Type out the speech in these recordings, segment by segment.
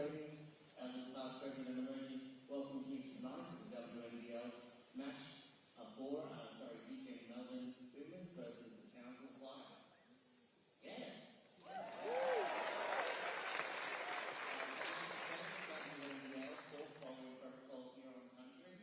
Australians this past President and Emerging welcome here tonight to the WNBL match for TK Melbourne Women's versus the Townsville Fly. Yeah. WNBL, fourth following protocol here on country.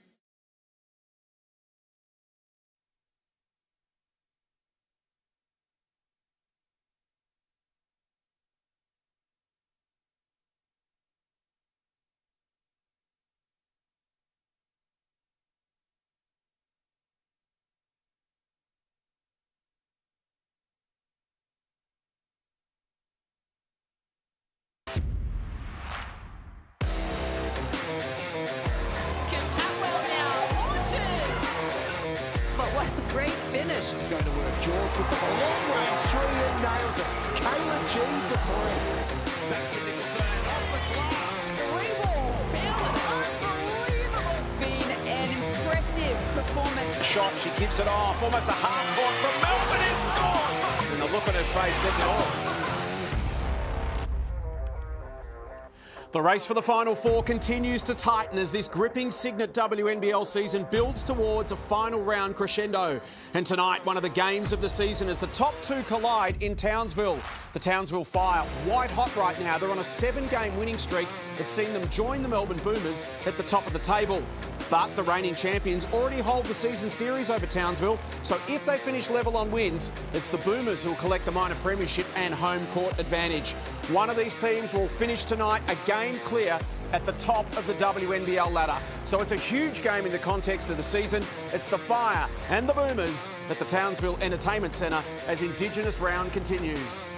Great finish. It's going to work. George puts up a long range three and nails it. Kayla G for three. Back to Nicholson, off the glass. Three ball. Unbelievable. Been an impressive performance. Shot, she gives it off. Almost a half court from Melbourne is gone. And the look on her face says it all. The race for the Final Four continues to tighten as this gripping Cygnett WNBL season builds towards a final round crescendo. And tonight, one of the games of the season as the top two collide in Townsville. The Townsville Fire, white hot right now. They're on a 7-game winning streak that's seen them join the Melbourne Boomers at the top of the table. But the reigning champions already hold the season series over Townsville, so if they finish level on wins, it's the Boomers who will collect the minor premiership and home court advantage. One of these teams will finish tonight a game clear at the top of the WNBL ladder. So it's a huge game in the context of the season. It's the Fire and the Boomers at the Townsville Entertainment Centre as Indigenous round continues.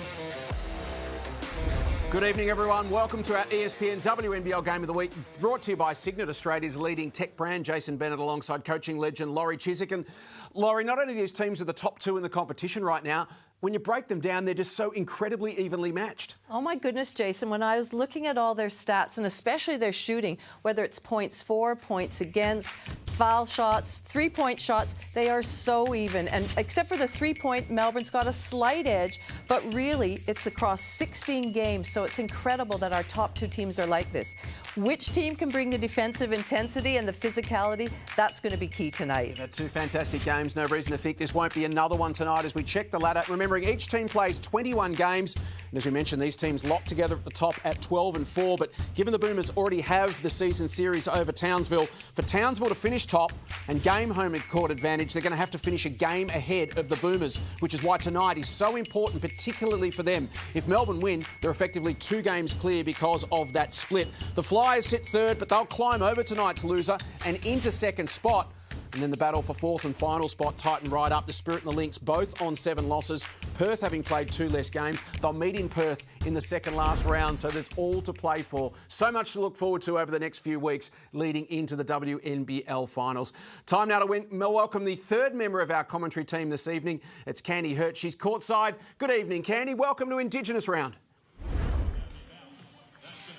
Good evening, everyone. Welcome to our ESPN WNBL Game of the Week, brought to you by Cygnett, Australia's leading tech brand. Jason Bennett alongside coaching legend Laurie Chiswick. And Laurie, not only these teams are the top two in the competition right now, when you break them down, they're just so incredibly evenly matched. Oh my goodness, Jason, when I was looking at all their stats, and especially their shooting, whether it's points for, points against, foul shots, three-point shots, they are so even. And except for the three-point, Melbourne's got a slight edge, but really it's across 16 games, so it's incredible that our top two teams are like this. Which team can bring the defensive intensity and the physicality? That's going to be key tonight. We've had two fantastic games. No reason to think this won't be another one tonight as we check the ladder. Remembering each team plays 21 games. And as we mentioned, these teams locked together at the top at 12-4. But given the Boomers already have the season series over Townsville, for Townsville to finish top and gain home court advantage, they're going to have to finish a game ahead of the Boomers, which is why tonight is so important, particularly for them. If Melbourne win, they're effectively 2 games clear because of that split. The Flyers sit third, but they'll climb over tonight's loser and into second spot. And then the battle for fourth and final spot tighten right up. The Spirit and the Lynx both on 7 losses. Perth having played 2 less games. They'll meet in Perth in the second last round, so there's all to play for. So much to look forward to over the next few weeks leading into the WNBL finals. Time now to welcome the third member of our commentary team this evening. It's Candy Hurt. She's courtside. Good evening, Candy. Welcome to Indigenous Round.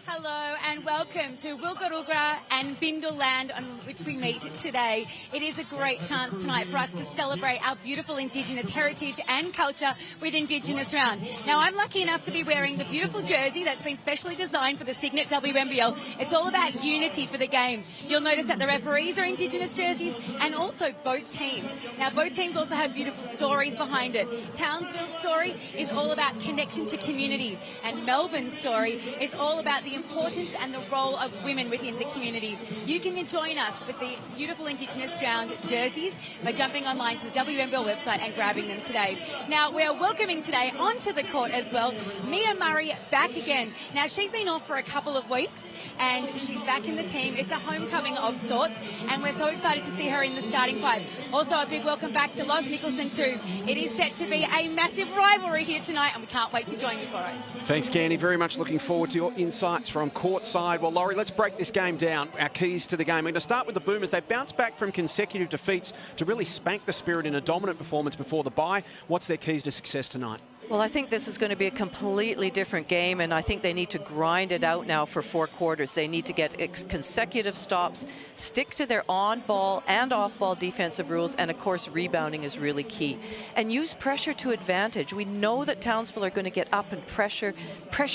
Hello and welcome to Wilgaruga and Bindal land on which we meet today. It is a great chance tonight for us to celebrate our beautiful Indigenous heritage and culture with Indigenous Round. Now, I'm lucky enough to be wearing the beautiful jersey that's been specially designed for the Cygnett WNBL. It's all about unity for the game. You'll notice that the referees are Indigenous jerseys and also both teams. Now, both teams also have beautiful stories behind it. Townsville's story is all about connection to community, and Melbourne's story is all about the importance and the role of women within the community. You can join us with the beautiful Indigenous Round jerseys by jumping online to the WNBL website and grabbing them today. Now, we are welcoming today onto the court as well Mia Murray back again. Now, she's been off for a couple of weeks and she's back in the team. It's a homecoming of sorts, and we're so excited to see her in the starting five. Also, a big welcome back to Loz Nicholson too. It is set to be a massive rivalry here tonight, and we can't wait to join you for it. Thanks, Candy. Very much looking forward to your insights from courtside. Well, Laurie, let's break this game down. Our keys to the game. We're going to start with the Boomers. They bounced back from consecutive defeats to really spank the Spirit in a dominant performance before the bye. What's their keys to success tonight? Well, I think this is going to be a completely different game, and I think they need to grind it out now for 4 quarters. They need to get consecutive stops, stick to their on-ball and off-ball defensive rules, and, of course, rebounding is really key. And use pressure to advantage. We know that Townsville are going to get up and pressure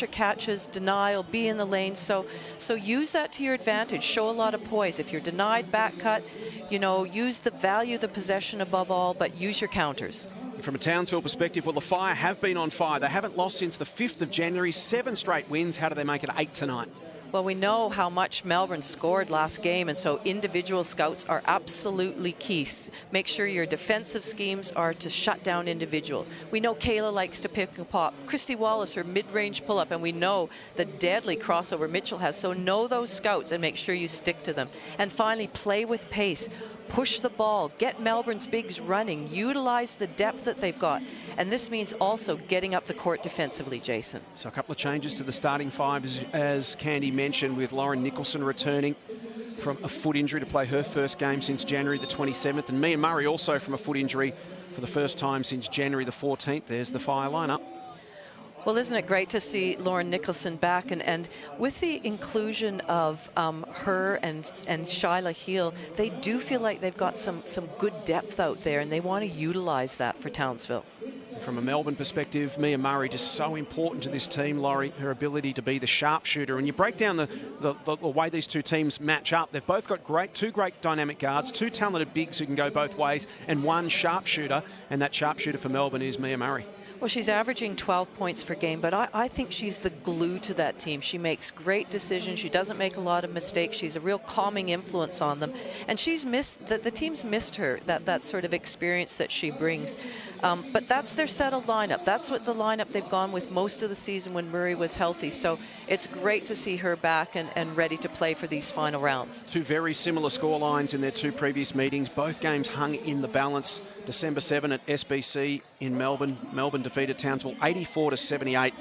catches, denial, be in the lane. So use that to your advantage. Show a lot of poise. If you're denied back cut, you know, use the value, the possession above all, but use your counters. From a Townsville perspective, well, the Fire have been on fire. They haven't lost since the 5th of January, 7 straight wins. How do they make it 8 tonight? Well, we know how much Melbourne scored last game, and so individual scouts are absolutely key. Make sure your defensive schemes are to shut down individual. We know Kayla likes to pick and pop. Christy Wallace, her mid-range pull-up, and we know the deadly crossover Mitchell has. So know those scouts and make sure you stick to them. And finally, play with pace. Push the ball, get Melbourne's bigs running, utilize the depth that they've got. And this means also getting up the court defensively, Jason. So a couple of changes to the starting 5, as Candy mentioned, with Lauren Nicholson returning from a foot injury to play her first game since January the 27th. And Mia Murray also from a foot injury for the first time since January the 14th. There's the Fire lineup. Well, isn't it great to see Lauren Nicholson back? And with the inclusion of her and Shyla Heel, they do feel like they've got some good depth out there, and they want to utilize that for Townsville. From a Melbourne perspective, Mia Murray just so important to this team, Laurie, her ability to be the sharpshooter. And you break down the way these two teams match up. They've both got two great dynamic guards, 2 talented bigs who can go both ways, and 1 sharpshooter. And that sharpshooter for Melbourne is Mia Murray. Well, she's averaging 12 points per game, but I think she's the glue to that team. She makes great decisions. She doesn't make a lot of mistakes. She's a real calming influence on them. And she's missed, the team's missed her, that sort of experience that she brings. But that's their settled lineup. That's what the lineup they've gone with most of the season when Murray was healthy. So it's great to see her back and ready to play for these final rounds. 2 very similar score lines in their 2 previous meetings. Both games hung in the balance. December 7 at SBC in Melbourne. Melbourne defeated Townsville 84-78.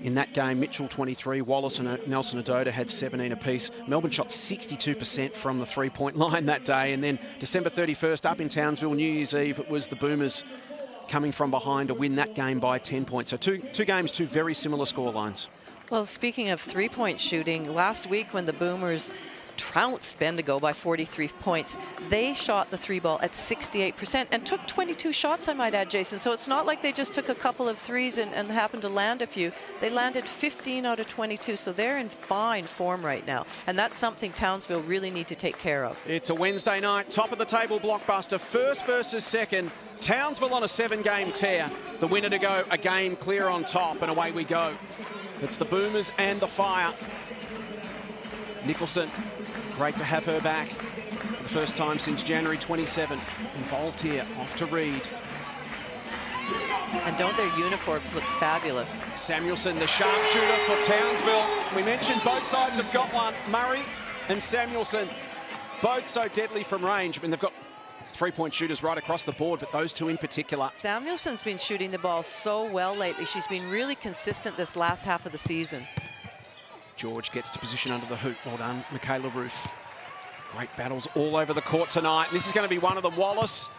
In that game, Mitchell 23, Wallace and Nelson Adoda had 17 apiece. Melbourne shot 62% from the 3-point line that day. And then December 31st up in Townsville, New Year's Eve, it was the Boomers coming from behind to win that game by 10 points. So two games, 2 very similar score lines. Well, speaking of 3-point shooting, last week when the Boomers trounced Bendigo by 43 points, they shot the 3-ball at 68% and took 22 shots, I might add, Jason. So it's not like they just took a couple of threes and happened to land a few. They landed 15 out of 22, so they're in fine form right now. And that's something Townsville really need to take care of. It's a Wednesday night, top of the table blockbuster, first versus second. Townsville on a 7-game tear. The winner to go a game clear on top, and away we go. It's the Boomers and the Fire. Nicholson, great to have her back for the first time since January 27. Involved here, off to Reed. And don't their uniforms look fabulous? Samuelson, the sharpshooter for Townsville. We mentioned both sides have got one. Murray and Samuelson, both so deadly from range. I mean, they've got 3-point shooters right across the board, but those 2 in particular. Samuelson's been shooting the ball so well lately. She's been really consistent this last half of the season. George gets to position under the hoop. Well done, Michaela Roof. Great battles all over the court tonight. This is going to be one of them. Wallace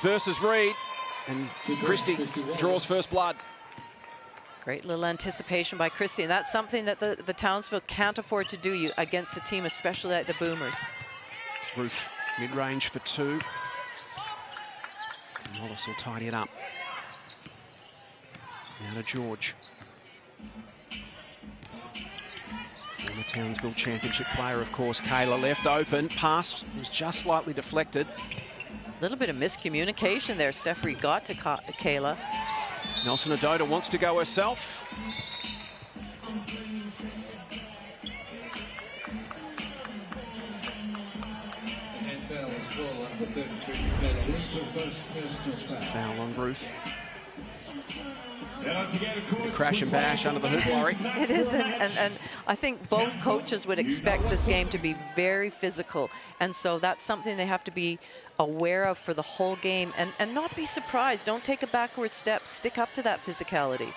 versus Reed. And Christie draws first blood. Great little anticipation by Christie. And that's something that the Townsville can't afford to do against a team, especially like the Boomers. Roof, mid-range for 2. And Wallace will tidy it up. Now to George. Former Townsville Championship player, of course. Kayla left open. Pass was just slightly deflected. A little bit of miscommunication there. Steph Reed got to Kayla. Nelson Adoda wants to go herself. Just a foul on Roof. Crash and bash under the hoop, Laurie. It is, and I think both coaches would expect this game to be very physical, and so that's something they have to be aware of for the whole game and not be surprised. Don't take a backward step. Stick up to that physicality.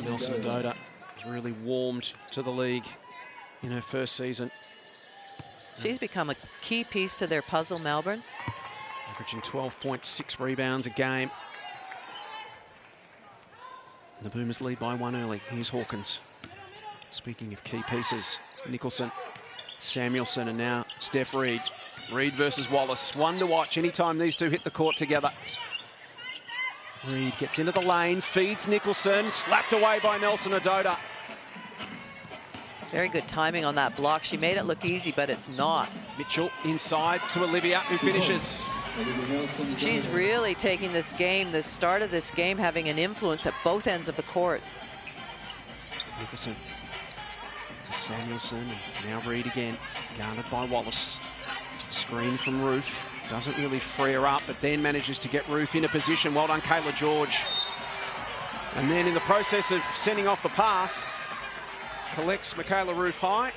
Nelson Adoda has really warmed to the league in her first season. She's become a key piece to their puzzle, Melbourne. Averaging 12.6 rebounds a game. The Boomers lead by 1 early. Here's Hawkins. Speaking of key pieces, Nicholson, Samuelson, and now Steph Reid. Reid versus Wallace. One to watch anytime these two hit the court together. Reid gets into the lane, feeds Nicholson, slapped away by Nelson Ododa. Very good timing on that block. She made it look easy, but it's not. Mitchell inside to Olivia, who finishes. She's really taking this game, the start of this game, having an influence at both ends of the court. Nicholson to Samuelson, and now Reid again, guarded by Wallace. Screen from Roof, doesn't really free her up, but then manages to get Roof into position. Well done, Kayla George. And then in the process of sending off the pass, collects Michaela Roof high.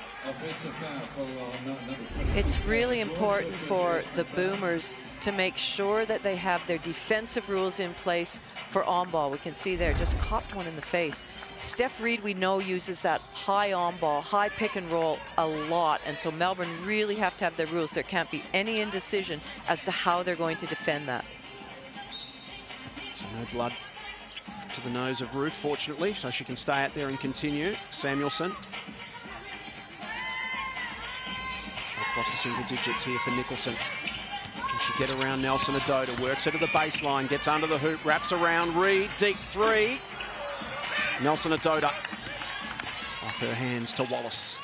It's really important for the Boomers to make sure that they have their defensive rules in place for on-ball. We can see there, just copped one in the face. Steph Reid, we know, uses that high on-ball, high pick and roll a lot, and so Melbourne really have to have their rules. There can't be any indecision as to how they're going to defend that. So no blood to the nose of Roof, fortunately, so she can stay out there and continue. Samuelson. Shot clock to single digits here for Nicholson. Can she get around Nelson Ododa? Works her to the baseline, gets under the hoop, wraps around Reid, deep three. Nelson Ododa off her hands to Wallace.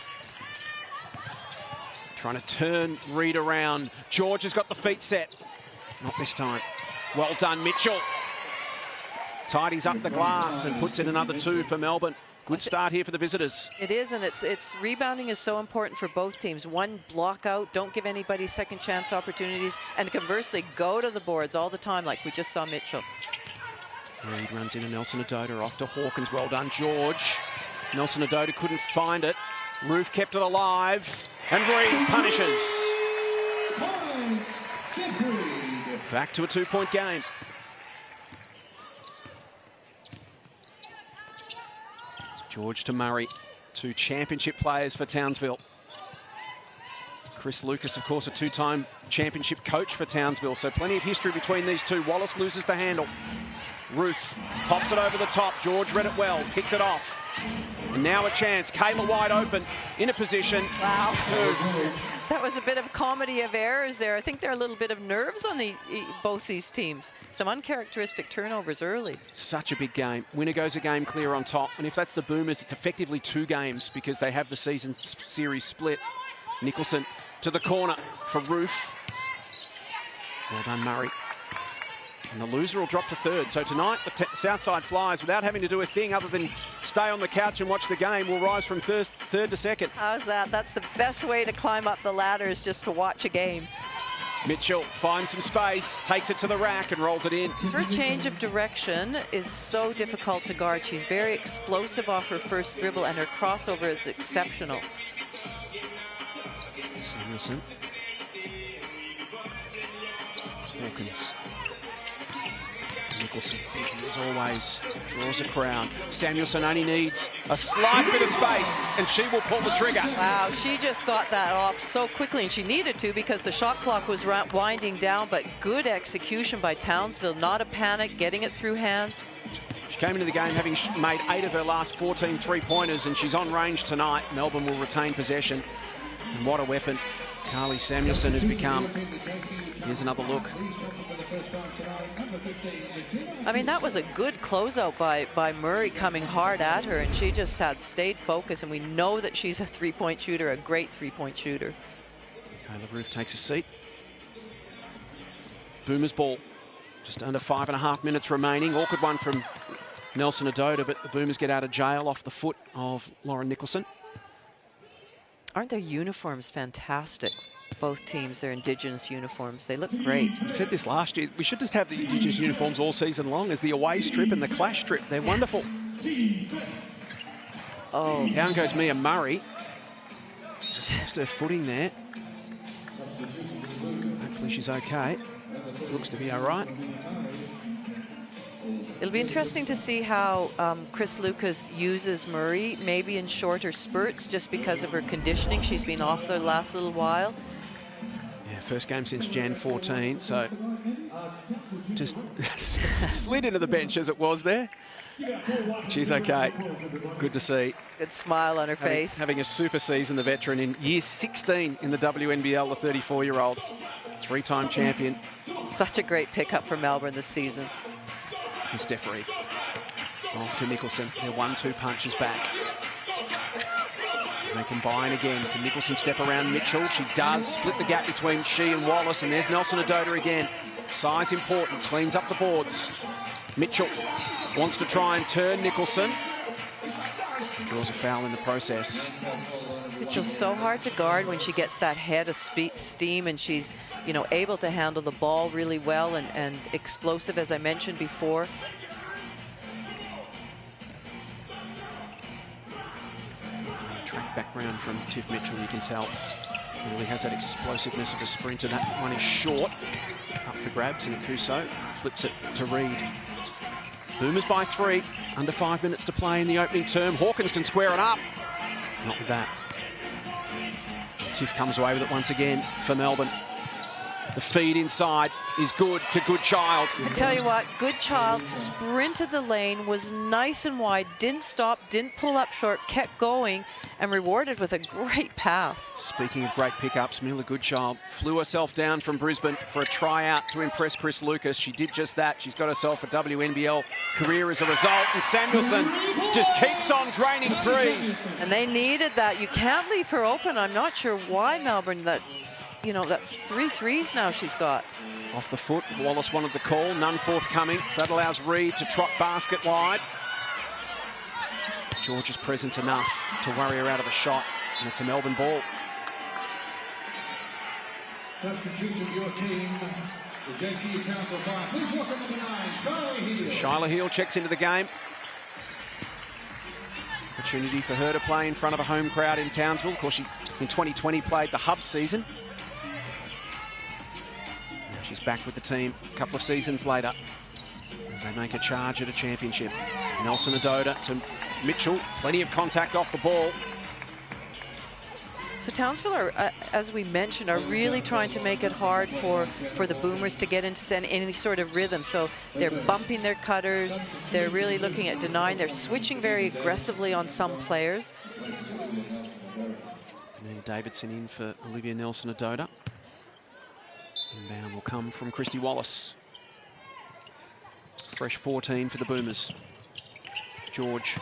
Trying to turn Reid around. George has got the feet set. Not this time. Well done, Mitchell. Tidies up the glass and puts in another 2 for Melbourne. Good start here for the visitors. It is, and it's rebounding is so important for both teams. One, block out, don't give anybody second chance opportunities, and conversely, go to the boards all the time like we just saw Mitchell. Reid runs into Nelson Ododa, off to Hawkins. Well done, George. Nelson Ododa couldn't find it. Roof kept it alive, and Reid punishes. Back to a 2-point game. George to Murray, 2 championship players for Townsville. Chris Lucas, of course, a 2-time championship coach for Townsville, so plenty of history between these two. Wallace loses the handle. Roof pops it over the top. George read it well, picked it off. And now a chance. Kayla wide open, in a position. Wow. That was a bit of comedy of errors there. I think there are a little bit of nerves on both these teams. Some uncharacteristic turnovers early. Such a big game. Winner goes a game clear on top. And if that's the Boomers, it's effectively 2 games because they have the season series split. Nicholson to the corner for Roof. Well done, Murray. And the loser will drop to 3rd. So tonight, the Southside Flyers, without having to do a thing other than stay on the couch and watch the game, will rise from 3rd to 2nd. How's that? That's the best way to climb up the ladder, is just to watch a game. Mitchell finds some space, takes it to the rack and rolls it in. Her change of direction is so difficult to guard. She's very explosive off her first dribble, and her crossover is exceptional. Samuelson. Hawkins. Nicholson, busy as always, draws a crowd. Samuelson only needs a slight bit of space and she will pull the trigger. Wow, she just got that off so quickly, and she needed to because the shot clock was winding down, but good execution by Townsville. Not a panic, getting it through hands. She came into the game having made 8 of her last 14 three-pointers, and she's on range tonight. Melbourne will retain possession. And what a weapon Carly Samuelson has become. Here's another look. I mean, that was a good closeout by Murray, coming hard at her, and she just stayed focused, and we know that she's a three-point shooter, a great three-point shooter. Kayla Roof takes a seat. Boomers ball. Just under 5.5 minutes remaining. Awkward one from Nelson Ododa, but the Boomers get out of jail off the foot of Lauren Nicholson. Aren't their uniforms fantastic? Both teams, their Indigenous uniforms. They look great. We said this last year. We should just have the Indigenous uniforms all season long as the away strip and the clash strip. They're wonderful. Oh. Down goes Mia Murray. Just her footing there. Hopefully she's okay. Looks to be all right. It'll be interesting to see how Chris Lucas uses Murray, maybe in shorter spurts, just because of her conditioning. She's been off the last little while. Yeah, first game since Jan 14, so just slid into the bench as it was there. She's okay. Good to see. Good smile on her face. Having a super season, the veteran in year 16 in the WNBL, the 34-year-old. Three-time champion. Such a great pickup for Melbourne this season. And Steph Reid. Off to Nicholson. Their 1-2 punches back. They combine again. Can Nicholson step around Mitchell? She does. Split the gap between she and Wallace. And there's Nelson Adoda again. Size important. Cleans up the boards. Mitchell wants to try and turn Nicholson. Draws a foul in the process. Mitchell's so hard to guard when she gets that head of steam, and she's, you know, able to handle the ball really well and explosive, as I mentioned before. Track background from Tiff Mitchell, you can tell. Really has that explosiveness of a sprinter. That one is short. Up for grabs, and Akuso flips it to Reid. Boomers by 3. Under 5 minutes to play in the opening term. Hawkins can square it up. Not with that. Tiff comes away with it once again for Melbourne. The feed inside is good to Goodchild. I tell you what, Goodchild sprinted the lane, was nice and wide, didn't stop, didn't pull up short, kept going, and rewarded with a great pass. Speaking of great pickups, Mila Goodchild flew herself down from Brisbane for a tryout to impress Chris Lucas. She did just that. She's got herself a WNBL career as a result, and Samuelson just keeps on draining threes. And they needed that. You can't leave her open. I'm not sure why Melbourne, that's 3 threes now she's got. Off the foot, Wallace wanted the call, none forthcoming, so that allows Reid to trot basket wide. George is present enough to worry her out of a shot, and it's a Melbourne ball. Substitution of your team, the JC Townsville Fire. Please welcome number 9, Shyla Heal. Shyla Heal checks into the game. Opportunity for her to play in front of a home crowd in Townsville. Of course, she in 2020 played the hub season. Now she's back with the team a couple of seasons later as they make a charge at a championship. Nelson Adoda to Mitchell, plenty of contact off the ball. So Townsville are, as we mentioned, are really trying to make it hard for the Boomers to get into any sort of rhythm. So they're bumping their cutters. They're really looking at denying. They're switching very aggressively on some players. And Davidson in for Olivia Nelson Adoda. Inbound will come from Christy Wallace. Fresh 14 for the Boomers. George,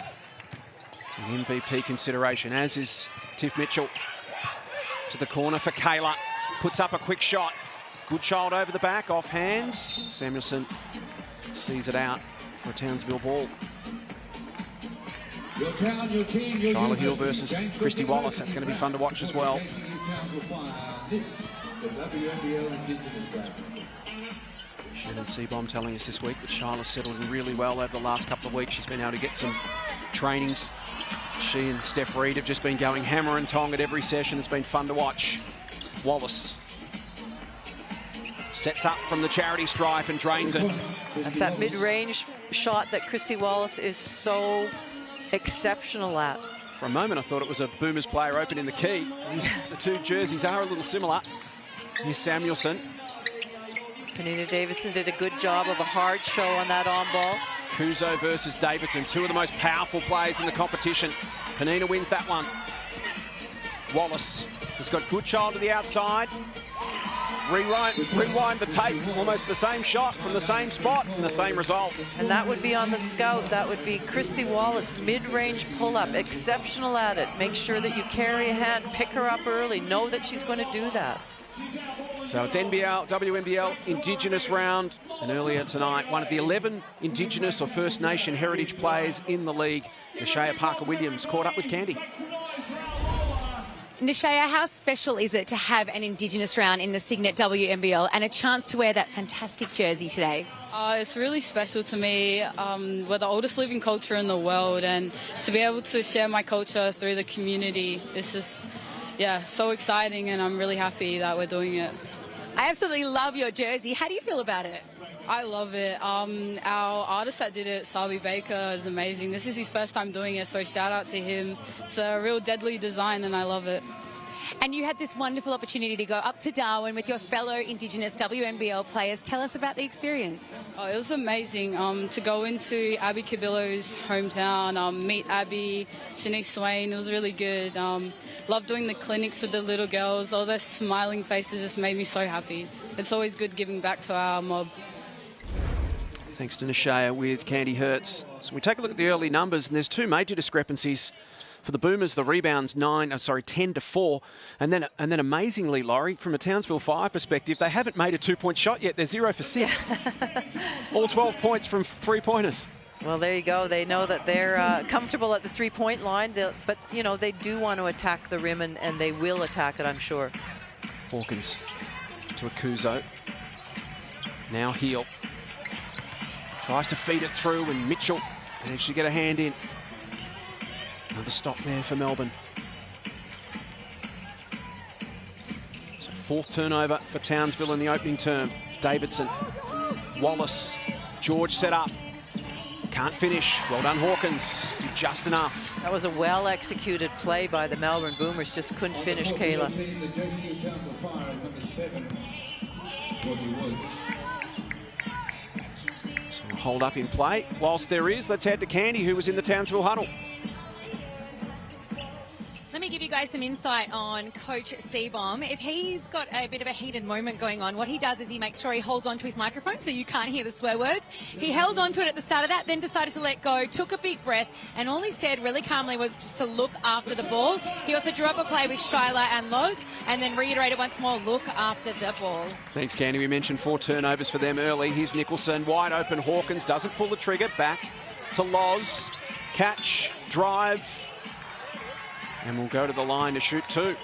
an MVP consideration, as is Tiff Mitchell. To the corner for Kayla. Puts up a quick shot. Goodchild over the back, off hands. Samuelson sees it out for a Townsville ball. Shyla Heal versus Christy Wallace. That's going to be fun to watch as well. Shannon Seabohm telling us this week that Shyla's settled in really well over the last couple of weeks. She's been able to get some trainings. She and Steph Reid have just been going hammer and tong at every session. It's been fun to watch. Wallace sets up from the charity stripe and drains it. That's that mid-range shot that Christy Wallace is so exceptional at. For a moment, I thought it was a Boomers player open in the key. The two jerseys are a little similar. Here's Samuelson. Penina Davidson did a good job of a hard show on that on-ball. Kuzo versus Davidson, two of the most powerful players in the competition. Penina wins that one. Wallace has got Goodchild to the outside. Rewind the tape. Almost the same shot from the same spot and the same result. And that would be on the scout. That would be Christy Wallace, mid-range pull-up, exceptional at it. Make sure that you carry a hand, pick her up early, know that she's going to do that. So it's NBL, WNBL Indigenous round. And earlier tonight, one of the 11 Indigenous or First Nation heritage players in the league, Nashaya Parker-Williams, caught up with Candy. Nashaya, how special is it to have an Indigenous round in the Cygnett WNBL and a chance to wear that fantastic jersey today? It's really special to me. We're the oldest living culture in the world, and to be able to share my culture through the community is just, so exciting, and I'm really happy that we're doing it. I absolutely love your jersey. How do you feel about it? I love it. Our artist that did it, Sabi Baker, is amazing. This is his first time doing it, so shout out to him. It's a real deadly design, and I love it. And you had this wonderful opportunity to go up to Darwin with your fellow Indigenous WNBL players. Tell us about the experience. Oh, it was amazing to go into Abby Cabillo's hometown, meet Abby, Shanice Swain. It was really good. Loved doing the clinics with the little girls. All their smiling faces just made me so happy. It's always good giving back to our mob. Thanks to Nashaya with Candy Hertz. So we take a look at the early numbers, and there's two major discrepancies for the Boomers. The rebounds 10-4, and then amazingly, Laurie, from a Townsville Fire perspective, they haven't made a 2-point shot yet. They're 0 for 6. All 12 points from 3-pointers. Well, there you go. They know that they're comfortable at the 3-point line, but you know they do want to attack the rim, and they will attack it, I'm sure. Hawkins to Akuzo. Now Heel. Tries to feed it through, and Mitchell managed to get a hand in. Another stop there for Melbourne. So 4th turnover for Townsville in the opening term. Davidson, Wallace, George set up. Can't finish. Well done, Hawkins. Did just enough. That was a well-executed play by the Melbourne Boomers. Just couldn't finish, Kayla. Hold up in play. Whilst there is, let's head to Candy, who was in the Townsville huddle. Let me give you guys some insight on Coach Seabom. If he's got a bit of a heated moment going on, what he does is he makes sure he holds onto his microphone so you can't hear the swear words. He held onto it at the start of that, then decided to let go, took a big breath, and all he said really calmly was just to look after the ball. He also drew up a play with Shyla and Loz, and then reiterated once more, look after the ball. Thanks, Candy. We mentioned 4 turnovers for them early. Here's Nicholson, wide open. Hawkins doesn't pull the trigger. Back to Loz. Catch, drive. And we'll go to the line to shoot 2.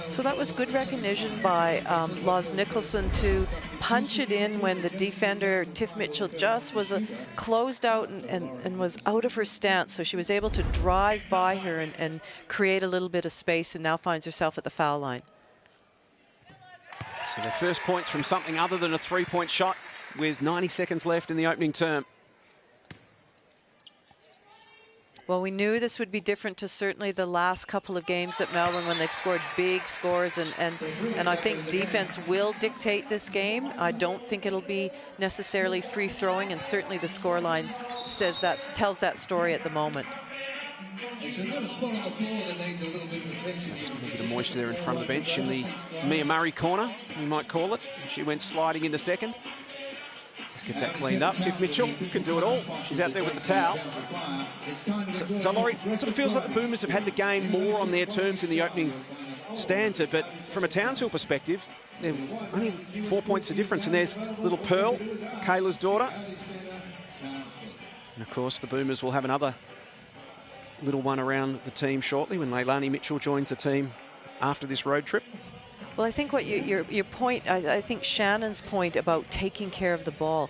So that was good recognition by Loz Nicholson to punch it in when the defender, Tiff Mitchell, just was closed out and was out of her stance. So she was able to drive by her and create a little bit of space, and now finds herself at the foul line. So their first points from something other than a 3-point shot with 90 seconds left in the opening term. Well, we knew this would be different to certainly the last couple of games at Melbourne when they've scored big scores, and I think defense will dictate this game. I don't think it'll be necessarily free throwing, and certainly the scoreline tells that story at the moment. Just a little bit of moisture there in front of the bench in the Mia Murray corner, you might call it. She went sliding into second. Let's get that cleaned up. Tiff Mitchell can do it all. She's out there with the towel. So Laurie, it sort of feels like the Boomers have had the game more on their terms in the opening stanza, but from a Townsville perspective, they're only 4 points of difference. And there's little Pearl, Kayla's daughter. And of course, the Boomers will have another little one around the team shortly when Leilani Mitchell joins the team after this road trip. Well, I think what your point, I think Shannon's point about taking care of the ball,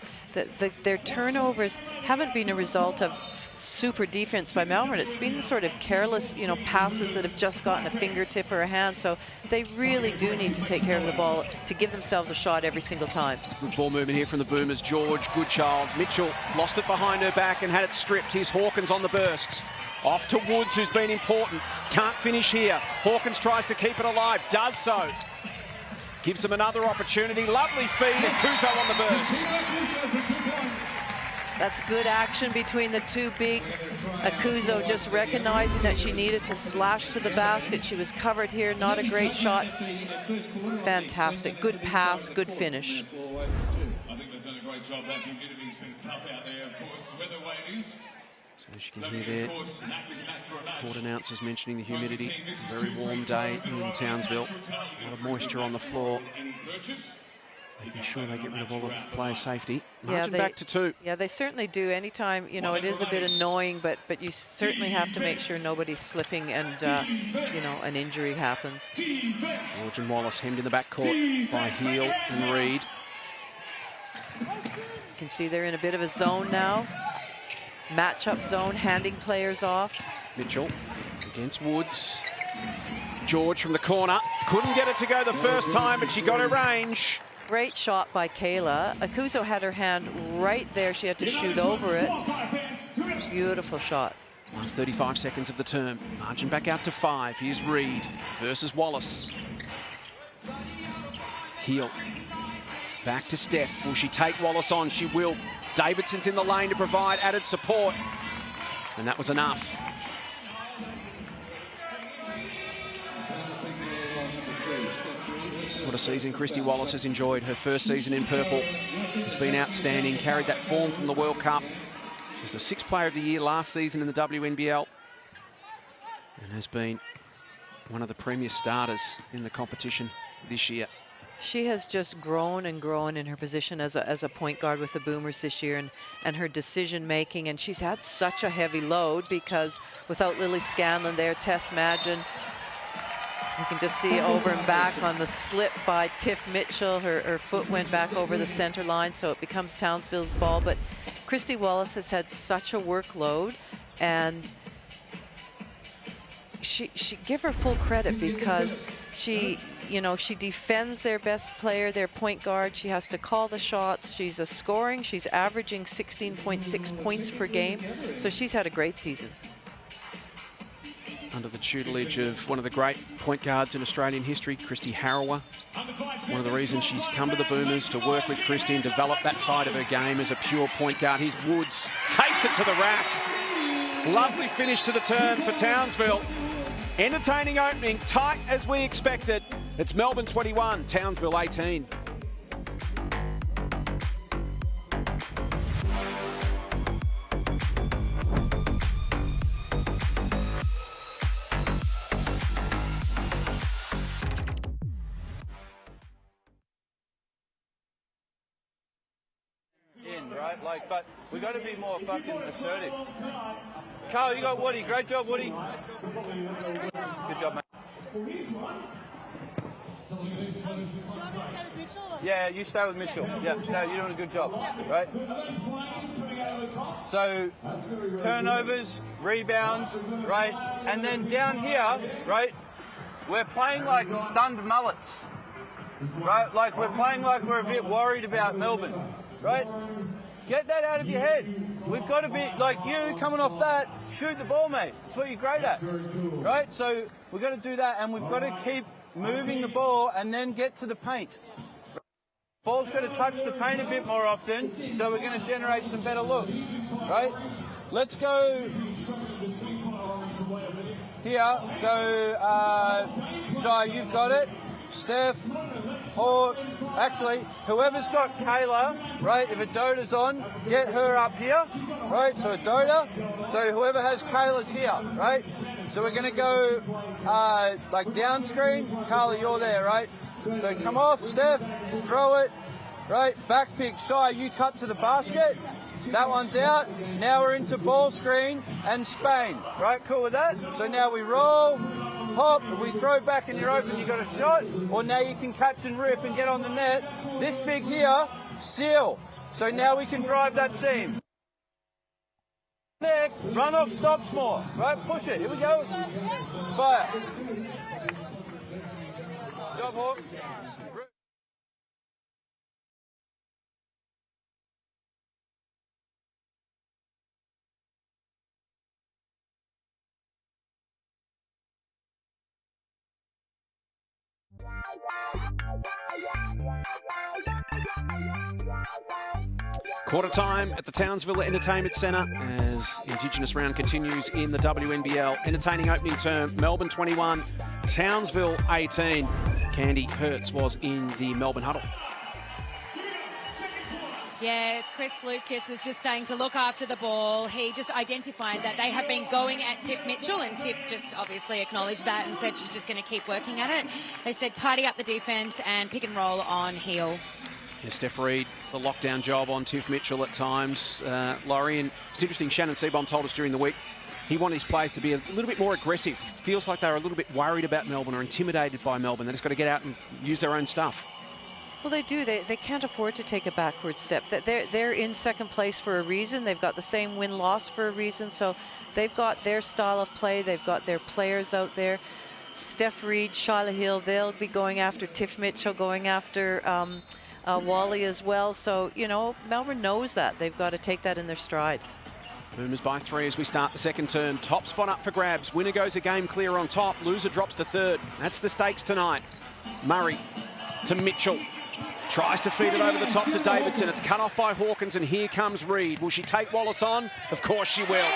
their turnovers haven't been a result of super defense by Melbourne. It's been sort of careless, passes that have just gotten a fingertip or a hand. So they really do need to take care of the ball to give themselves a shot every single time. Good ball movement here from the Boomers. George, Goodchild. Mitchell lost it behind her back and had it stripped. Here's Hawkins on the burst. Off to Woods, who's been important. Can't finish here. Hawkins tries to keep it alive. Does so. Gives them another opportunity. Lovely feed, and Kuzo on the burst. That's good action between the two bigs. Akuzo just recognizing that she needed to slash to the basket. She was covered here. Not a great shot. Fantastic. Good pass, good finish. I think they've done a great job. That humidity's been tough out there, of course. The weather waves. So as you can hear there, court announcers mentioning the humidity. A very warm day in Townsville. A lot of moisture on the floor. Making sure they get rid of all the player safety. Margin back to 2. Yeah, they certainly do. Anytime, it is a bit annoying, but you certainly have to make sure nobody's slipping and, an injury happens. George and Wallace hemmed in the backcourt by Heel and Reed. You can see they're in a bit of a zone now. Matchup zone, handing players off. Mitchell against Woods. George from the corner. Couldn't get it to go the first time, but she got her range. Great shot by Kayla. Akuzo had her hand right there. She had to shoot over it. Beautiful shot. Last 35 seconds of the term. Margin back out to 5. Here's Reed versus Wallace. Heel. Back to Steph. Will she take Wallace on? She will. Davidson's in the lane to provide added support. And that was enough. What a season Christy Wallace has enjoyed. Her first season in purple has been outstanding. Carried that form from the World Cup. She was the 6th player of the year last season in the WNBL. And has been one of the premier starters in the competition this year. She has just grown and grown in her position as a point guard with the Boomers this year, and her decision making. And she's had such a heavy load because without Lily Scanlon there, Tess Madgen, you can just see over and back on the slip by Tiff Mitchell. Her foot went back over the center line, so it becomes Townsville's ball. But Christy Wallace has had such a workload, and she give her full credit because she defends their best player, their point guard. She has to call the shots. She's scoring. She's averaging 16.6 points per game. So she's had a great season. Under the tutelage of one of the great point guards in Australian history, Christy Harrower. One of the reasons she's come to the Boomers to work with Christy and develop that side of her game as a pure point guard. Here's Woods, takes it to the rack. Lovely finish to the term for Townsville. Entertaining opening, tight as we expected. It's Melbourne 21, Townsville 18. Right? But we got to be more fucking assertive. Carl, you got Woody. Great job, Woody. Good job, mate. Yeah, you stay with Mitchell. Yeah, stay. You're doing a good job, right? So, turnovers, rebounds, right? And then down here, right, we're playing like stunned mullets, right? Like we're playing like we're a bit worried about Melbourne, right? Get that out of your head. We've got to be, like you, coming off that, shoot the ball, mate. That's what you're great at, right? So we've got to do that, and we've got to keep moving the ball and then get to the paint. Ball's got to touch the paint a bit more often, so we're going to generate some better looks, right? Let's go here. Go, Shai, you've got it. Steph, or actually, whoever's got Kayla, right, if Adoda's on, get her up here, right, so Adoda, so whoever has Kayla's here, right, so we're going to go, like, down screen. Carla, you're there, right, so come off, Steph, throw it, right, back pick, Shai, you cut to the basket, that one's out, now we're into ball screen and Spain, right, cool with that, so now we roll, hop, if we throw back and you're open, you got a shot, or now you can catch and rip and get on the net. This big here, seal. So now we can drive that seam. Neck, run off stops more, right? Push it, here we go. Fire. Job, Hawk. Quarter time at the Townsville Entertainment Centre as Indigenous round continues in the WNBL. Entertaining opening term, Melbourne 21, Townsville 18. Candy Hertz was in the Melbourne huddle. Yeah, Chris Lucas was just saying to look after the ball. He just identified that they have been going at Tiff Mitchell, and Tiff just obviously acknowledged that and said she's just going to keep working at it. They said tidy up the defence and pick and roll on heel. Yeah, Steph Reed, the lockdown job on Tiff Mitchell at times. Laurie, and it's interesting, Shannon Seabohm told us during the week he wanted his players to be a little bit more aggressive. Feels like they're a little bit worried about Melbourne or intimidated by Melbourne. They just got to get out and use their own stuff. Well, they do. They can't afford to take a backward step. They're in second place for a reason. They've got the same win-loss for a reason. So they've got their style of play. They've got their players out there. Steph Reed, Shyla Hill, they'll be going after Tiff Mitchell, going after Wally as well. So, you know, Melbourne knows that. They've got to take that in their stride. Boomers by 3 as we start the second term. Top spot up for grabs. Winner goes a game clear on top. Loser drops to third. That's the stakes tonight. Murray to Mitchell. Tries to feed it over the top to Davidson. It's cut off by Hawkins, and here comes Reed. Will she take Wallace on? Of course she will.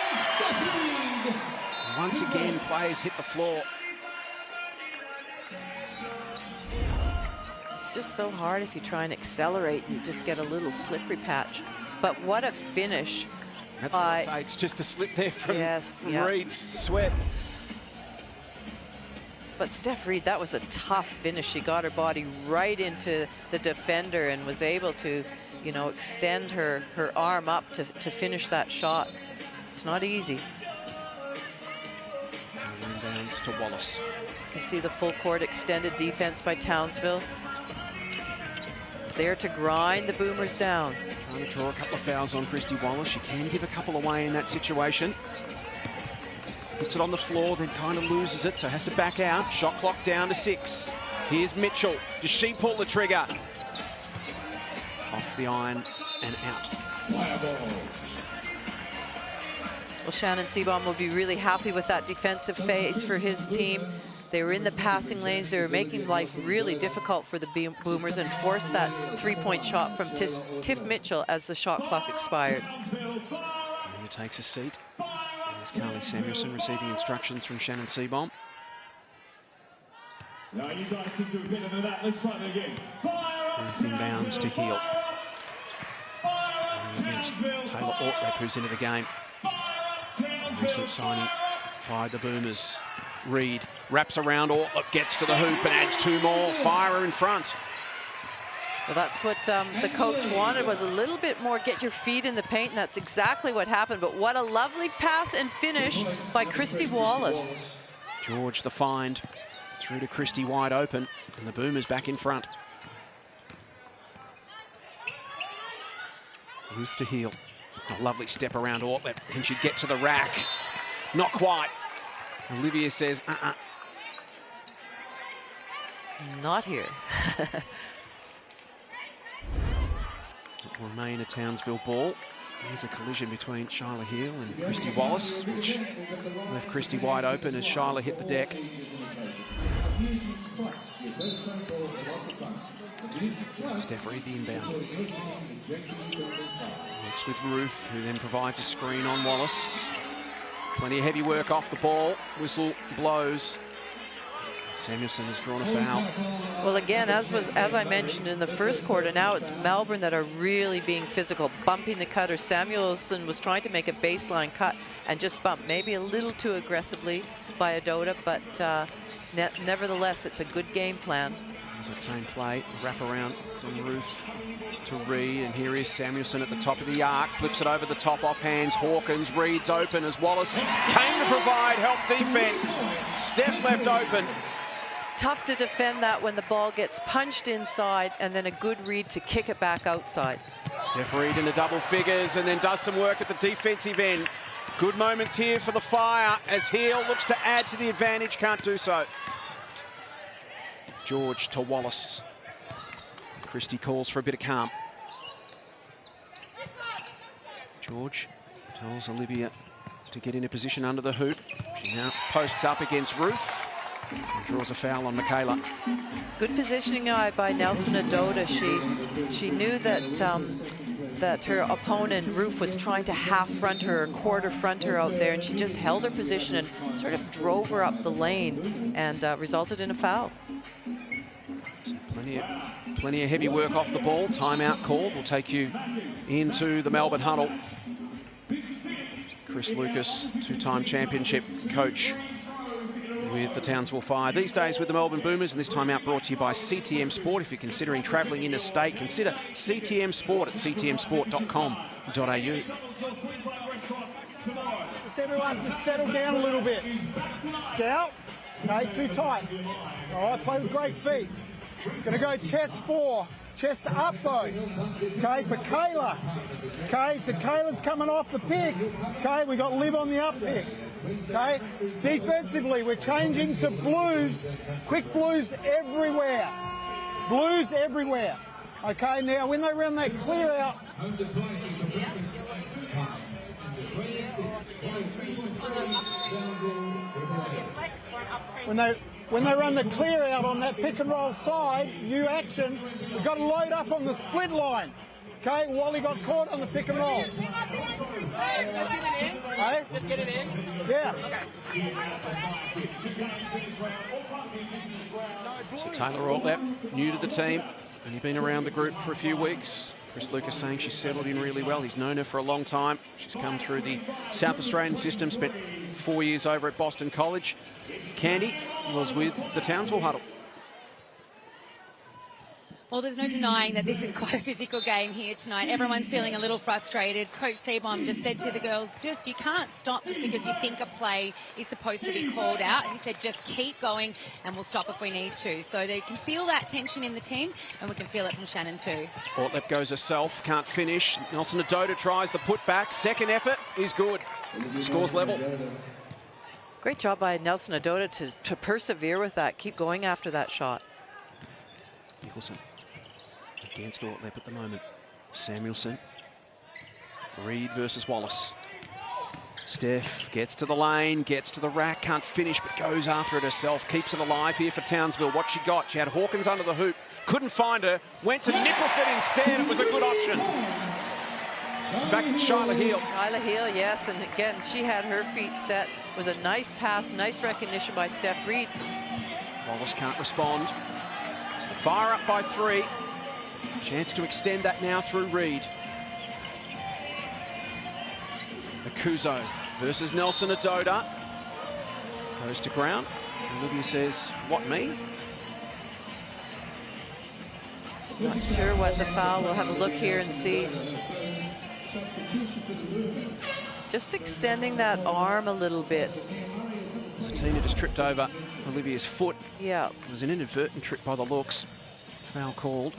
Once again, players hit the floor. It's just so hard if you try and accelerate. You just get a little slippery patch. But what a finish. That's all it takes, just the slip there from Reed's sweat. But Steph Reed, that was a tough finish. She got her body right into the defender and was able to, you know, extend her arm up to finish that shot. It's not easy. Rebounds to Wallace. You can see the full court extended defense by Townsville. It's there to grind the Boomers down. Trying to draw a couple of fouls on Christy Wallace. She can give a couple away in that situation. Puts it on the floor, then kind of loses it, so has to back out. Shot clock down to 6. Here's Mitchell. Does she pull the trigger? Off the iron and out. Well, Shannon Seabaum will be really happy with that defensive phase for his team. They were in the passing lanes. They were making life really difficult for the Boomers and forced that three-point shot from Tiff Mitchell as the shot clock expired. He takes a seat. There's Carly Samuelson receiving instructions from Shannon Seabaum. Now you guys can do better than that. Let's try it again. Inbounds to Heel. Against Taylor Ortlep, who's into the game. Recent signing by the Boomers. Reed wraps around Ortlep, gets to the hoop and adds 2 more. Fire in front. Well, that's what the coach wanted, was a little bit more get your feet in the paint, and that's exactly what happened. But what a lovely pass and finish by Christy Wallace. George the find through to Christy wide open, and the Boomers back in front. Roof to Heel. A lovely step around Ortlep. Can she get to the rack? Not quite. Olivia says, Not here. It will remain a Townsville ball. There's a collision between Shyla Heel and Christy Wallace, which left Christy wide open as Shyla hit the deck. Steph Reed the inbound. Works with Roof, who then provides a screen on Wallace. Plenty of heavy work off the ball. Whistle blows. Samuelson has drawn a foul. Well, again, as I mentioned in the first quarter, now it's Melbourne that are really being physical, bumping the cutter. Samuelson was trying to make a baseline cut and just bumped, maybe a little too aggressively by Adota, but nevertheless, it's a good game plan. There's that same play, wrap around from Roof to Reed, and here is Samuelson at the top of the arc, flips it over the top off hands. Hawkins, Reed's open as Wallace came to provide help defense. Steph left open. Tough to defend that when the ball gets punched inside, and then a good read to kick it back outside. Steph Reed into double figures and then does some work at the defensive end. Good moments here for the Fire as Heel looks to add to the advantage, can't do so. George to Wallace. Christie calls for a bit of calm. George tells Olivia to get in a position under the hoop. She now posts up against Roof and draws a foul on Michaela. Good positioning by Nelson Adota. She knew that that her opponent Roof was trying to half front her or quarter front her out there, and she just held her position and sort of drove her up the lane and resulted in a foul. So plenty of heavy work off the ball. Timeout call will take you into the Melbourne huddle. Chris Lucas, two-time championship coach with the Townsville Fire. These days with the Melbourne Boomers, and this timeout brought to you by CTM Sport. If you're considering travelling interstate, consider CTM Sport at ctmsport.com.au. Everyone just settle down a little bit. Scout, okay, too tight. All right, play with great feet. Gonna go chest 4, chest up though. Okay, for Kayla. Okay, so Kayla's coming off the pick. Okay, we got Liv on the up pick. Okay, defensively, we're changing to blues. Quick blues everywhere. Blues everywhere. Okay, now when they run that clear out, when they run the clear out on that pick and roll side, you action, we've got to load up on the split line. Okay, Wally got caught on the pick and roll. Hey? Just get it in? Yeah. So Taylor Ortlep, new to the team, only been around the group for a few weeks. Chris Lucas saying she's settled in really well. He's known her for a long time. She's come through the South Australian system, spent 4 years over at Boston College. Candy was with the Townsville huddle. Well, there's no denying that this is quite a physical game here tonight. Everyone's feeling a little frustrated. Coach Seabom just said to the girls, you can't stop just because you think a play is supposed to be called out. He said, just keep going and we'll stop if we need to. So they can feel that tension in the team, and we can feel it from Shannon too. Ortlep goes herself, can't finish. Nelson Adota tries the putback. Second effort is good. Scores level. Great job by Nelson Adota to persevere with that, keep going after that shot. Nicholson against Ortlep at the moment. Samuelson. Reed versus Wallace. Steph gets to the lane, gets to the rack, can't finish, but goes after it herself. Keeps it alive here for Townsville. What she got? She had Hawkins under the hoop. Couldn't find her. Went to Nicholson instead. It was a good option. Back to Shyla Heal. Shyla Heal, yes. And again, she had her feet set. It was a nice pass, nice recognition by Steph Reed. Wallace can't respond. So fire up by 3. Chance to extend that now through Reed. Akuzo versus Nelson Adota. Goes to ground. Olivia says, what, me? Not sure what the foul. We'll have a look here and see. Just extending that arm a little bit. So Tina just tripped over Olivia's foot. Yeah. It was an inadvertent trip by the looks. Foul called.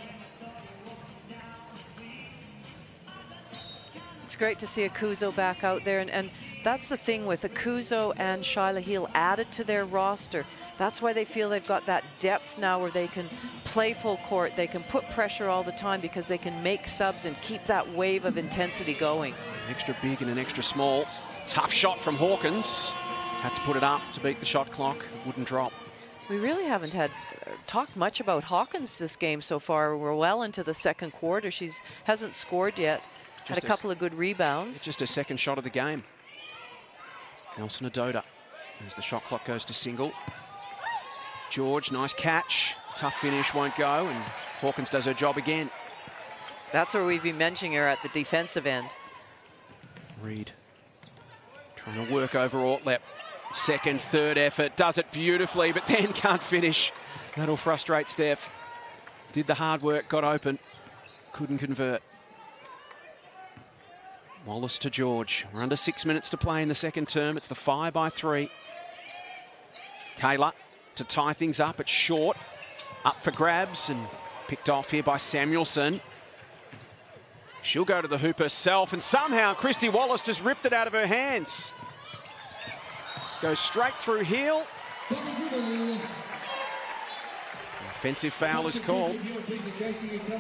It's great to see Akuzo back out there, and that's the thing with Akuzo and Shyla Heal added to their roster. That's why they feel they've got that depth now where they can play full court, they can put pressure all the time because they can make subs and keep that wave of intensity going. An extra big and an extra small. Tough shot from Hawkins. Had to put it up to beat the shot clock. Wouldn't drop. We really haven't talked much about Hawkins this game so far. We're well into the second quarter. She hasn't scored yet. Had a couple of good rebounds. It's just her second shot of the game. Nelson Adota. As the shot clock goes to single. George, nice catch. Tough finish, won't go. And Hawkins does her job again. That's where we've been mentioning her at the defensive end. Reed trying to work over Ortlep. Second, third effort. Does it beautifully, but then can't finish. That'll frustrate Steph. Did the hard work, got open. Couldn't convert. Wallace to George. We're under 6 minutes to play in the second term. It's the 5 by 3. Kayla to tie things up. It's short. Up for grabs and picked off here by Samuelson. She'll go to the hoop herself, and somehow Christy Wallace just ripped it out of her hands. Goes straight through heel. Offensive foul is called.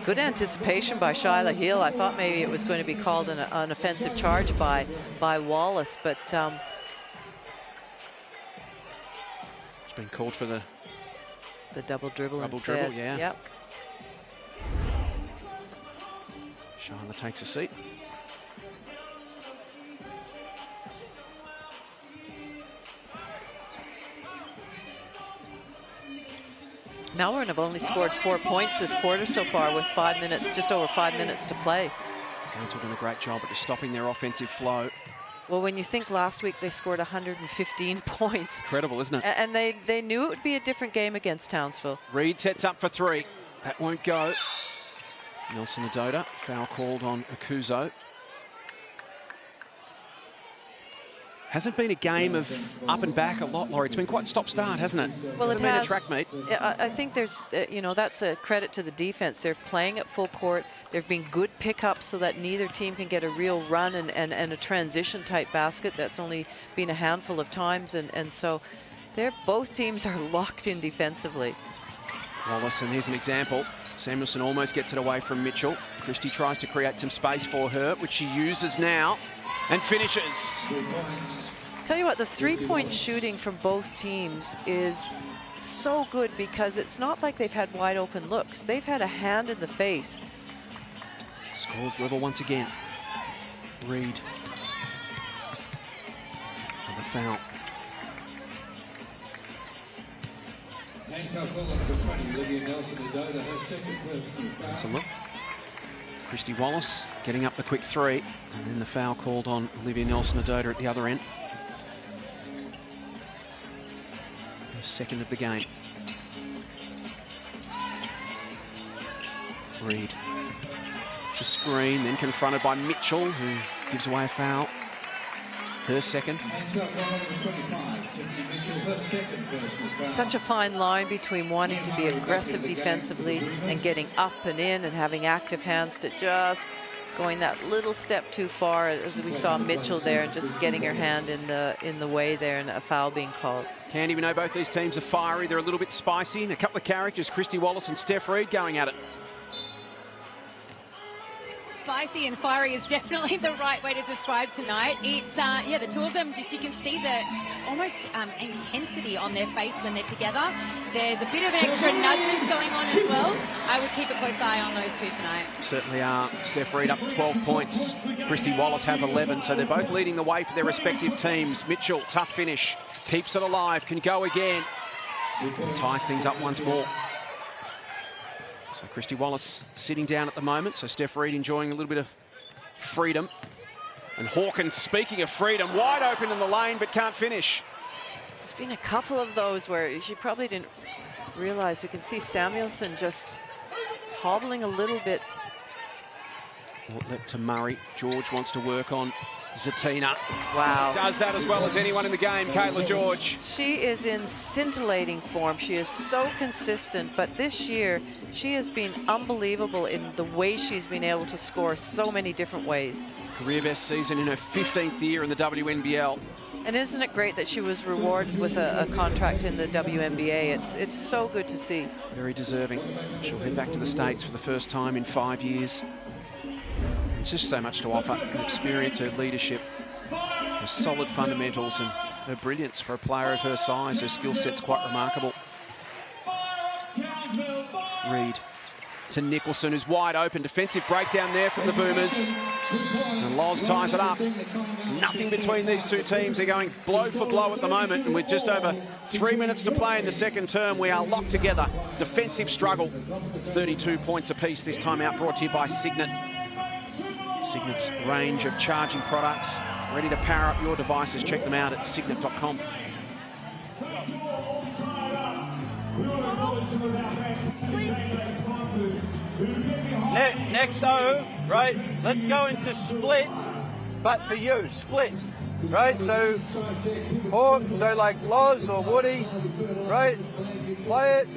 Good anticipation by Shyla Heal. I thought maybe it was going to be called an offensive charge by Wallace, but it's been called for the double dribble instead. Double dribble, yeah. Yep. Shyla takes a seat. Melbourne have only scored 4 points this quarter so far with 5 minutes, just over 5 minutes to play. Townsville done a great job at stopping their offensive flow. Well, when you think last week they scored 115 points. Incredible, isn't it? And they knew it would be a different game against Townsville. Reed sets up for 3. That won't go. Nelson Adota, foul called on Akuzo. Hasn't been a game of up and back a lot, Laurie. It's been quite stop-start, hasn't it? Well, hasn't been a track meet. I think there's, that's a credit to the defense. They're playing at full court. There have been good pickups so that neither team can get a real run and a transition-type basket. That's only been a handful of times, and so both teams are locked in defensively. Wallace, and here's an example. Samuelson almost gets it away from Mitchell. Christie tries to create some space for her, which she uses now. And finishes. Tell you what, the three-point shooting from both teams is so good because it's not like they've had wide open looks. They've had a hand in the face. Scores level once again. Reed. For the foul. That's a look. Christy Wallace getting up the quick three, and then the foul called on Olivia Nelson-Ododa at the other end. Her second of the game. Reed. It's a screen, then confronted by Mitchell, who gives away a foul. Her second. Such a fine line between wanting to be aggressive defensively and getting up and in and having active hands to just going that little step too far, as we saw Mitchell there, and just getting her hand in the way there and a foul being called. Candy, we know both these teams are fiery. They're a little bit spicy. And a couple of characters, Christy Wallace and Steph Reed, going at it. Spicy and fiery is definitely the right way to describe tonight. It's, yeah, the two of them, just you can see the almost intensity on their face when they're together. There's a bit of extra nudges going on as well. I would keep a close eye on those two tonight. Certainly are. Steph Reed up 12 points. Christy Wallace has 11, so they're both leading the way for their respective teams. Mitchell, tough finish, keeps it alive, can go again. Ties things up once more. So Christy Wallace sitting down at the moment, so Steph Reed enjoying a little bit of freedom. And Hawkins, speaking of freedom, wide open in the lane, but can't finish. There's been a couple of those where she probably didn't realize. We can see Samuelson just hobbling a little bit. Lip to Murray. George wants to work on Zatina. Wow. Does that as well as anyone in the game, Kayla George. She is in scintillating form. She is so consistent, but this year she has been unbelievable in the way she's been able to score so many different ways. Career best season in her 15th year in the WNBL. And isn't it great that she was rewarded with a contract in the WNBA? It's so good to see. Very deserving. She'll head back to the States for the first time in 5 years. It's just so much to offer. Her experience, her leadership, her solid fundamentals, and her brilliance for a player of her size. Her skill set's quite remarkable. Reed to Nicholson, who's wide open. Defensive breakdown there from the Boomers. And Loz ties it up. Nothing between these two teams. They're going blow for blow at the moment. And with just over 3 minutes to play in the second term, we are locked together. Defensive struggle. 32 points apiece this time out, brought to you by Cygnett. Cygnett's range of charging products, ready to power up your devices. Check them out at cygnett.com. Next O, right, let's go into split, but for you, split, right? So, or, so like Loz or Woody, right? Play it,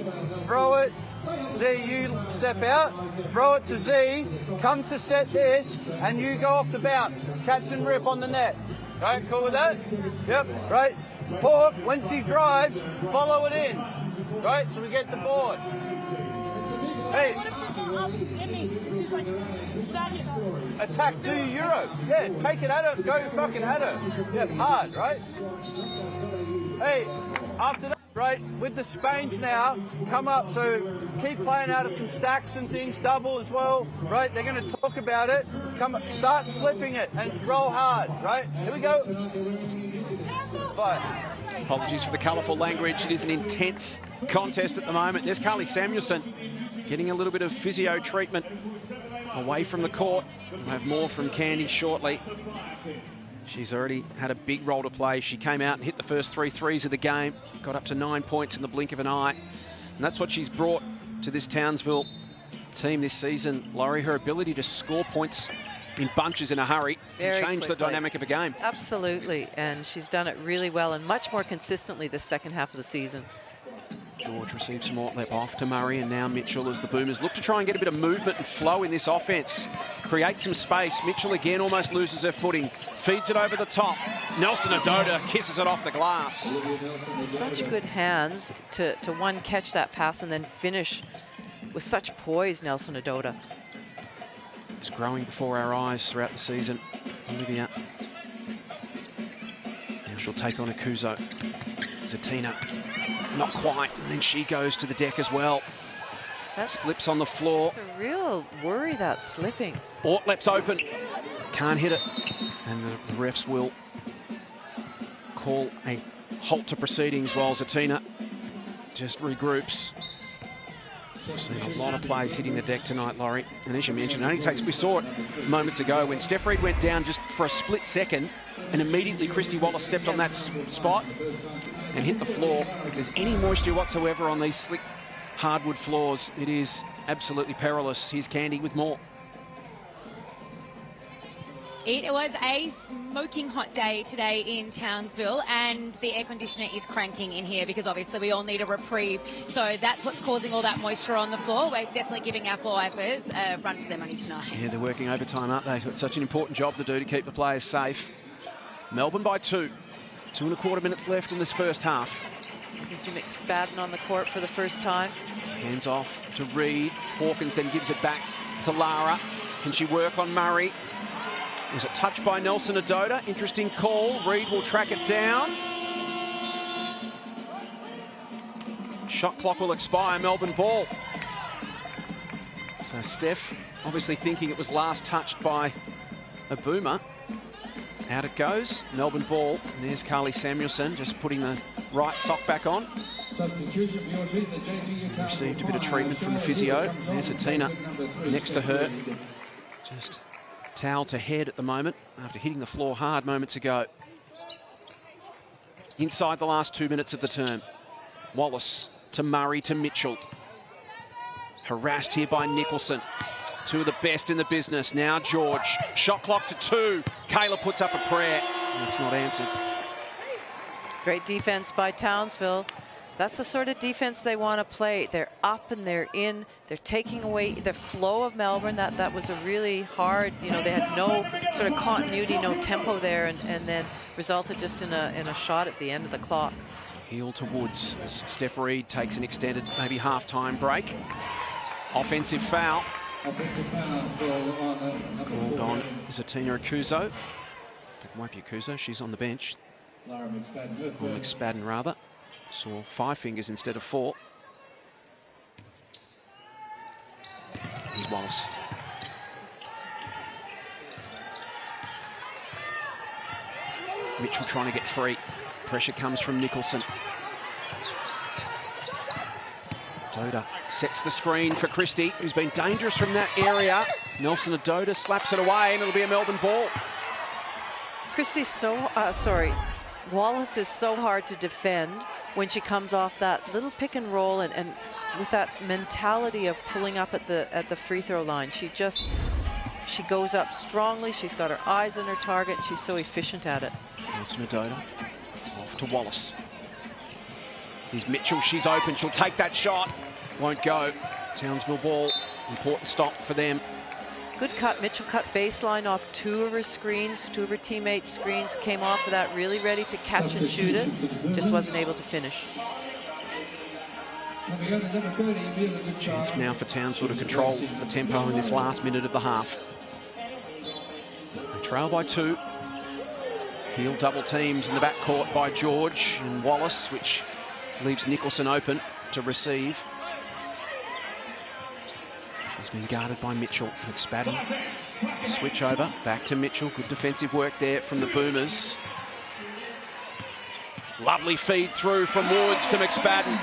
throw it. Z, you step out, throw it to Z, come to set this, and you go off the bounce. Catch and rip on the net. Right, cool with that? Yep, right. Hawk, once he drives, follow it in. Right, so we get the board. Hey. What if she's not up in me? She's like, attack, do your Euro. Yeah, take it at her, go fucking at her. Yeah, hard, right? Hey, after that, right, with the Spains now, come up, so keep playing out of some stacks and things, double as well, right? They're going to talk about it. Come, start slipping it and roll hard, right? Here we go. Fight. Apologies for the colourful language. It is an intense contest at the moment. There's Carly Samuelson getting a little bit of physio treatment away from the court. We'll have more from Candy shortly. She's already had a big role to play. She came out and hit the first 3 threes of the game, got up to 9 points in the blink of an eye. And that's what she's brought to this Townsville team this season, Laurie. Her ability to score points in bunches in a hurry can change the dynamic of a game. Absolutely, and she's done it really well and much more consistently this second half of the season. George receives some more lep off to Murray, and now Mitchell as the Boomers look to try and get a bit of movement and flow in this offense. Create some space. Mitchell again almost loses her footing. Feeds it over the top. Nelson-Ododa kisses it off the glass. Such good hands to one, catch that pass and then finish with such poise, Nelson-Ododa. It's growing before our eyes throughout the season. Olivia. Now She'll take on Akuzo. Zatina, not quite, and then she goes to the deck as well. Slips on the floor. It's a real worry, that slipping. Ortlep's open. Can't hit it. And the refs will call a halt to proceedings while Zatina just regroups. We've seen a lot of plays hitting the deck tonight, Laurie. And as you mentioned, it only takes, we saw it moments ago when Steph Reid went down just for a split second and immediately Christy Wallace stepped on that spot and hit the floor. If there's any moisture whatsoever on these slick hardwood floors, it is absolutely perilous. Here's Candy with more. It was a smoking hot day today in Townsville, and the air conditioner is cranking in here because obviously we all need a reprieve. So that's what's causing all that moisture on the floor. We're definitely giving our floor wipers a run for their money tonight. Yeah, they're working overtime, aren't they? It's such an important job to do to keep the players safe. Melbourne by 2. 2.25 minutes left in this first half. You can see McSpadden on the court for the first time. Hands off to Reid. Hawkins then gives it back to Lara. Can she work on Murray? Was it touched by Nelson Adoda? Interesting call. Reid will track it down. Shot clock will expire. Melbourne ball. So Steph obviously thinking it was last touched by a boomer. Out it goes. Melbourne ball. And there's Carly Samuelson just putting the right sock back on. Received a bit of treatment from the physio. There's Zatina next to her. Just towel to head at the moment after hitting the floor hard moments ago. Inside the last 2 minutes of the term. Wallace to Murray to Mitchell. Harassed here by Nicholson. Two of the best in the business. Now George. Shot clock to 2. Kayla puts up a prayer. And it's not answered. Great defense by Townsville. That's the sort of defense they want to play. They're up and they're in. They're taking away the flow of Melbourne. That was a really hard, you know, they had no sort of continuity, no tempo there, and then resulted just in a shot at the end of the clock. Heel to Woods as Steph Reid takes an extended, maybe half-time break. Offensive foul. Called on Zatina Akuzo. It won't be Akuzo, she's on the bench. Or McSpadden, rather. Saw 5 fingers instead of 4. Here's Wallace. Mitchell trying to get free. Pressure comes from Nicholson. Adoda sets the screen for Christie, who's been dangerous from that area. Nelson Adoda slaps it away, and it'll be a Melbourne ball. Christie's Wallace is so hard to defend when she comes off that little pick and roll and with that mentality of pulling up at the free throw line. She goes up strongly. She's got her eyes on her target. She's so efficient at it. Nelson Adoda off to Wallace. Here's Mitchell. She's open. She'll take that shot. Won't go. Townsville ball. Important stop for them. Good cut. Mitchell cut baseline off 2 of her screens. 2 of her teammates' screens came off of that, really ready to catch and shoot it. Just wasn't able to finish. Chance now for Townsville to control the tempo in this last minute of the half. They trail by 2. Heel double teams in the backcourt by George and Wallace, which leaves Nicholson open to receive. She's been guarded by Mitchell. McSpadden. Switch over. Back to Mitchell. Good defensive work there from the Boomers. Lovely feed through from Woods to McSpadden.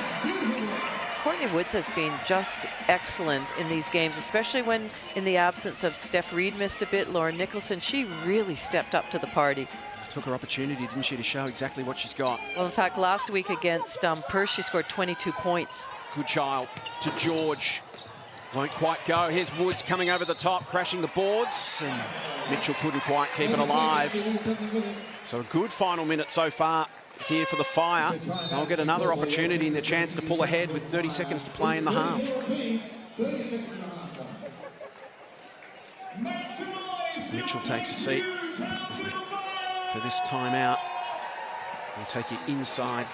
Courtney Woods has been just excellent in these games, especially when in the absence of Steph Reid missed a bit, Lauren Nicholson. She really stepped up to the party. Took her opportunity, didn't she, to show exactly what she's got. Well, in fact, last week against Perth, she scored 22 points. Good child to George. Won't quite go. Here's Woods coming over the top, crashing the boards, and Mitchell couldn't quite keep it alive. So a good final minute so far here for the Fire. They'll get another opportunity and the chance to pull ahead with 30 seconds to play in the half. Mitchell takes a seat for this timeout. We'll take you inside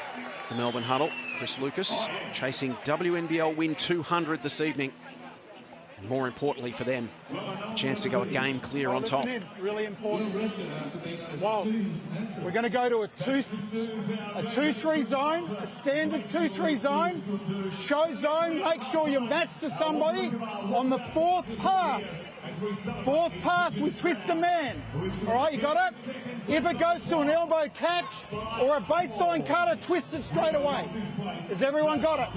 the Melbourne huddle. Chris Lucas chasing WNBL win 200 this evening. More importantly for them, a chance to go a game clear on top. Really important. Well, we're going to go to a 2-3 zone, a standard 2-3 zone, show zone. Make sure you match to somebody on the fourth pass. Fourth pass, we twist a man. All right, you got it? If it goes to an elbow catch or a baseline cutter, twist it straight away. Has everyone got it?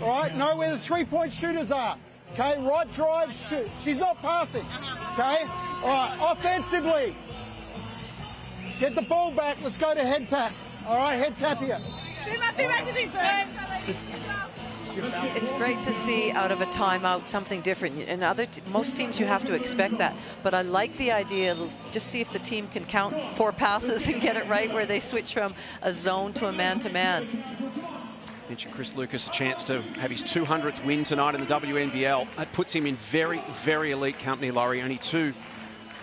All right, know where the three-point shooters are. Okay, right drive, shoot. She's not passing. Okay, all right, offensively. Get the ball back. Let's go to head tap. All right, head tap here. It's great to see out of a timeout something different. In most teams you have to expect that, but I like the idea. Let's just see if the team can count 4 passes and get it right where they switch from a zone to a man-to-man. Mentioned Chris Lucas a chance to have his 200th win tonight in the WNBL. That puts him in very, very elite company, Laurie. Only 2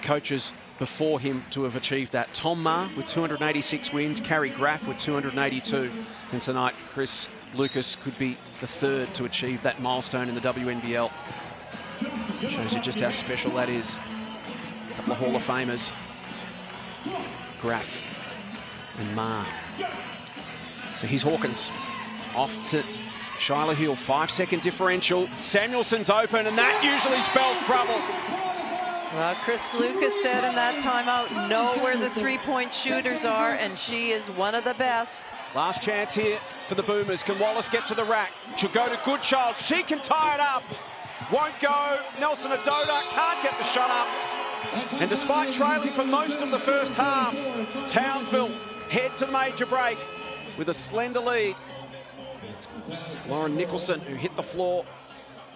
coaches before him to have achieved that. Tom Ma with 286 wins, Carrie Graff with 282. And tonight, Chris Lucas could be the 3rd to achieve that milestone in the WNBL. Shows you just how special that is. A couple of Hall of Famers. Graff and Ma. So here's Hawkins. Off to Shyla Hill, 5-second differential. Samuelson's open, and that usually spells trouble. Well, Chris Lucas said in that timeout, know where the three-point shooters are, and she is one of the best. Last chance here for the Boomers. Can Wallace get to the rack? She'll go to Goodchild. She can tie it up. Won't go. Nelson Adoda can't get the shot up. And despite trailing for most of the first half, Townsville head to the major break with a slender lead. It's Lauren Nicholson who hit the floor.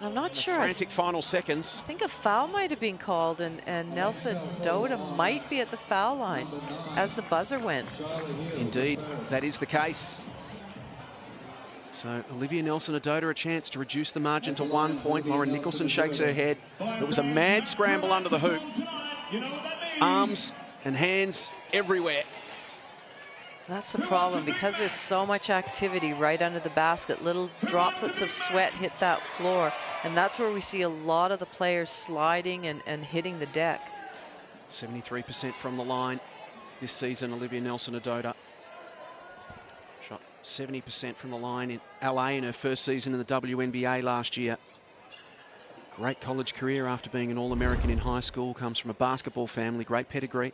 I'm not sure. Frantic final seconds. I think a foul might have been called, and Nelson Doda might be at the foul line as the buzzer went. Indeed, that is the case. So Olivia Nelson-Adoda a chance to reduce the margin to 1 point. Lauren Nicholson shakes her head. It was a mad scramble under the hoop. Arms and hands everywhere. That's the problem, because there's so much activity right under the basket. Little droplets of sweat hit that floor, and that's where we see a lot of the players sliding and hitting the deck. 73% from the line this season, Olivia Nelson-Adoda. Shot 70% from the line in LA in her first season in the WNBA last year. Great college career after being an All-American in high school. Comes from a basketball family, great pedigree.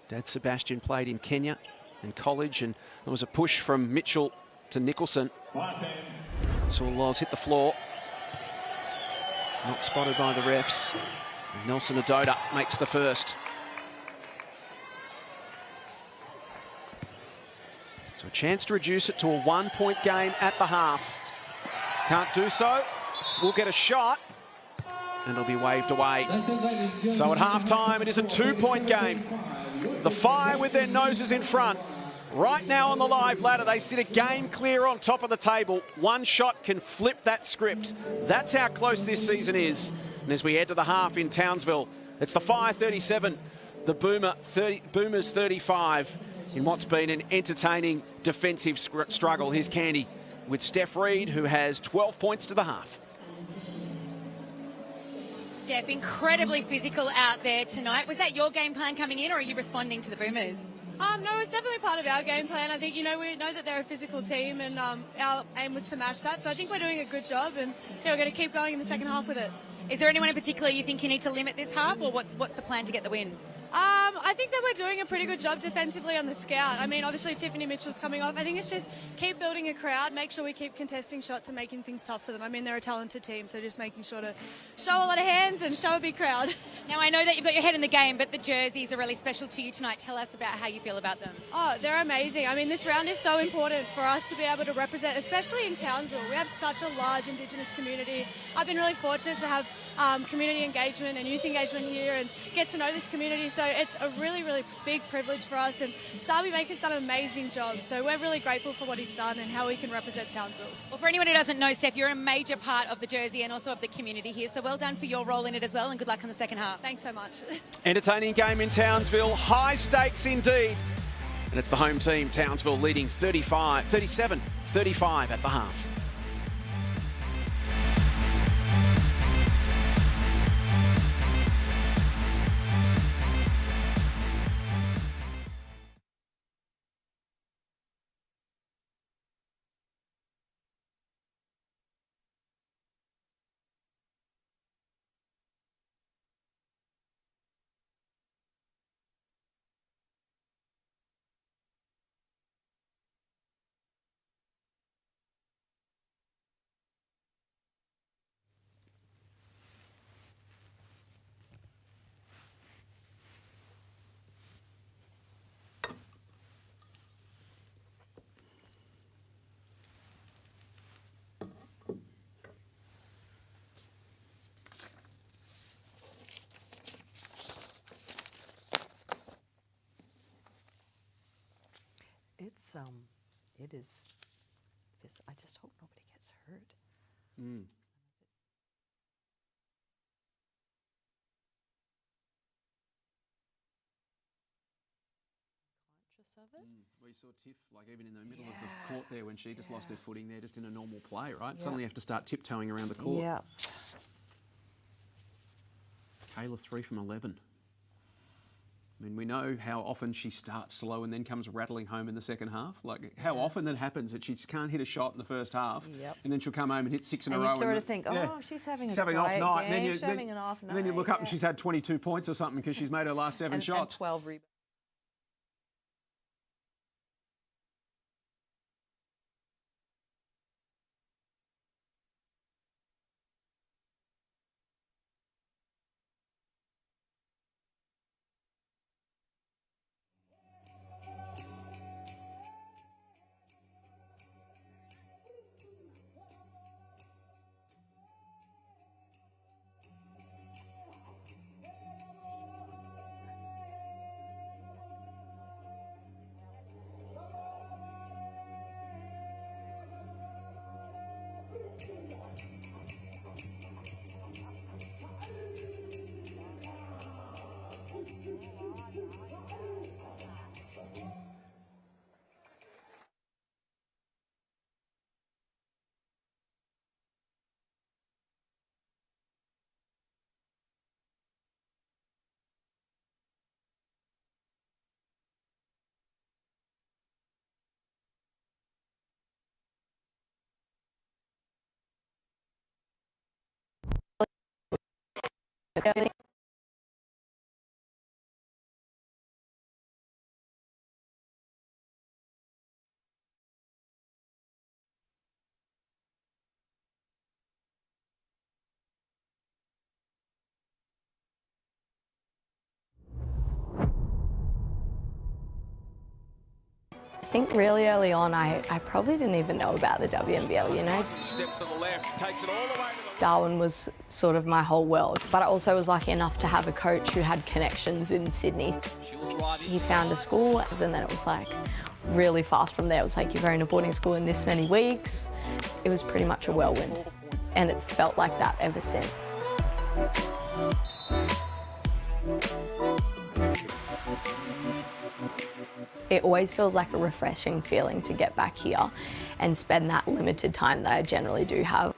Dad Sebastian played in Kenya in college, and there was a push from Mitchell to Nicholson. Saw Loz hit the floor. Not spotted by the refs. And Nelson-Adoda makes the first. So a chance to reduce it to a 1 point game at the half. Can't do so. We'll get a shot, and it'll be waved away. So at half-time, it is a 2 point game. The Fire with their noses in front. Right now on the live ladder, they sit a game clear on top of the table. One shot can flip that script. That's how close this season is. And as we head to the half in Townsville, it's the Fire 37, the Boomers 35, in what's been an entertaining defensive struggle. Here's Candy with Steph Reed, who has 12 points to the half. Steph, incredibly physical out there tonight. Was that your game plan coming in, or are you responding to the Boomers? No, it's definitely part of our game plan. I think, we know that they're a physical team, and our aim was to match that. So I think we're doing a good job, and we're going to keep going in the second half with it. Is there anyone in particular you think you need to limit this half, or what's the plan to get the win? I think that we're doing a pretty good job defensively on the scout. I mean, obviously Tiffany Mitchell's coming off. I think it's just keep building a crowd, make sure we keep contesting shots and making things tough for them. I mean, they're a talented team, so just making sure to show a lot of hands and show a big crowd. Now, I know that you've got your head in the game, but the jerseys are really special to you tonight. Tell us about how you feel about them. Oh, they're amazing. I mean, this round is so important for us to be able to represent, especially in Townsville. We have such a large Indigenous community. I've been really fortunate to have community engagement and youth engagement here and get to know this community. So it's a really, really big privilege for us. And Sabi Baker's done an amazing job. So we're really grateful for what he's done and how he can represent Townsville. Well, for anyone who doesn't know, Steph, you're a major part of the jersey and also of the community here. So well done for your role in it as well, and good luck on the second half. Thanks so much. Entertaining game in Townsville. High stakes indeed. And it's the home team, Townsville, leading 37-35 at the half. it is. I just hope nobody gets hurt. Conscious of it. We saw Tiff, like even in the middle of the court there when she just lost her footing there, just in a normal play, right? Suddenly you have to start tiptoeing around the court. Yeah. Kayla 3 from 11. I mean, we know how often she starts slow and then comes rattling home in the second half. Like, how often that happens that she just can't hit a shot in the first half, and then she'll come home and hit 6 in a row. And you sort of think, she's having an off night. She's having an off night. And then you look up and she's had 22 points or something because she's made her last 7 shots. And 12 rebounds. I think really early on, I probably didn't even know about the WNBL, you know. Steps to the left, takes it all the way to the Darwin was sort of my whole world, but I also was lucky enough to have a coach who had connections in Sydney. He found a school, and then it was like really fast from there. It was like, you're going to boarding school in this many weeks. It was pretty much a whirlwind, and it's felt like that ever since. It always feels like a refreshing feeling to get back here and spend that limited time that I generally do have.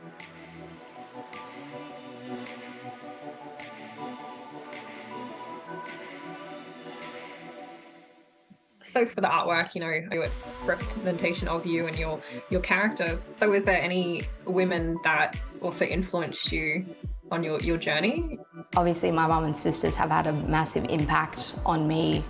So for the artwork, you know, it's representation of you and your character. So was there any women that also influenced you on your journey? Obviously my mum and sisters have had a massive impact on me.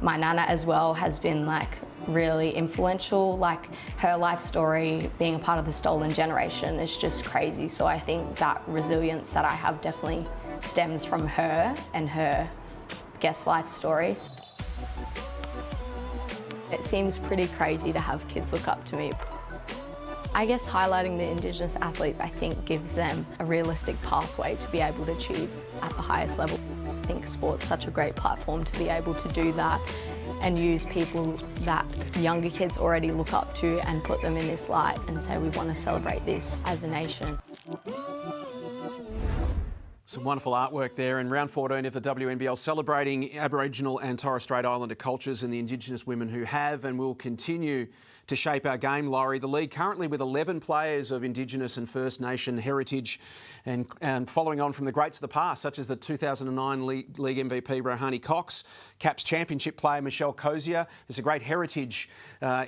My nana as well has been like really influential. Like her life story, being a part of the stolen generation, is just crazy. So I think that resilience that I have definitely stems from her and her guest life stories. It seems pretty crazy to have kids look up to me. I guess highlighting the Indigenous athlete, I think, gives them a realistic pathway to be able to achieve at the highest level. I think sport's such a great platform to be able to do that and use people that younger kids already look up to and put them in this light and say we want to celebrate this as a nation. Some wonderful artwork there in round 14 of the WNBL, celebrating Aboriginal and Torres Strait Islander cultures and the Indigenous women who have and will continue to shape our game, Laurie. The league currently with 11 players of Indigenous and First Nation heritage, and following on from the greats of the past, such as the 2009 League MVP Rohani Cox, Caps Championship player Michelle Cozier. There's a great heritage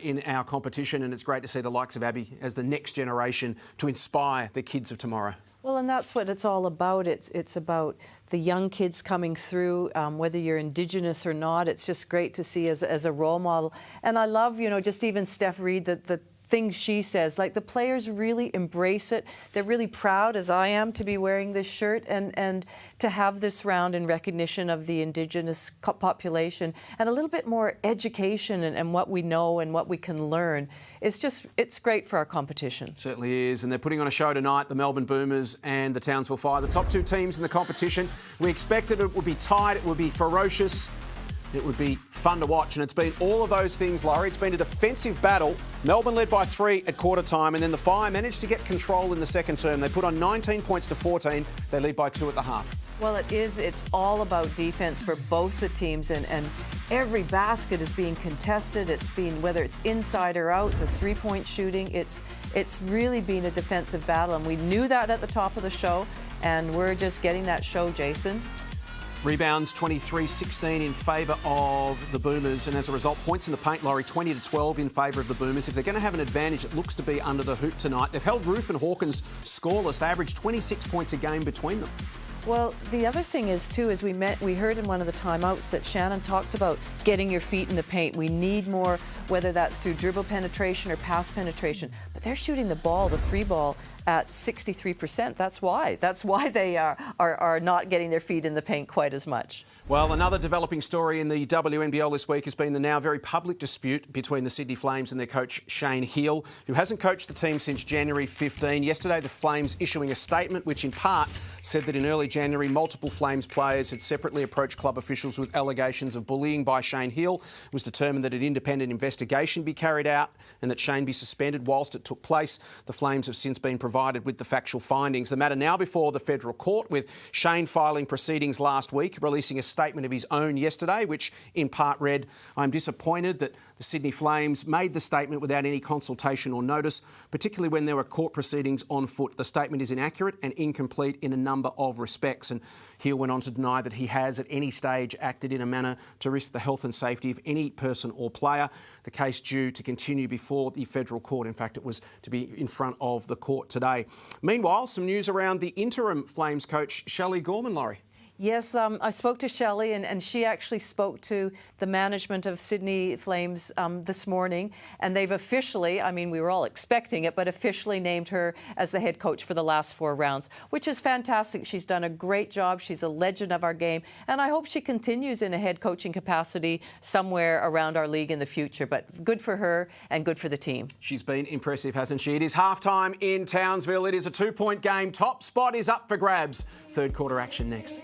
in our competition, and it's great to see the likes of Abby as the next generation to inspire the kids of tomorrow. Well, and that's what it's all about. It's about the young kids coming through, whether you're Indigenous or not. It's just great to see as a role model. And I love, you know, just even Steph Reed, the things she says. Like, the players really embrace it. They're really proud, as I am, to be wearing this shirt and to have this round in recognition of the Indigenous population and a little bit more education and what we know and what we can learn. It's great for our competition. Certainly is, and they're putting on a show tonight, the Melbourne Boomers and the Townsville Fire, the top two teams in the competition. We expected it would be tight, it would be ferocious. It would be fun to watch, and it's been all of those things, Laurie. It's been a defensive battle. Melbourne led by 3 at quarter time, and then the Fire managed to get control in the second term. They put on 19 points to 14. They lead by 2 at the half. Well, it's all about defense for both the teams, and every basket is being contested. It's been, whether it's inside or out, the three-point shooting, it's really been a defensive battle, and we knew that at the top of the show, and we're just getting that show, Jason. Rebounds 23-16 in favour of the Boomers, and as a result, points in the paint, Laurie, 20-12 in favour of the Boomers. If they're going to have an advantage, it looks to be under the hoop tonight. They've held Roof and Hawkins scoreless. They average 26 points a game between them. Well, the other thing is, too, is we heard in one of the timeouts that Shannon talked about getting your feet in the paint. We need more, whether that's through dribble penetration or pass penetration. But they're shooting the ball, the three ball, at 63%. That's why they are not getting their feet in the paint quite as much. Well, another developing story in the WNBL this week has been the now very public dispute between the Sydney Flames and their coach Shane Heal, who hasn't coached the team since January 15. Yesterday, the Flames issuing a statement which in part said that in early January, multiple Flames players had separately approached club officials with allegations of bullying by Shane Heal. It was determined that an independent investigation be carried out and that Shane be suspended whilst it took place. The Flames have since been provided with the factual findings. The matter now before the federal court, with Shane filing proceedings last week, releasing a statement of his own yesterday, which in part read, "I'm disappointed that the Sydney Flames made the statement without any consultation or notice, particularly when there were court proceedings on foot. The statement is inaccurate and incomplete in a number of respects." And Heal went on to deny that he has at any stage acted in a manner to risk the health and safety of any person or player. The case due to continue before the federal court. In fact, it was to be in front of the court today. Meanwhile, some news around the interim Flames coach, Shelley Gorman, Laurie. Yes, I spoke to Shelley, and she actually spoke to the management of Sydney Flames this morning, and they've officially, I mean, we were all expecting it, but officially named her as the head coach for the last 4 rounds, which is fantastic. She's done a great job. She's a legend of our game, and I hope she continues in a head coaching capacity somewhere around our league in the future. But good for her and good for the team. She's been impressive, hasn't she? It is halftime in Townsville. It is a 2-point game. Top spot is up for grabs. Third quarter action next.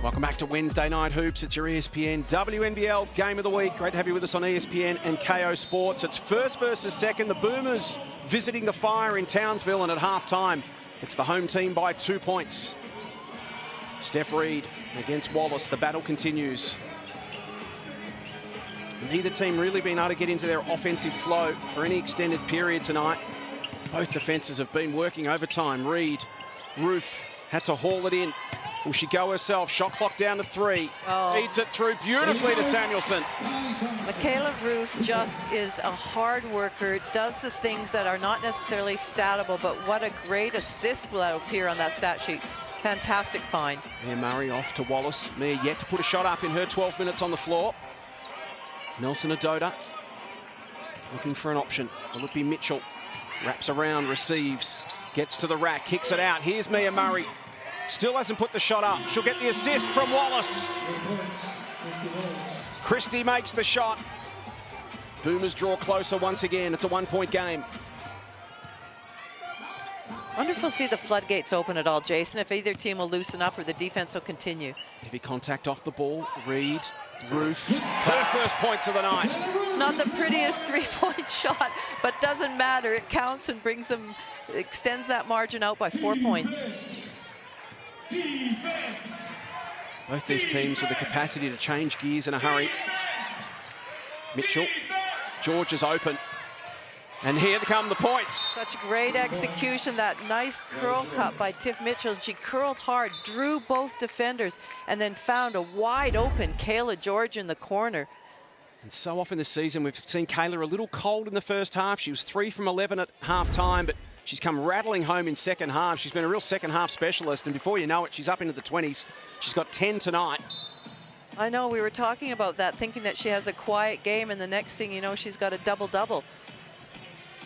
Welcome back to Wednesday Night Hoops. It's your ESPN WNBL Game of the Week. Great to have you with us on ESPN and KO Sports. It's first versus second. The Boomers visiting the Fire in Townsville, and at halftime, it's the home team by 2 points. Steph Reed against Wallace. The battle continues. Neither team really been able to get into their offensive flow for any extended period tonight. Both defences have been working overtime. Reed, Roof had to haul it in. Will she go herself? Shot clock down to 3. Feeds it through beautifully to Samuelson. Michaela Roof just is a hard worker, does the things that are not necessarily statable, but what a great assist will appear on that stat sheet. Fantastic find. Mia Murray off to Wallace. Mia yet to put a shot up in her 12 minutes on the floor. Nelson Adoda looking for an option. Will it be Mitchell? Wraps around, receives, gets to the rack, kicks it out. Here's Mia Murray. Still hasn't put the shot up. She'll get the assist from Wallace. Christie makes the shot. Boomers draw closer once again. It's a 1-point game. Wonderful to see the floodgates open at all, Jason, if either team will loosen up or the defense will continue. To be contact off the ball. Reed, Roof. Her first points of the night. It's not the prettiest three-point shot, but doesn't matter. It counts and brings them, extends that margin out by 4 points. Both these teams with the capacity to change gears in a hurry. Mitchell, George is open. And here come the points. Such great execution, that nice curl cut by Tiff Mitchell. She curled hard, drew both defenders, and then found a wide open Kayla George in the corner. And so often this season, we've seen Kayla a little cold in the first half. She was 3 from 11 at half-time, but she's come rattling home in second half. She's been a real second-half specialist, and before you know it, she's up into the 20s. She's got 10 tonight. I know, we were talking about that, thinking that she has a quiet game, and the next thing you know, she's got a double-double.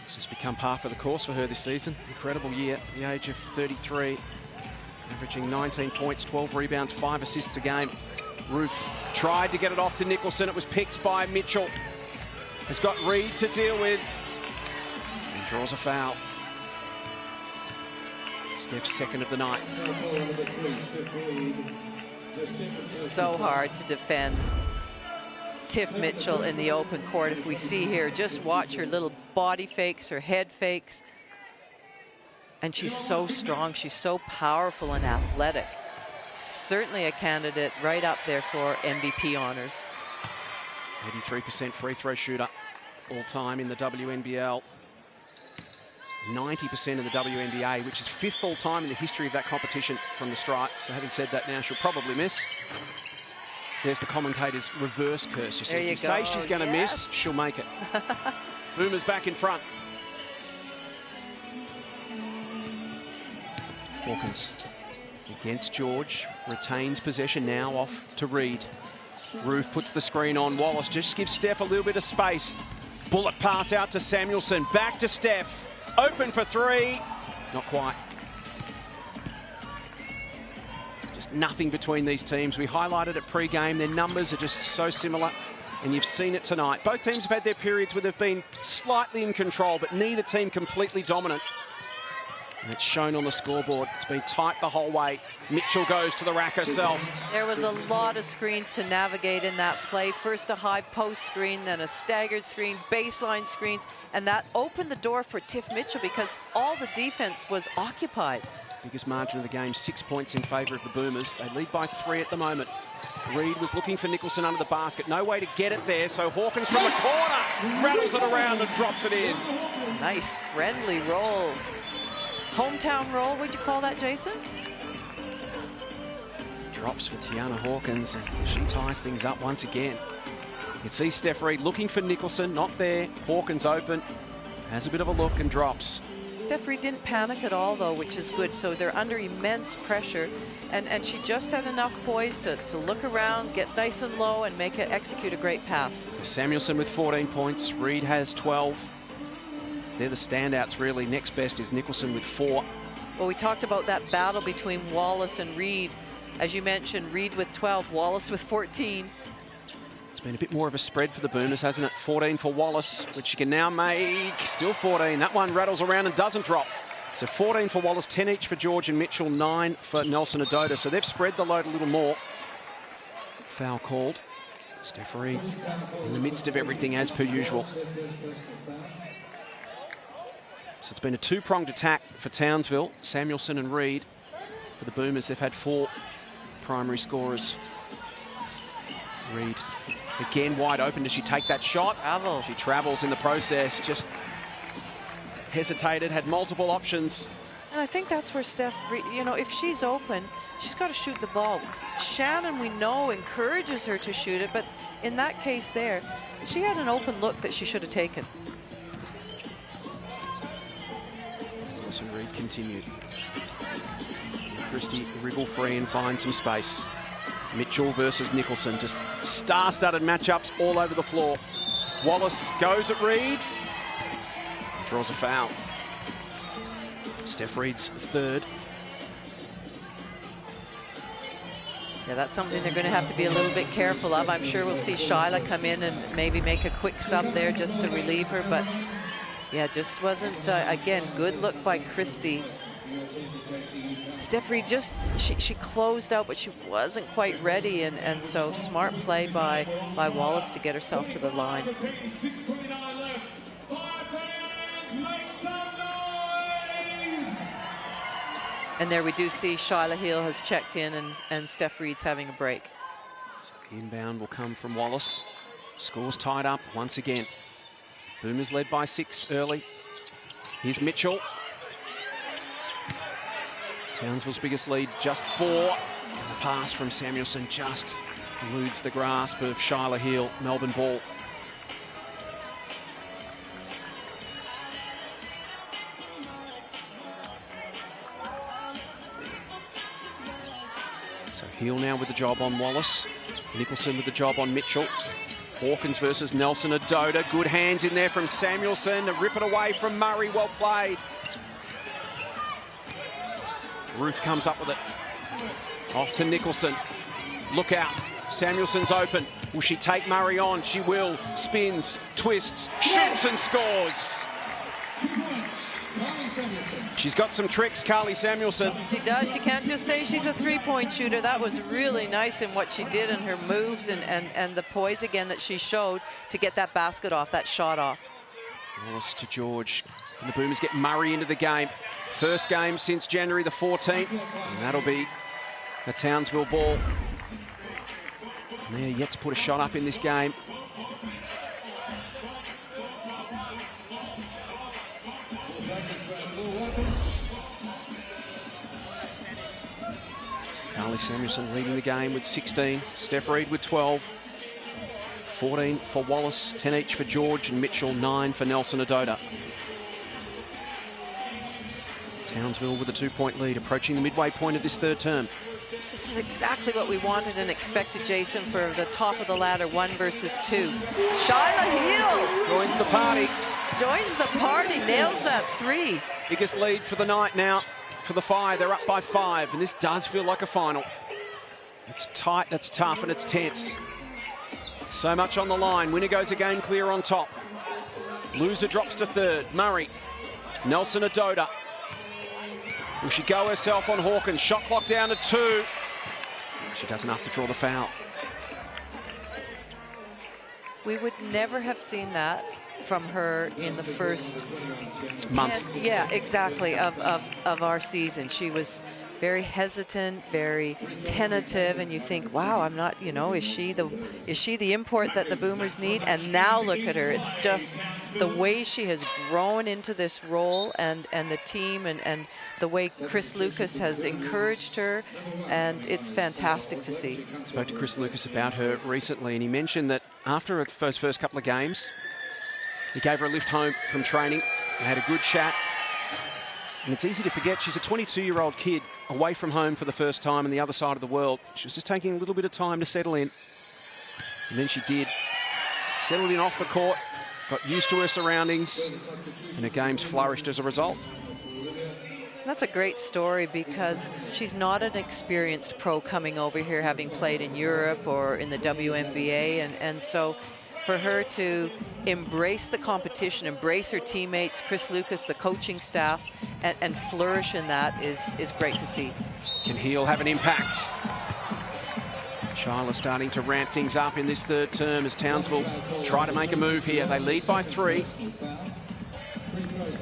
It's just become par for the course for her this season. Incredible year at the age of 33. Averaging 19 points, 12 rebounds, 5 assists a game. Roof tried to get it off to Nicholson. It was picked by Mitchell. Has got Reed to deal with. And draws a foul. Steph's second of the night. So hard to defend Tiff Mitchell in the open court. If we see here, just watch her little body fakes, her head fakes. And she's so strong, she's so powerful and athletic. Certainly a candidate right up there for MVP honors. 83% free throw shooter all time in the WNBL. 90% in the WNBA, which is 5th all time in the history of that competition from the stripe. So having said that now, she'll probably miss. There's the commentator's reverse curse. You see, if you say she's going to miss, she'll make it. Boomers back in front. Hawkins against George, retains possession now, off to Reed. Roof puts the screen on. Wallace just gives Steph a little bit of space. Bullet pass out to Samuelson, back to Steph. Open for 3. Not quite. Just nothing between these teams. We highlighted it pre-game. Their numbers are just so similar, and you've seen it tonight. Both teams have had their periods where they've been slightly in control, but neither team completely dominant. And it's shown on the scoreboard. It's been tight the whole way. Mitchell goes to the rack herself. There was a lot of screens to navigate in that play. First a high post screen, then a staggered screen, baseline screens, and that opened the door for Tiff Mitchell because all the defense was occupied. Biggest margin of the game, 6 points in favour of the Boomers. They lead by 3 at the moment. Reed was looking for Nicholson under the basket. No way to get it there, so Hawkins from the corner rattles it around and drops it in. Nice friendly roll. Hometown roll, would you call that, Jason? Drops for Tiana Hawkins, and she ties things up once again. You can see Steph Reed looking for Nicholson, not there. Hawkins open, has a bit of a look and drops. Steph Reed didn't panic at all, though, which is good. So they're under immense pressure, and she just had enough poise to look around, get nice and low, and execute a great pass. So Samuelson with 14 points, Reed has 12. They're the standouts, really. Next best is Nicholson with 4. Well, we talked about that battle between Wallace and Reed. As you mentioned, Reed with 12, Wallace with 14. It's been a bit more of a spread for the Boomers, hasn't it? 14 for Wallace, which she can now make. Still 14. That one rattles around and doesn't drop. So 14 for Wallace, 10 each for George and Mitchell, 9 for Nelson Adoda. So they've spread the load a little more. Foul called. Steph Reid in the midst of everything as per usual. So it's been a two-pronged attack for Townsville. Samuelson and Reid. For the Boomers, they've had 4 primary scorers. Reid again wide open. Does she take that shot? She travels in the process. Just hesitated, had multiple options. And I think that's where Steph, you know, if she's open, she's got to shoot the ball. Shannon, we know, encourages her to shoot it, but in that case there, she had an open look that she should have taken. So Reid continued. Christie wriggle free and find some space. Mitchell versus Nicholson, just star-studded matchups all over the floor. Wallace goes at Reid, draws a foul. Steph Reid's third. Yeah, that's something they're going to have to be a little bit careful of. I'm sure we'll see Shyla come in and maybe make a quick sub there just to relieve her, but yeah, just wasn't, again, good look by Christie. Steph Reid just, she closed out, but she wasn't quite ready, and so smart play by Wallace to get herself to the line. And there we do see Shyla Hill has checked in, and Steph Reid's having a break. So the inbound will come from Wallace. Scores tied up once again. Boomers led by 6 early. Here's Mitchell. Townsville's biggest lead, just 4. And the pass from Samuelson just eludes the grasp of Shyla Hill. Melbourne ball. So Hill now with the job on Wallace. Nicholson with the job on Mitchell. Hawkins versus Nelson Adoda. Good hands in there from Samuelson to rip it away from Murray. Well played. Ruth comes up with it. Off to Nicholson. Look out. Samuelson's open. Will she take Murray on? She will. Spins, twists, shoots and scores. She's got some tricks, Carly Samuelson. She does. She can't just say she's a three-point shooter. That was really nice in what she did and her moves and the poise again that she showed to get that basket off, that shot off. Wallace to George. And the Boomers get Murray into the game. First game since January the 14th. And that'll be a Townsville ball. And they're yet to put a shot up in this game. Carly Samuelson leading the game with 16. Steph Reid with 12. 14 for Wallace, 10 each for George and Mitchell, 9 for Nelson Adoda. Townsville with a 2-point lead, approaching the midway point of this third term. This is exactly what we wanted and expected, Jason, for the top of the ladder, 1 versus 2. Shyla Hill joins the party. Joins the party, nails that 3. Biggest lead for the night now for the Fire. They're up by 5, and this does feel like a final. It's tight, it's tough, and it's tense. So much on the line. Winner goes a game clear on top. Loser drops to 3rd. Murray. Nelson Adoda. Will she go herself on Hawkins? Shot clock down to 2. She does enough to draw the foul. We would never have seen that from her in the first month. Yeah, exactly, of our season. She was very hesitant, very tentative, and you think, wow, I'm not, you know, is she the import that the Boomers need? And now look at her. It's just the way she has grown into this role, and the team, and the way Chris Lucas has encouraged her, and it's fantastic to see. I spoke to Chris Lucas about her recently, and he mentioned that after her first couple of games, he gave her a lift home from training. They had a good chat. And it's easy to forget she's a 22-year-old kid away from home for the first time on the other side of the world. She was just taking a little bit of time to settle in. And then she did. Settled in off the court, got used to her surroundings, and her games flourished as a result. That's a great story because she's not an experienced pro coming over here having played in Europe or in the WNBA, and so for her to embrace the competition, embrace her teammates, Chris Lucas, the coaching staff, and flourish in that is great to see. Can Heel have an impact? Shyla starting to ramp things up in this third term as Townsville try to make a move here. They lead by 3.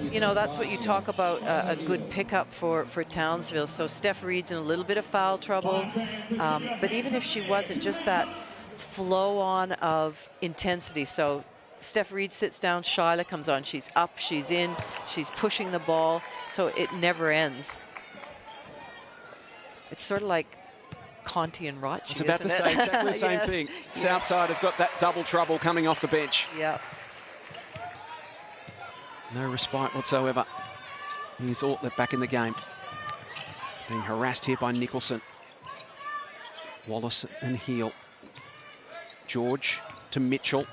You know, that's what you talk about, a good pickup for Townsville. So Steph Reed's in a little bit of foul trouble. But even if she wasn't, just that flow on of intensity. So Steph Reed sits down, Shyla comes on. She's up, she's in, she's pushing the ball. So it never ends. It's sort of like Conti and Rochi. I was about to say exactly the same thing. Southside have got that double trouble coming off the bench. Yeah. No respite whatsoever. Here's Ortlet back in the game. Being harassed here by Nicholson. Wallace and Heel. George to Mitchell.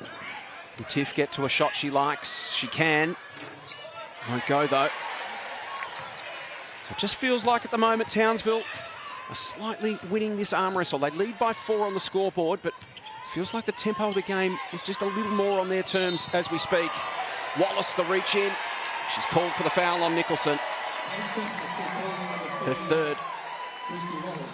Will Tiff get to a shot she likes? She can. Won't go though. So it just feels like at the moment Townsville are slightly winning this arm wrestle. They lead by 4 on the scoreboard, but feels like the tempo of the game is just a little more on their terms as we speak. Wallace, the reach in. She's called for the foul on Nicholson. Her third.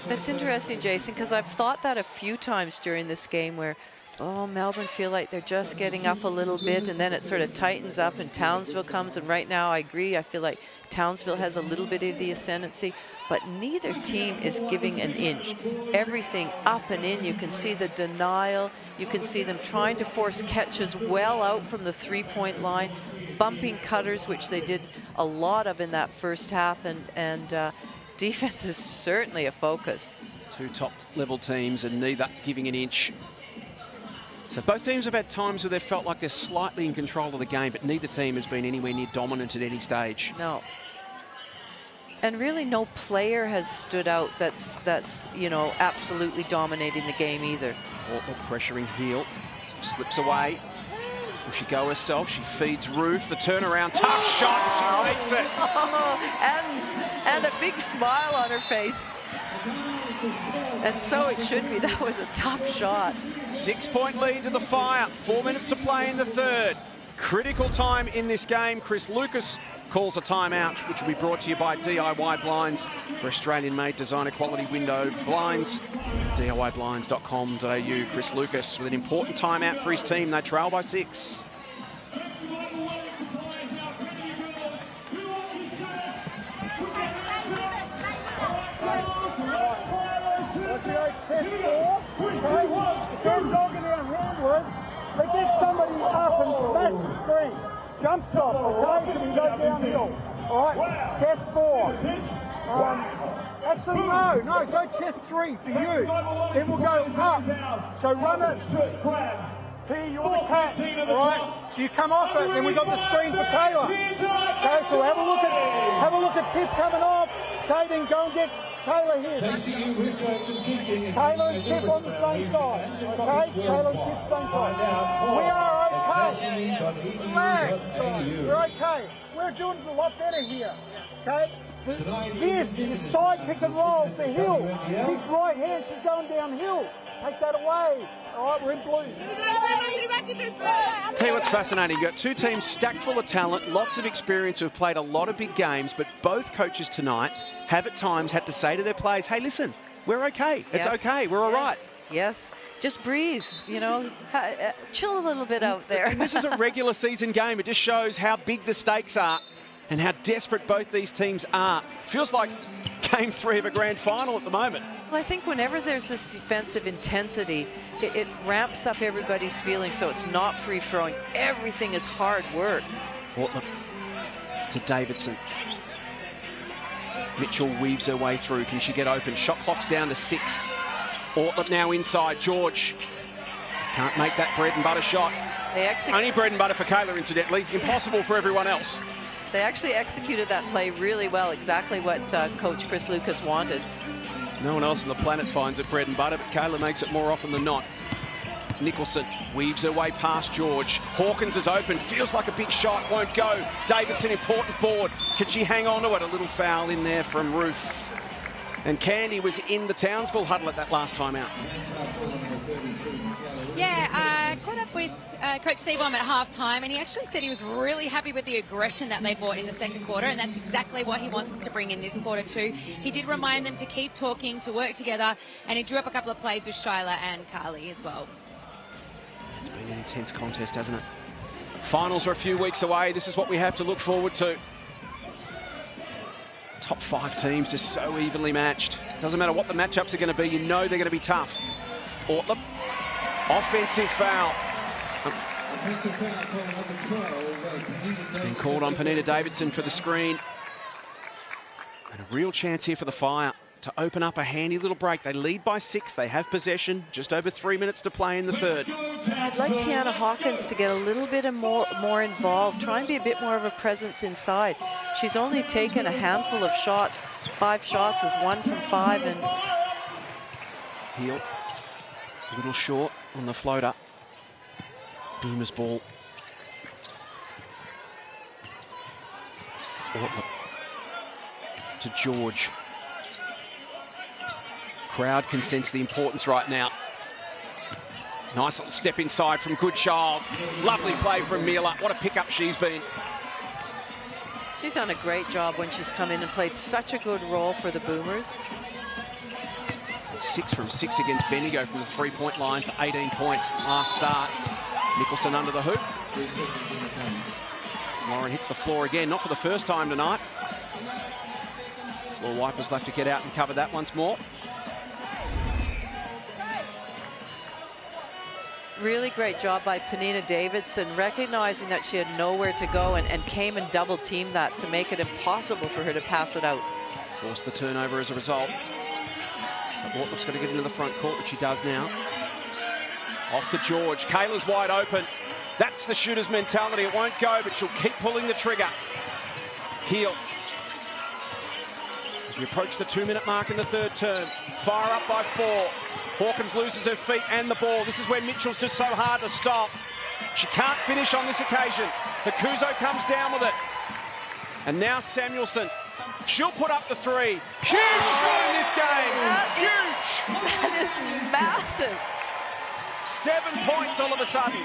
That's interesting, Jason, because I've thought that a few times during this game where, oh, Melbourne feel like they're just getting up a little bit and then it sort of tightens up and Townsville comes. And right now, I agree, I feel like Townsville has a little bit of the ascendancy, but neither team is giving an inch. Everything up and in. You can see the denial. You can see them trying to force catches well out from the three-point line, bumping cutters, which they did a lot of in that first half, and defense is certainly a focus. 2 top-level teams and neither giving an inch. So both teams have had times where they've felt like they're slightly in control of the game, but neither team has been anywhere near dominant at any stage. No. And really no player has stood out that's you know, absolutely dominating the game either. Ortler pressuring Heel. Slips away. Will she go herself? She feeds Ruth. The turnaround. Tough shot. She makes it. And a big smile on her face. And so it should be. That was a tough shot. 6-point lead to the Fire. 4 minutes to play in the third. Critical time in this game. Chris Lucas calls a timeout, which will be brought to you by DIY Blinds for Australian-made designer quality window blinds. DIYblinds.com.au. Chris Lucas with an important timeout for his team. They trail by 6. They get somebody up and smash the screen. Jump stop, okay? So we go downhill. All right, chest 4. Actually, no, go chest 3 for you. Then we'll go up. So run it. Here, you're the catch, all right? So you come off it, then we got the screen for Taylor. Okay, so have a look at Tiff coming off. Okay, then go and get Taylor here. Taylor and Tiff on the same side. Okay, Taylor and Tiff same side. We are okay. Relax. We're okay. We're doing a lot better here. Okay. This is side pick and roll for Hill. She's right hand. She's going downhill. Take that away. All right, we're in blue. Tell you what's fascinating. You've got 2 teams stacked full of talent, lots of experience, who have played a lot of big games, but both coaches tonight have at times had to say to their players, hey, listen, we're okay. It's okay. We're all right. Yes. Just breathe, you know, chill a little bit out there. And this is a regular season game. It just shows how big the stakes are and how desperate both these teams are. Feels like game 3 of a grand final at the moment. Well, I think whenever there's this defensive intensity, it ramps up everybody's feelings, so it's not free-throwing. Everything is hard work. Ortler to Davidson. Mitchell weaves her way through. Can she get open? Shot clock's down to 6. Ortler now inside. George can't make that bread and butter shot. Only bread and butter for Kayla, incidentally. Impossible for everyone else. They actually executed that play really well, exactly what Coach Chris Lucas wanted. No one else on the planet finds it bread and butter, but Kayla makes it more often than not. Nicholson weaves her way past George. Hawkins is open, feels like a big shot, won't go. Davidson, important board. Can she hang on to it? A little foul in there from Ruth. And Candy was in the Townsville huddle at that last time out. Yeah, caught up with Coach Seaborn at half-time, and he actually said he was really happy with the aggression that they brought in the second quarter, and that's exactly what he wants to bring in this quarter too. He did remind them to keep talking, to work together, and he drew up a couple of plays with Shyla and Carly as well. It's been an intense contest, hasn't it? Finals are a few weeks away. This is what we have to look forward to. Top 5 teams just so evenly matched. Doesn't matter what the matchups are going to be, you know they're going to be tough. Ortlip, offensive foul. It's been called on Penina Davidson for the screen. And a real chance here for the Fire to open up a handy little break. They lead by 6. They have possession. Just over 3 minutes to play in the third. I'd like Tiana Hawkins to get a little bit more involved. Try and be a bit more of a presence inside. She's only taken a handful of shots. 5 shots is 1 from 5. And Heel, a little short on the floater. Boomers ball. To George. Crowd can sense the importance right now. Nice little step inside from Goodchild. Lovely play from Mila. What a pickup she's been. she's done a great job when she's come in and played such a good role for the Boomers. 6 from 6 against Bendigo from the three-point line for 18 points last start. Nicholson under the hoop. Lauren hits the floor again, not for the first time tonight. Floor wipers left to get out and cover that once more. Really great job by Penina Davidson, recognizing that she had nowhere to go and came and double-teamed that to make it impossible for her to pass it out. Forced the turnover as a result. So Ortlip's got to get into the front court, which she does now. Off to George. Kayla's wide open. That's the shooter's mentality. It won't go, but she'll keep pulling the trigger. Heel. As we approach the 2-minute mark in the third term. Fire up by 4. Hawkins loses her feet and the ball. This is where Mitchell's just so hard to stop. She can't finish on this occasion. Hakuzo comes down with it. And now Samuelson. She'll put up the 3. Huge shot in this game. Huge. That is massive. 7 points all of a sudden.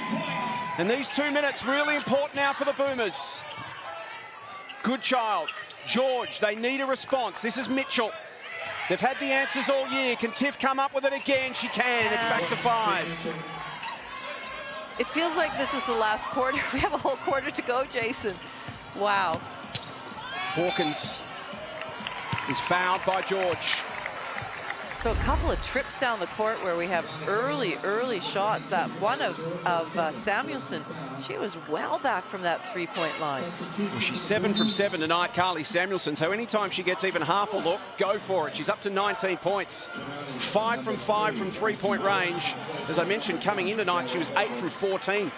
And these 2 minutes really important now for the Boomers. Goodchild, George, they need a response. This is Mitchell. They've had the answers all year. Can Tiff come up with it again? She can. It's back to 5. It feels like this is the last quarter. We have a whole quarter to go, Jason. Wow. Hawkins is fouled by George. So a couple of trips down the court where we have early shots. That one of Samuelson, she was well back from that three-point line. Well, she's 7 from 7 tonight, Carly Samuelson. So anytime she gets even half a look, go for it. She's up to 19 points. 5 from 5 from three-point range. As I mentioned, coming in tonight, she was 8 from 14.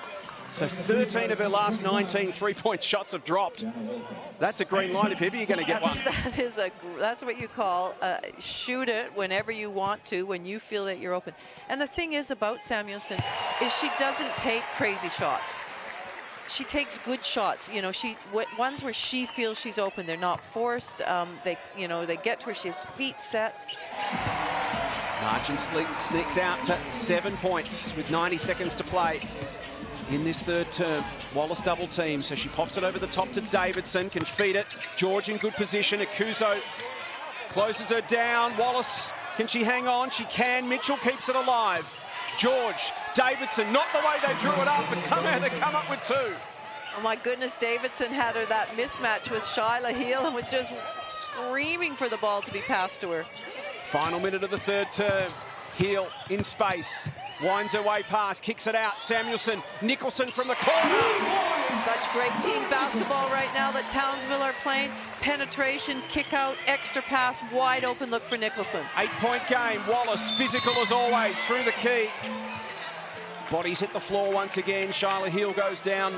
So 13 of her last 19 three-point shots have dropped. That's a green light if ever you're going to get one. That's what you call shoot it whenever you want to, when you feel that you're open. And the thing is about Samuelson is she doesn't take crazy shots. She takes good shots. You know, ones where she feels she's open. They're not forced. They get to where she has feet set. Margin sneaks out to 7 points with 90 seconds to play. In this third term, Wallace double team, so she pops it over the top to Davidson, can feed it. George in good position. Akuzo closes her down. Wallace, can she hang on? She can. Mitchell keeps it alive. George, Davidson, not the way they drew it up, but somehow they come up with 2. Oh my goodness, Davidson had her that mismatch with Shyla Heel and was just screaming for the ball to be passed to her. Final minute of the third term. Heel in space. Winds her way past, kicks it out. Samuelson, Nicholson from the corner. Such great team basketball right now that Townsville are playing. Penetration, kick out, extra pass, wide open look for Nicholson. 8-point game. Wallace, physical as always, through the key. Bodies hit the floor once again. Shyla Heel goes down.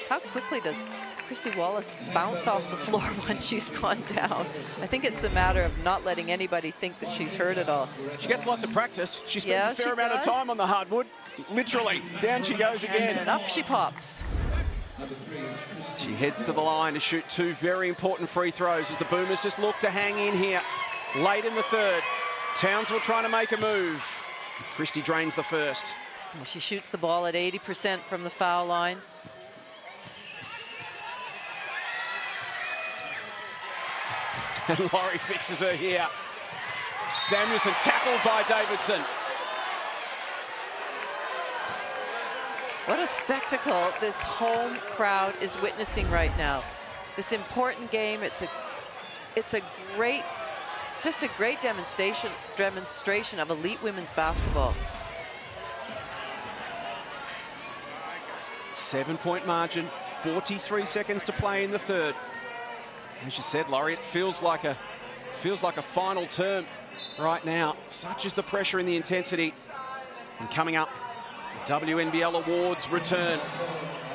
How quickly does Christy Wallace bounce off the floor once she's gone down? I think it's a matter of not letting anybody think that she's hurt at all. She gets lots of practice. She spends a fair amount of time on the hardwood. Literally, down she goes again. And up she pops. She heads to the line to shoot 2 very important free throws as the Boomers just look to hang in here. Late in the third, Townsville trying to make a move. Christie drains the first. And she shoots the ball at 80% from the foul line. And Laurie fixes her here. Samuelson tackled by Davidson. What a spectacle this home crowd is witnessing right now. This important game, it's a great, just a great demonstration of elite women's basketball. 7-point margin, 43 seconds to play in the third. As you said, Laurie, it feels like a final term right now. Such is the pressure and the intensity. And coming up, the WNBL Awards return,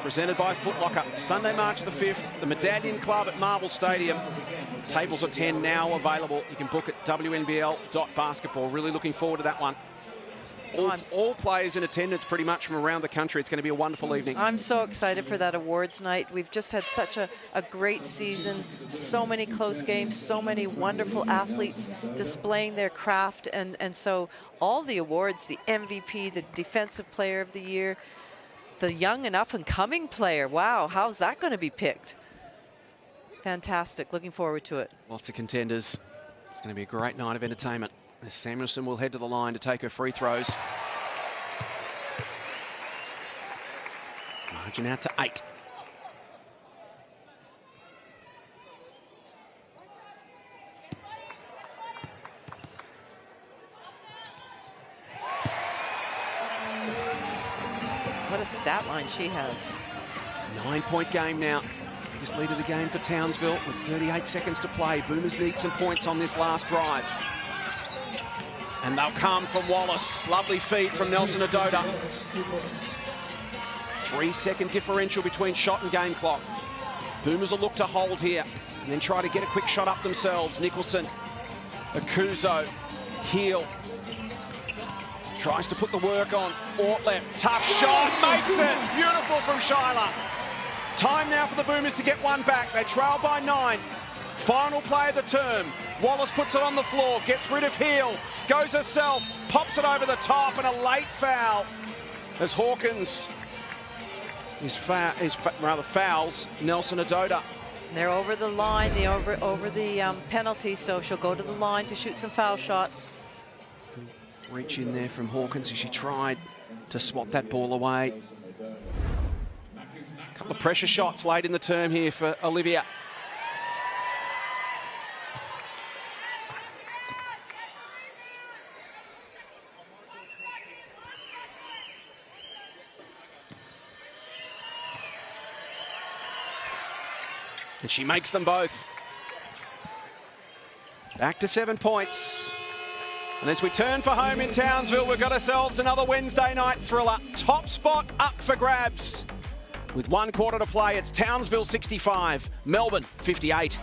presented by Foot Locker. Sunday, March the 5th, the Medallion Club at Marvel Stadium. Tables of 10 now available. You can book at WNBL.basketbol. Really looking forward to that one. All players in attendance pretty much from around the country. It's going to be a wonderful evening. I'm so excited for that awards night. We've just had such a great season, so many close games, so many wonderful athletes displaying their craft, and so all the awards, the MVP, the Defensive Player of the Year, the young and up-and-coming player. Wow, how's that going to be picked? Fantastic. Looking forward to it. Lots of contenders. It's going to be a great night of entertainment. As Samuelson will head to the line to take her free throws. Margin out to 8. What a stat line she has. 9-point game now. Biggest lead of the game for Townsville with 38 seconds to play. Boomers need some points on this last drive. And they'll come from Wallace. Lovely feed from Nelson Adota. 3-second differential between shot and game clock. Boomers will look to hold here and then try to get a quick shot up themselves. Nicholson, Akuzo, Heel. Tries to put the work on. Ortlep, tough shot, makes it. Beautiful from Schuyler. Time now for the Boomers to get one back. They trail by 9. Final play of the term. Wallace puts it on the floor, gets rid of Heel, goes herself, pops it over the top, and a late foul as Hawkins fouls Nelson Adota. They're over the line, over the penalty, so she'll go to the line to shoot some foul shots. Reach in there from Hawkins as she tried to swat that ball away. A couple of pressure shots late in the term here for Olivia. And she makes them both. Back to 7 points. And as we turn for home in Townsville, we've got ourselves another Wednesday night thriller. Top spot up for grabs. With 1 quarter to play, it's Townsville 65, Melbourne 58.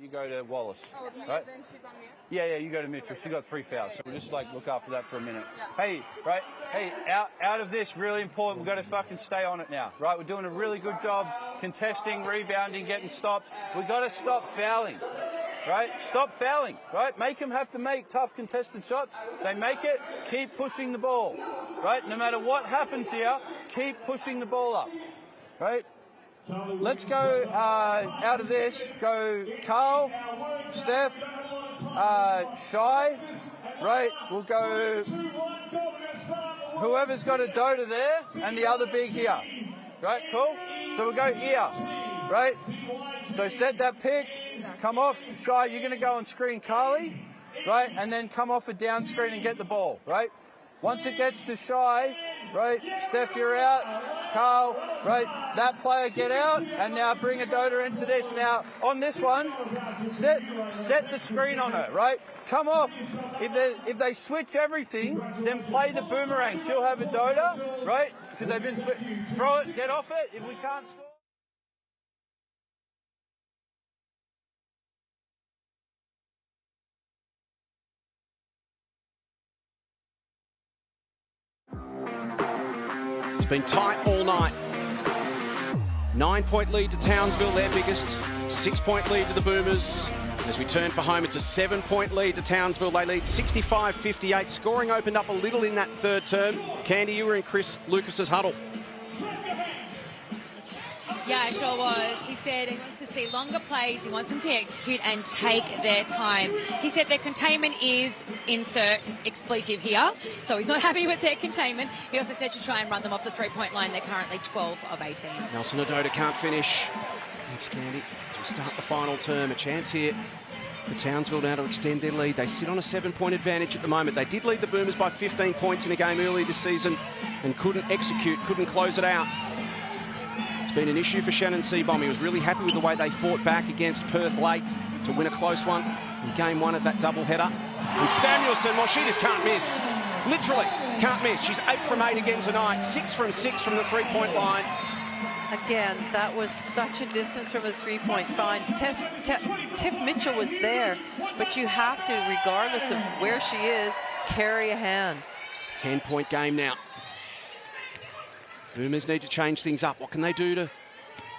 You go to Wallace, right? Yeah, you go to Mitchell. She got 3 fouls, so we'll just look after that for a minute. Hey, out of this, really important. We've got to fucking stay on it now, right? We're doing a really good job contesting, rebounding, getting stops. We've got to stop fouling, right? Stop fouling, right? Make them have to make tough contested shots. They make it. Keep pushing the ball, right? No matter what happens here, keep pushing the ball up, right? Let's go out of this. Go Carl, Steph, Shy, right? We'll go whoever's got a Dota there and the other big here. Right, cool? So we'll go here, right? So set that pick, come off. Shy, you're going to go and screen Carly, right? And then come off a down screen and get the ball, right? Once it gets to Shy, right, Steph, you're out. Carl, right, that player get out, and now bring a Dota into this. Now, on this one, set the screen on her, right? Come off. If they switch everything, then play the boomerang. She'll have a Dota, right? Because they've been throw it, get off it. If we can't score. It's been tight all night. 9-point lead to Townsville, their biggest. 6-point lead to the Boomers. As we turn for home, it's a 7-point lead to Townsville. They lead 65-58. Scoring opened up a little in that third term. Candy, you were in Chris Lucas's huddle. Yeah, it sure was. He said he wants to see longer plays. He wants them to execute and take their time. He said their containment is insert expletive here. So he's not happy with their containment. He also said to try and run them off the three-point line. They're currently 12 of 18. Nelson Adota can't finish. Thanks, Candy. As we start the final term, a chance here for Townsville now to extend their lead. They sit on a 7-point advantage at the moment. They did lead the Boomers by 15 points in a game earlier this season and couldn't execute, couldn't close it out. It's been an issue for Shannon Seabom. He was really happy with the way they fought back against Perth late to win a close one in game one of that doubleheader. And Samuelson, well, she just can't miss. Literally can't miss. She's 8 from 8 again tonight. 6 from 6 from the three-point line. Again, that was such a distance from the three-point line. Tiff Mitchell was there, but you have to, regardless of where she is, carry a hand. 10-point game now. Boomers need to change things up. What can they do to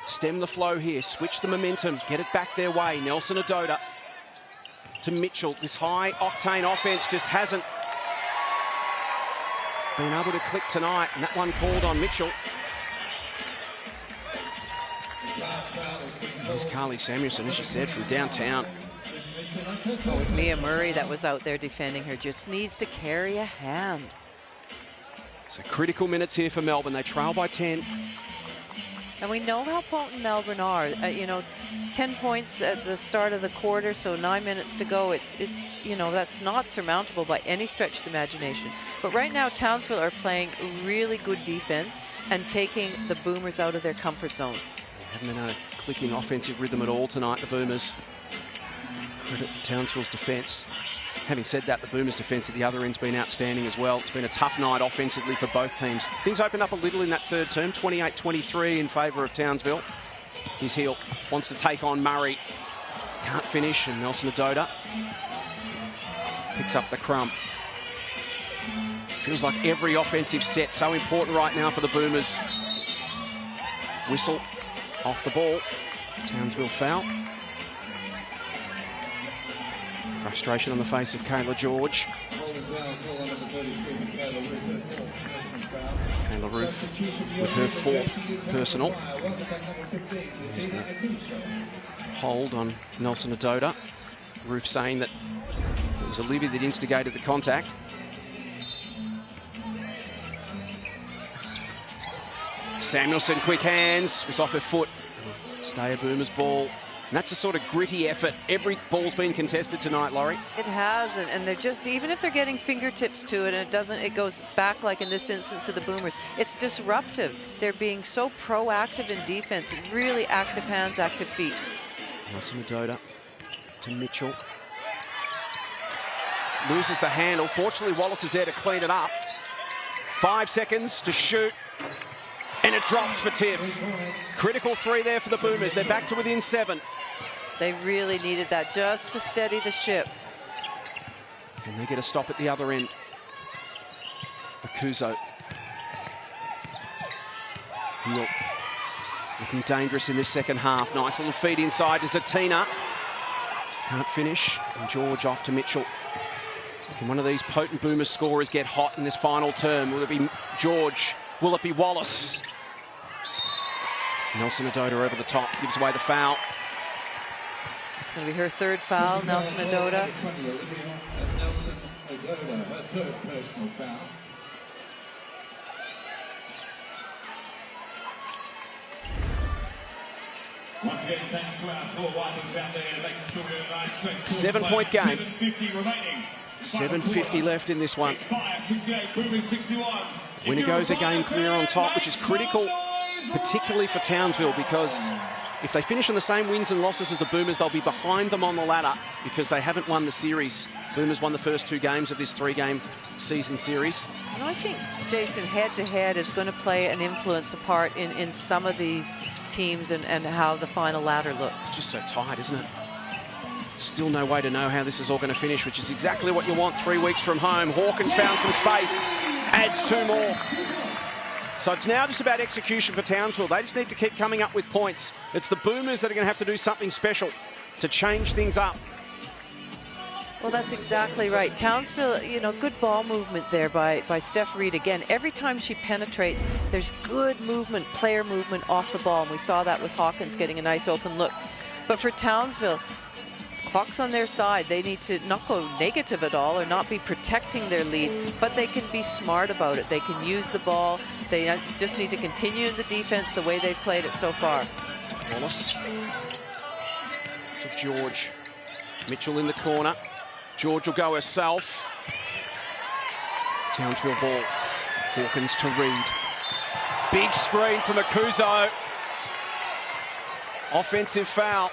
stem the flow here? Switch the momentum, get it back their way. Nelson Adota to Mitchell. This high-octane offense just hasn't been able to click tonight, and that one called on Mitchell. There's Carly Samuelson, as you said, from downtown. It was Mia Murray that was out there defending her. Just needs to carry a hand. So critical minutes here for Melbourne. They trail by 10. And we know how potent Melbourne are. 10 points at the start of the quarter, so 9 minutes to go. It's that's not surmountable by any stretch of the imagination. But right now, Townsville are playing really good defense and taking the Boomers out of their comfort zone. Haven't been able to click in offensive rhythm at all tonight, the Boomers. Credit Townsville's defence. Having said that, the Boomers' defence at the other end's been outstanding as well. It's been a tough night offensively for both teams. Things opened up a little in that third term, 28-23 in favour of Townsville. He's Heel, wants to take on Murray. Can't finish, and Nelson Adota picks up the crumb. Feels like every offensive set so important right now for the Boomers. Whistle off the ball. Townsville foul. Frustration on the face of Kayla George. Kayla Roof with her 4th personal. There's the hold on Nelson Adota. Roof saying that it was Olivia that instigated the contact. Samuelson, quick hands, was off her foot. Stay a Boomers ball. And that's a sort of gritty effort. Every ball's been contested tonight, Laurie. It has, and they're just, even if they're getting fingertips to it and it goes back, like in this instance to the Boomers, it's disruptive. They're being so proactive in defense, really active hands, active feet. Nelson Adota to Mitchell. Loses the handle. Fortunately, Wallace is there to clean it up. 5 seconds to shoot. And it drops for Tiff. Critical 3 there for the Boomers. They're back to within 7. They really needed that just to steady the ship. Can they get a stop at the other end? Akuzo. Heel. Looking dangerous in this second half. Nice little feed inside to Zatina. Can't finish. And George off to Mitchell. Can one of these potent Boomer scorers get hot in this final term? Will it be George? Will it be Wallace? Nelson Adota over the top, gives away the foul. It's going to be her 3rd foul, Nelson Adota. Once again, thanks to our floor wipers out there, making sure we have a nice 7-point game. 7:50 remaining. 7:50 left in this one. Winner goes a game clear on top, which is critical, particularly for Townsville, because if they finish on the same wins and losses as the Boomers, they'll be behind them on the ladder because they haven't won the series. Boomers won the first 2 games of this 3-game season series. And I think, Jason, head-to-head is going to play an influence, a part in some of these teams and how the final ladder looks. It's just so tight, isn't it? Still no way to know how this is all going to finish, which is exactly what you want 3 weeks from home. Hawkins found some space, adds 2 more. So it's now just about execution for Townsville. They just need to keep coming up with points. It's the Boomers that are going to have to do something special to change things up. Well, that's exactly right. Townsville, you know, good ball movement there by Steph Reed. Again, every time she penetrates, there's good movement, player movement off the ball. And we saw that with Hawkins getting a nice open look. But for Townsville, clock's on their side. They need to not go negative at all or not be protecting their lead, but they can be smart about it. They can use the ball. They just need to continue in the defense the way they've played it so far. Wallace to George. Mitchell in the corner. George will go herself. Townsville ball. Hawkins to Reed. Big screen from Akuzo. Offensive foul.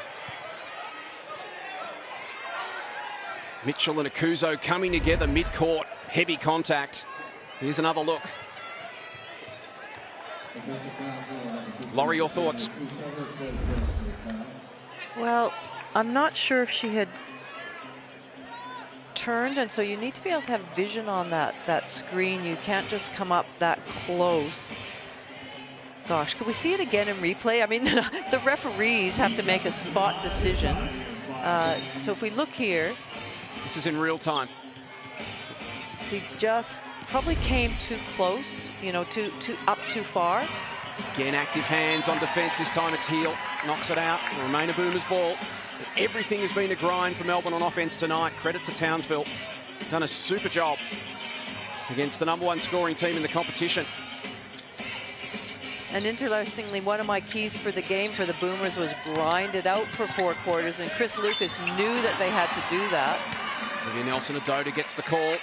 Mitchell and Akuzo coming together mid-court. Heavy contact. Here's another look. Laurie, your thoughts? Well, I'm not sure if she had turned, and so you need to be able to have vision on that screen. You can't just come up that close. Gosh, could we see it again in replay? I mean, the referees have to make a spot decision. So if we look here. This is in real time. She just probably came too close, you know, too too far. Again, active hands on defence. This time it's Heel. Knocks it out. The remainder Boomers ball. But everything has been a grind for Melbourne on offence tonight. Credit to Townsville. Done a super job against the #1 scoring team in the competition. And interestingly, one of my keys for the game for the Boomers was grind it out for 4 quarters, and Chris Lucas knew that they had to do that. Olivia Nelson-Ododa gets the call.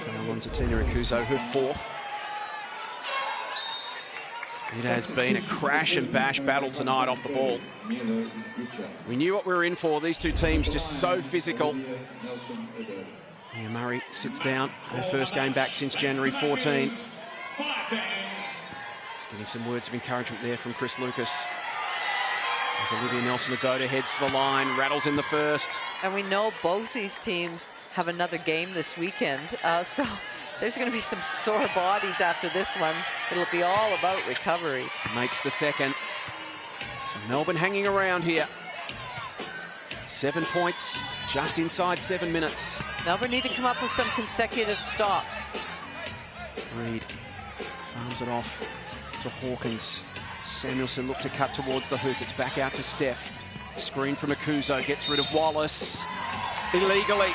Foul on to Tina Akuzo, her 4th. It has been a crash and bash battle tonight off the ball. We knew what we were in for. These two teams just so physical. Mia Murray sits down. Her first game back since January 14. Just getting some words of encouragement there from Chris Lucas. As Olivia Nelson-Ododa heads to the line, rattles in the first. And we know both these teams have another game this weekend, so there's going to be some sore bodies after this one. It'll be all about recovery. Makes the second. So Melbourne hanging around here. 7 points, just inside 7 minutes. Melbourne need to come up with some consecutive stops. Reed farms it off to Hawkins. Samuelson looked to cut towards the hoop. It's back out to Steph. Screen from Akuzo, gets rid of Wallace. Illegally.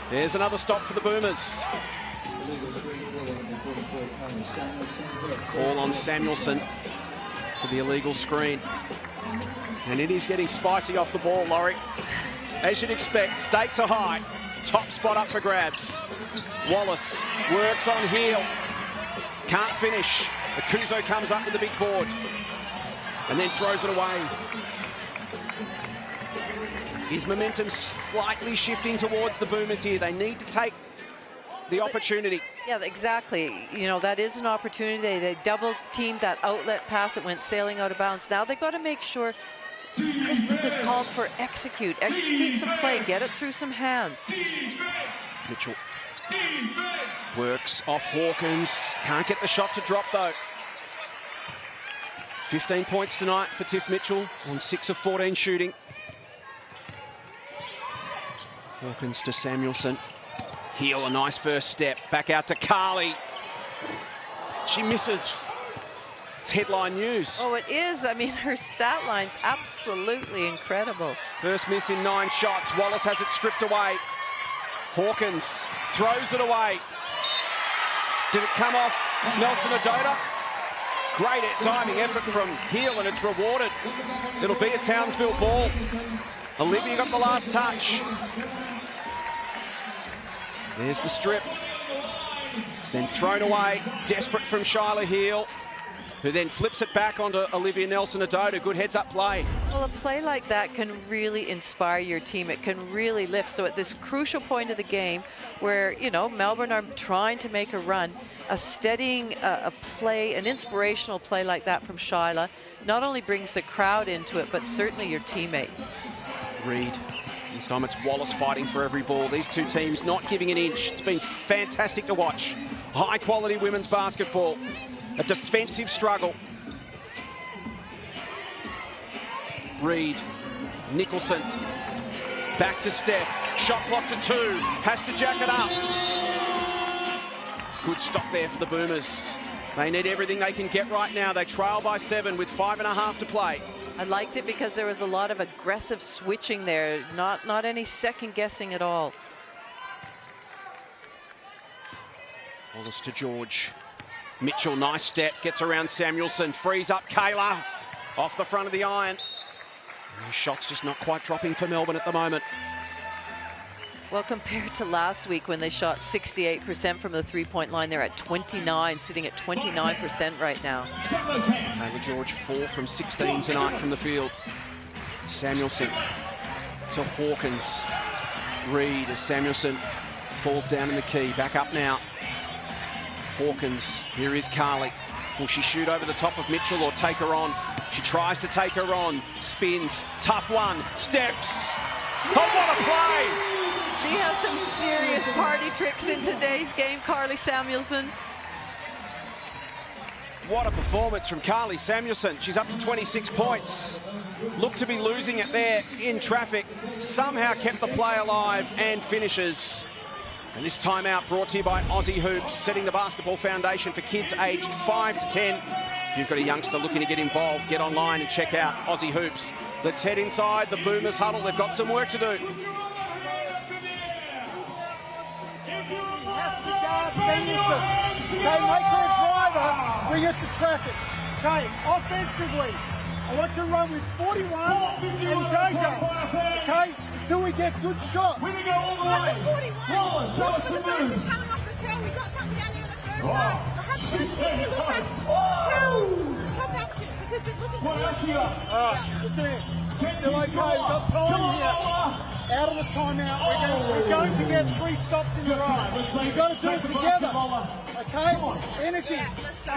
There's another stop for the Boomers. Call on Samuelson for the illegal screen. And it is getting spicy off the ball, Laurie. As you'd expect, stakes are high. Top spot up for grabs. Wallace works on heel. Can't finish. Akuzo comes up with the big board and then throws it away. His momentum slightly shifting towards the Boomers here. They need to take the opportunity. Yeah, exactly. You know, that is an opportunity. They double-teamed that outlet pass. It went sailing out of bounds. Now they've got to make sure. Chris Lucas called for execute some play, get it through some hands. Mitchell works off Hawkins. Can't get the shot to drop though. 15 points tonight for Tiff Mitchell on 6 of 14 shooting. Hawkins to Samuelson. Heel, a nice first step. Back out to Carly. She misses. It's headline news. Oh, it is. I mean, her stat line's absolutely incredible. First miss in 9 shots. Wallace has it stripped away. Hawkins throws it away. Did it come off Nelson-Ododa? Great diving effort from Heel, and it's rewarded. It'll be a Townsville ball. Olivia got the last touch. There's the strip. It's then thrown away. Desperate from Shyla Heel, who then flips it back onto Olivia Nelson-Adoda. Good heads-up play. Well, a play like that can really inspire your team. It can really lift. So at this crucial point of the game where, you know, Melbourne are trying to make a run, a steadying a play, an inspirational play like that from Shyla, not only brings the crowd into it, but certainly your teammates. Reed. This time it's Wallace fighting for every ball. These two teams not giving an inch. It's been fantastic to watch. High-quality women's basketball. A defensive struggle. Reed. Nicholson. Back to Steph. Shot clock to 2. Has to jack it up. Good stop there for the Boomers. They need everything they can get right now. They trail by 7 with 5.5 to play. I liked it because there was a lot of aggressive switching there. Not any second guessing at all. Wallace to George. Mitchell, nice step, gets around Samuelson, frees up Kayla off the front of the iron. And the shot's just not quite dropping for Melbourne at the moment. Well, compared to last week when they shot 68% from the three-point line, they're at 29, sitting at 29% right now. Kayla George 4 from 16 tonight from the field. Samuelson to Hawkins. Reed as Samuelson falls down in the key. Back up now. Hawkins, here is Carly. Will she shoot over the top of Mitchell or take her on? She tries to take her on. Spins. Tough one. Steps. Oh, what a play! She has some serious party tricks in today's game, Carly Samuelson. What a performance from Carly Samuelson. She's up to 26 points. Looked to be losing it there in traffic. Somehow kept the play alive and finishes. And this timeout brought to you by Aussie Hoops, setting the basketball foundation for kids aged 5 to 10. If you've got a youngster looking to get involved, get online and check out Aussie Hoops. Let's head inside the Boomers huddle. They've got some work to do. Okay, make her a driver, bring it to traffic. Okay, offensively, I want you to run with 41 and JJ. Okay, until we get good shots. We're going to go all the way. Wallace, show us some moves. That's it. Still okay, we've got time here. Out of the timeout, we're going to get 3 stops in a row. We've got to do it together. Okay? Energy. Let's go.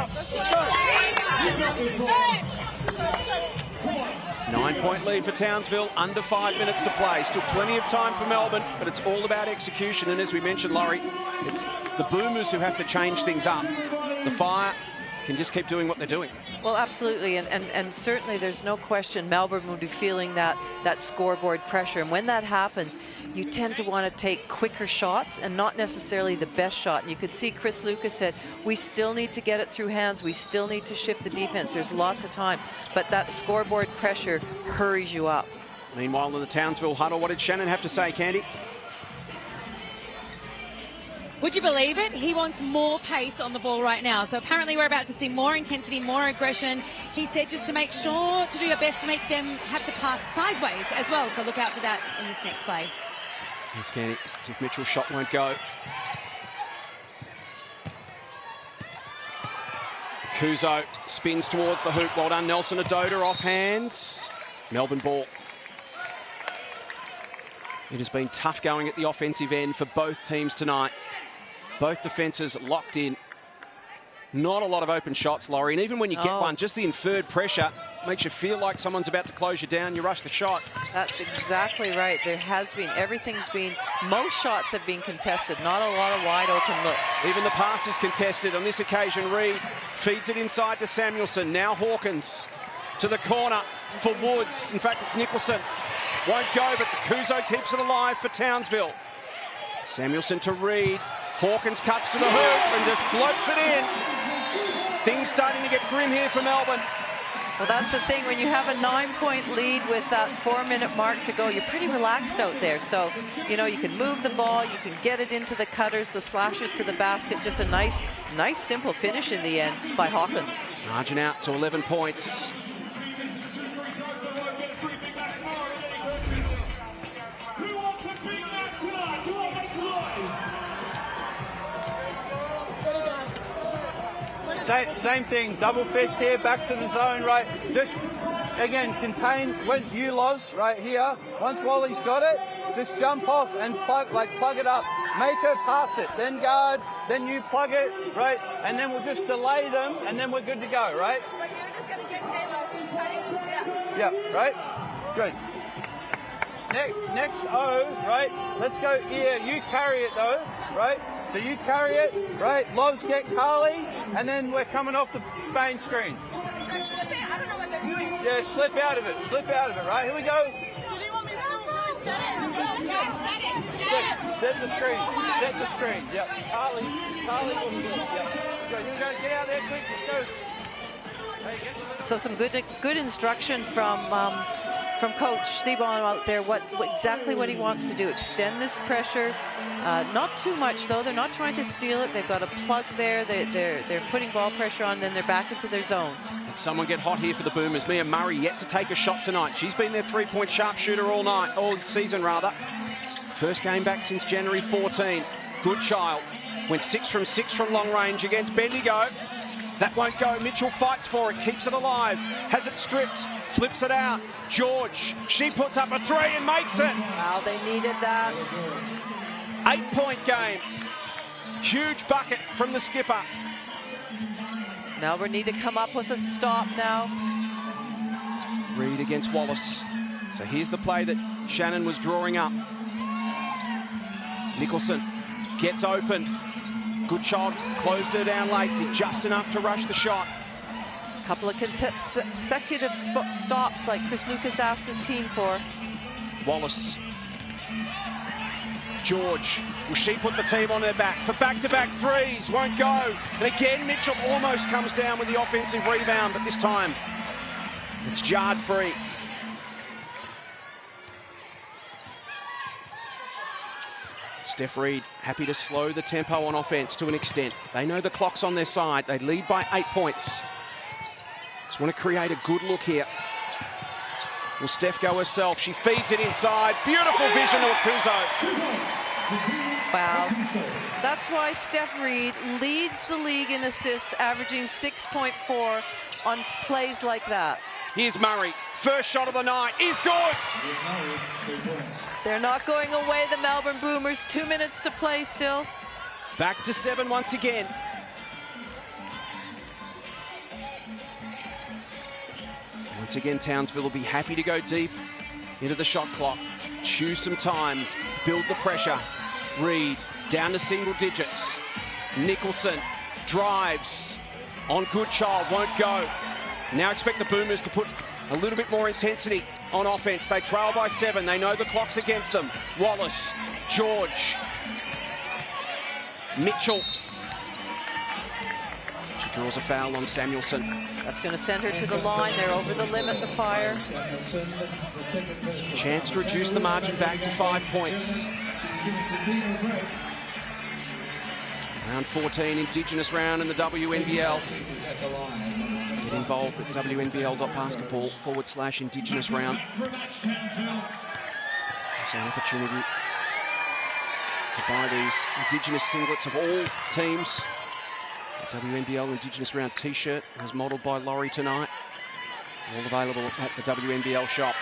9-point lead for Townsville, under 5 minutes to play. Still plenty of time for Melbourne, but it's all about execution. And as we mentioned, Laurie, it's the Boomers who have to change things up. The Fire can just keep doing what they're doing. Well, absolutely, and certainly there's no question Melbourne will be feeling that scoreboard pressure. And when that happens, you tend to want to take quicker shots and not necessarily the best shot. And you could see Chris Lucas said, we still need to get it through hands. We still need to shift the defense. There's lots of time. But that scoreboard pressure hurries you up. Meanwhile, in the Townsville huddle, what did Shannon have to say, Candy? Would you believe it? He wants more pace on the ball right now. So apparently we're about to see more intensity, more aggression. He said just to make sure to do your best to make them have to pass sideways as well. So look out for that in this next play. Here's Candy. Tiff Mitchell's shot won't go. Kuzo spins towards the hoop. Well done, Nelson-Adoda off hands. Melbourne ball. It has been tough going at the offensive end for both teams tonight. Both defences locked in. Not a lot of open shots, Laurie. And even when you get one, just the inferred pressure makes you feel like someone's about to close you down. You rush the shot. That's exactly right. There has been, most shots have been contested. Not a lot of wide open looks. Even the pass is contested. On this occasion, Reed feeds it inside to Samuelson. Now Hawkins to the corner for Woods. In fact, it's Nicholson. Won't go, but Kuzo keeps it alive for Townsville. Samuelson to Reed. Hawkins cuts to the hoop and just floats it in. Things starting to get grim here for Melbourne. Well, that's the thing. When you have a 9-point lead with that 4-minute mark to go, you're pretty relaxed out there. So, you know, you can move the ball, you can get it into the cutters, the slashes to the basket. Just a nice, simple finish in the end by Hawkins. Margin out to 11 points. Same thing, double fist here, back to the zone, right? Just, again, contain, when you Loz, right here, once Wally's got it, just jump off and plug it up. Make her pass it, then guard, then you plug it, right? And then we'll just delay them, and then we're good to go, right? But you're just going to get Kayla. Yeah, right? Good. Next O, right? Let's go here. You carry it though, right? So you carry it, right? Loves get Carly, and then we're coming off the Spain screen. Should I slip it? I don't know what they're doing. Yeah, slip out of it, right? Here we go. Do they want me to still set it? Set the screen, set the screen. Yep. Carly will slip. Yep. Go. Here we go. Get out there quick. Let's go. So some good instruction from Coach Seabaugh out there, exactly what he wants to do. Extend this pressure, not too much though. They're not trying to steal it. They've got a plug there. They're putting ball pressure on. Then they're back into their zone. Did someone get hot here for the Boomers? Mia Murray yet to take a shot tonight. She's been their 3-point sharpshooter all season rather. First game back since January 14. Good child. Went 6 from 6 from long range against Bendigo. That won't go. Mitchell fights for it, keeps it alive, has it stripped, flips it out. George, she puts up a 3 and makes it. Wow, they needed that. 8-point game. Huge bucket from the skipper. Melbourne need to come up with a stop now. Reed against Wallace. So here's the play that Shannon was drawing up. Nicholson gets open. Good child, closed her down late, did just enough to rush the shot. A couple of consecutive stops like Chris Lucas asked his team for. Wallace. George, will she put the team on her back for back-to-back threes? Won't go. And again, Mitchell almost comes down with the offensive rebound, but this time it's jarred free. Steph Reed happy to slow the tempo on offense to an extent. They know the clock's on their side. They lead by 8 points. Just want to create a good look here. Will Steph go herself? She feeds it inside. Beautiful vision to Akuzo. Wow. That's why Steph Reed leads the league in assists, averaging 6.4 on plays like that. Here's Murray. First shot of the night is good. They're not going away, the Melbourne Boomers. 2 minutes to play still. Back to 7 once again. Once again, Townsville will be happy to go deep into the shot clock. Choose some time, build the pressure. Reed down to single digits. Nicholson drives on Goodchild, won't go. Now expect the Boomers to put a little bit more intensity on offense. They trail by 7. They know the clock's against them. Wallace, George, Mitchell. She draws a foul on Samuelson. That's going to send her to the line. They're over the limit, the Fire. It's a chance to reduce the margin back to 5 points. Round 14, Indigenous round in the WNBL. Get involved at WNBL.basketbol/Indigenous round. There's an opportunity to buy these Indigenous singlets of all teams. The WNBL Indigenous round t-shirt was modelled by Laurie tonight. All available at the WNBL shop.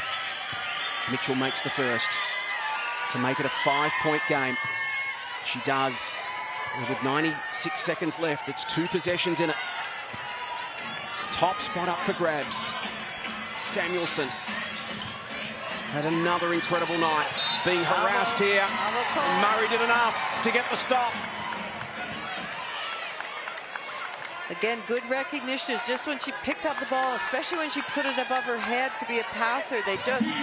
Mitchell makes the first to make it a 5-point game. She does. And with 96 seconds left, it's 2 possessions in it. Top spot up for grabs. Samuelson had another incredible night. Being harassed here. And Murray did enough to get the stop. Again, good recognition. It's just when she picked up the ball, especially when she put it above her head to be a passer, they just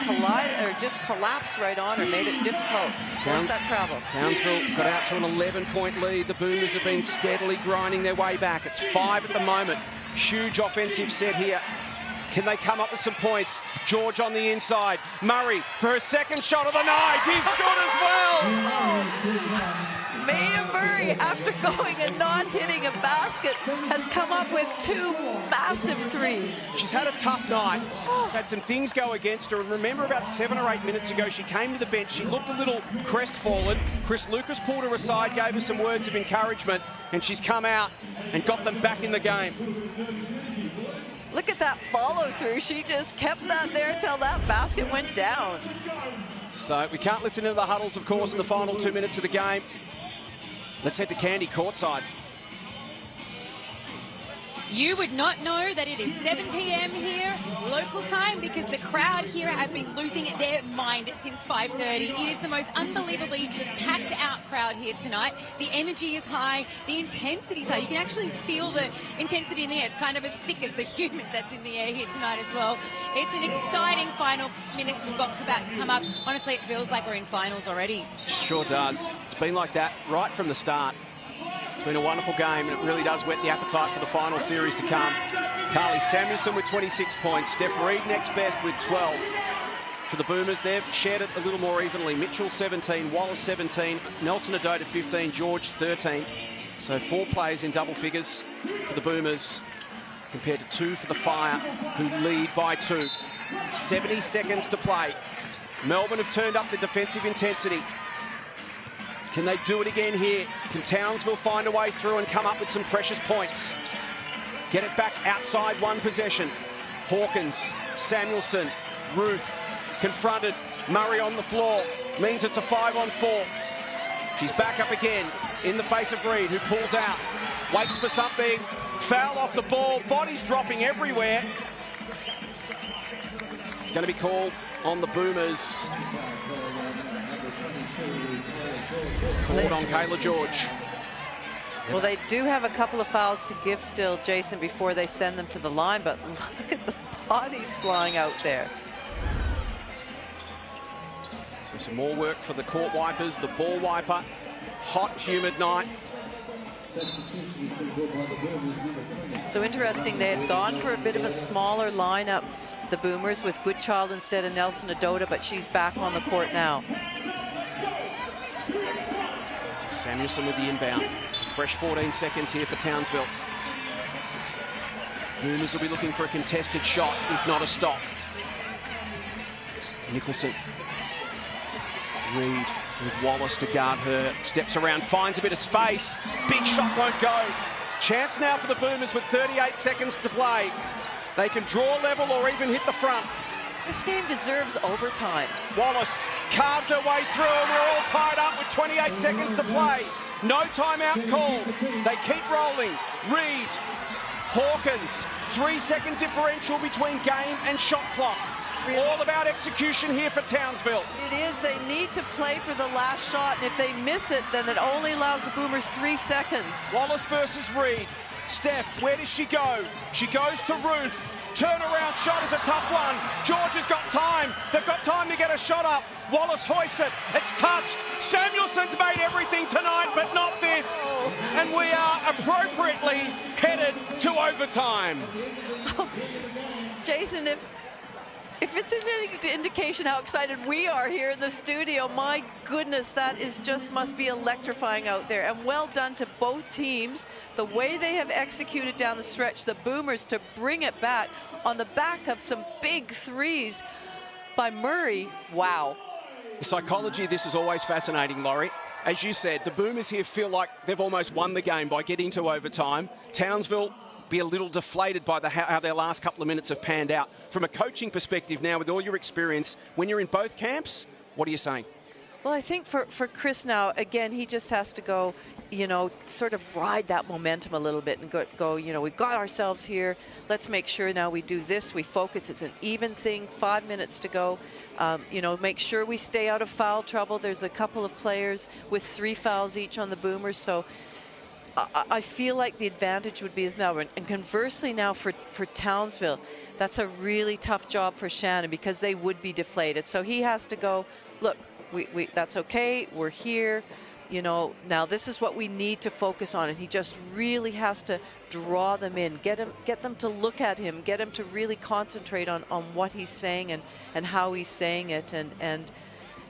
collapsed right on her, made it difficult. Forced that travel. Townsville got out to an 11-point lead. The Boomers have been steadily grinding their way back. It's 5 at the moment. Huge offensive set here. Can they come up with some points? George on the inside. Murray for her second shot of the night. He's good as well. Maya Murray, after going and not hitting a basket, has come up with 2 massive threes. She's had a tough night. She's had some things go against her. And remember about 7 or 8 minutes ago, she came to the bench. She looked a little crestfallen. Chris Lucas pulled her aside, gave her some words of encouragement, and she's come out and got them back in the game. Look at that follow through. She just kept that there till that basket went down. So we can't listen to the huddles, of course, in the final 2 minutes of the game. Let's head to Candy courtside. You would not know that it is 7 p.m. here, local time, because the crowd here have been losing their mind since 5:30. It is the most unbelievably packed out crowd here tonight. The energy is high, the intensity is high. You can actually feel the intensity in the air. It's kind of as thick as the humid that's in the air here tonight as well. It's an exciting final minute we've got about to come up. Honestly, it feels like we're in finals already. Sure does. It's been like that right from the start. It's been a wonderful game, and it really does whet the appetite for the final series to come. Carly Samuelson with 26 points. Steph Reed next best with 12. For the Boomers, they've shared it a little more evenly. Mitchell 17, Wallace 17, Nelson Adota 15, George 13. So 4 players in double figures for the Boomers compared to 2 for the Fire, who lead by 2. 70 seconds to play. Melbourne have turned up the defensive intensity. Can they do it again here? Can Townsville find a way through and come up with some precious points? Get it back outside one possession. Hawkins, Samuelson, Ruth confronted. Murray on the floor. Means it's a 5-on-4. She's back up again in the face of Reed, who pulls out. Waits for something. Foul off the ball. Bodies dropping everywhere. It's going to be called on the Boomers. Called on Kayla George. Well, they do have a couple of fouls to give still, Jason, before they send them to the line, but look at the bodies flying out there. So some more work for the court wipers, the ball wiper. Hot, humid night. So interesting, they had gone for a bit of a smaller lineup, the Boomers, with Goodchild instead of Nelson Adota, but she's back on the court now. Samuelson with the inbound. Fresh 14 seconds here for Townsville. Boomers will be looking for a contested shot, if not a stop. Nicholson. Reed with Wallace to guard her. Steps around, finds a bit of space. Big shot won't go. Chance now for the Boomers with 38 seconds to play. They can draw level or even hit the front. This game deserves overtime. Wallace carves her way through, and we're all tied up with 28 seconds to play. No timeout call. They keep rolling. Reed, Hawkins, 3-second differential between game and shot clock. Really? All about execution here for Townsville. It is. They need to play for the last shot, and if they miss it, then it only allows the Boomers 3 seconds. Wallace versus Reed. Steph, where does she go? She goes to Ruth. Turnaround shot is a tough one. George has got time. They've got time to get a shot up. Wallace hoists it. It's touched. Samuelson's made everything tonight, but not this. And we are appropriately headed to overtime. Jason, if it's an indication how excited we are here in the studio, my goodness, that is just must be electrifying out there. And well done to both teams. The way they have executed down the stretch, the Boomers, to bring it back on the back of some big threes by Murray. Wow. The psychology of this is always fascinating, Laurie. As you said, the Boomers here feel like they've almost won the game by getting to overtime. Townsville be a little deflated by how their last couple of minutes have panned out. From a coaching perspective now, with all your experience, when you're in both camps, what are you saying? Well, I think for Chris now, again, he just has to go, you know, sort of ride that momentum a little bit and go, you know, we've got ourselves here. Let's make sure now we do this. We focus. It's an even thing. 5 minutes to go. You know, make sure we stay out of foul trouble. There's a couple of players with 3 fouls each on the Boomers. So I feel like the advantage would be with Melbourne. And conversely now for Townsville, that's a really tough job for Shannon because they would be deflated. So he has to go, look, we that's okay. We're here. you know, now this is what we need to focus on. And he just really has to draw them in, get them to look at him, get him to really concentrate on what he's saying and how he's saying it. And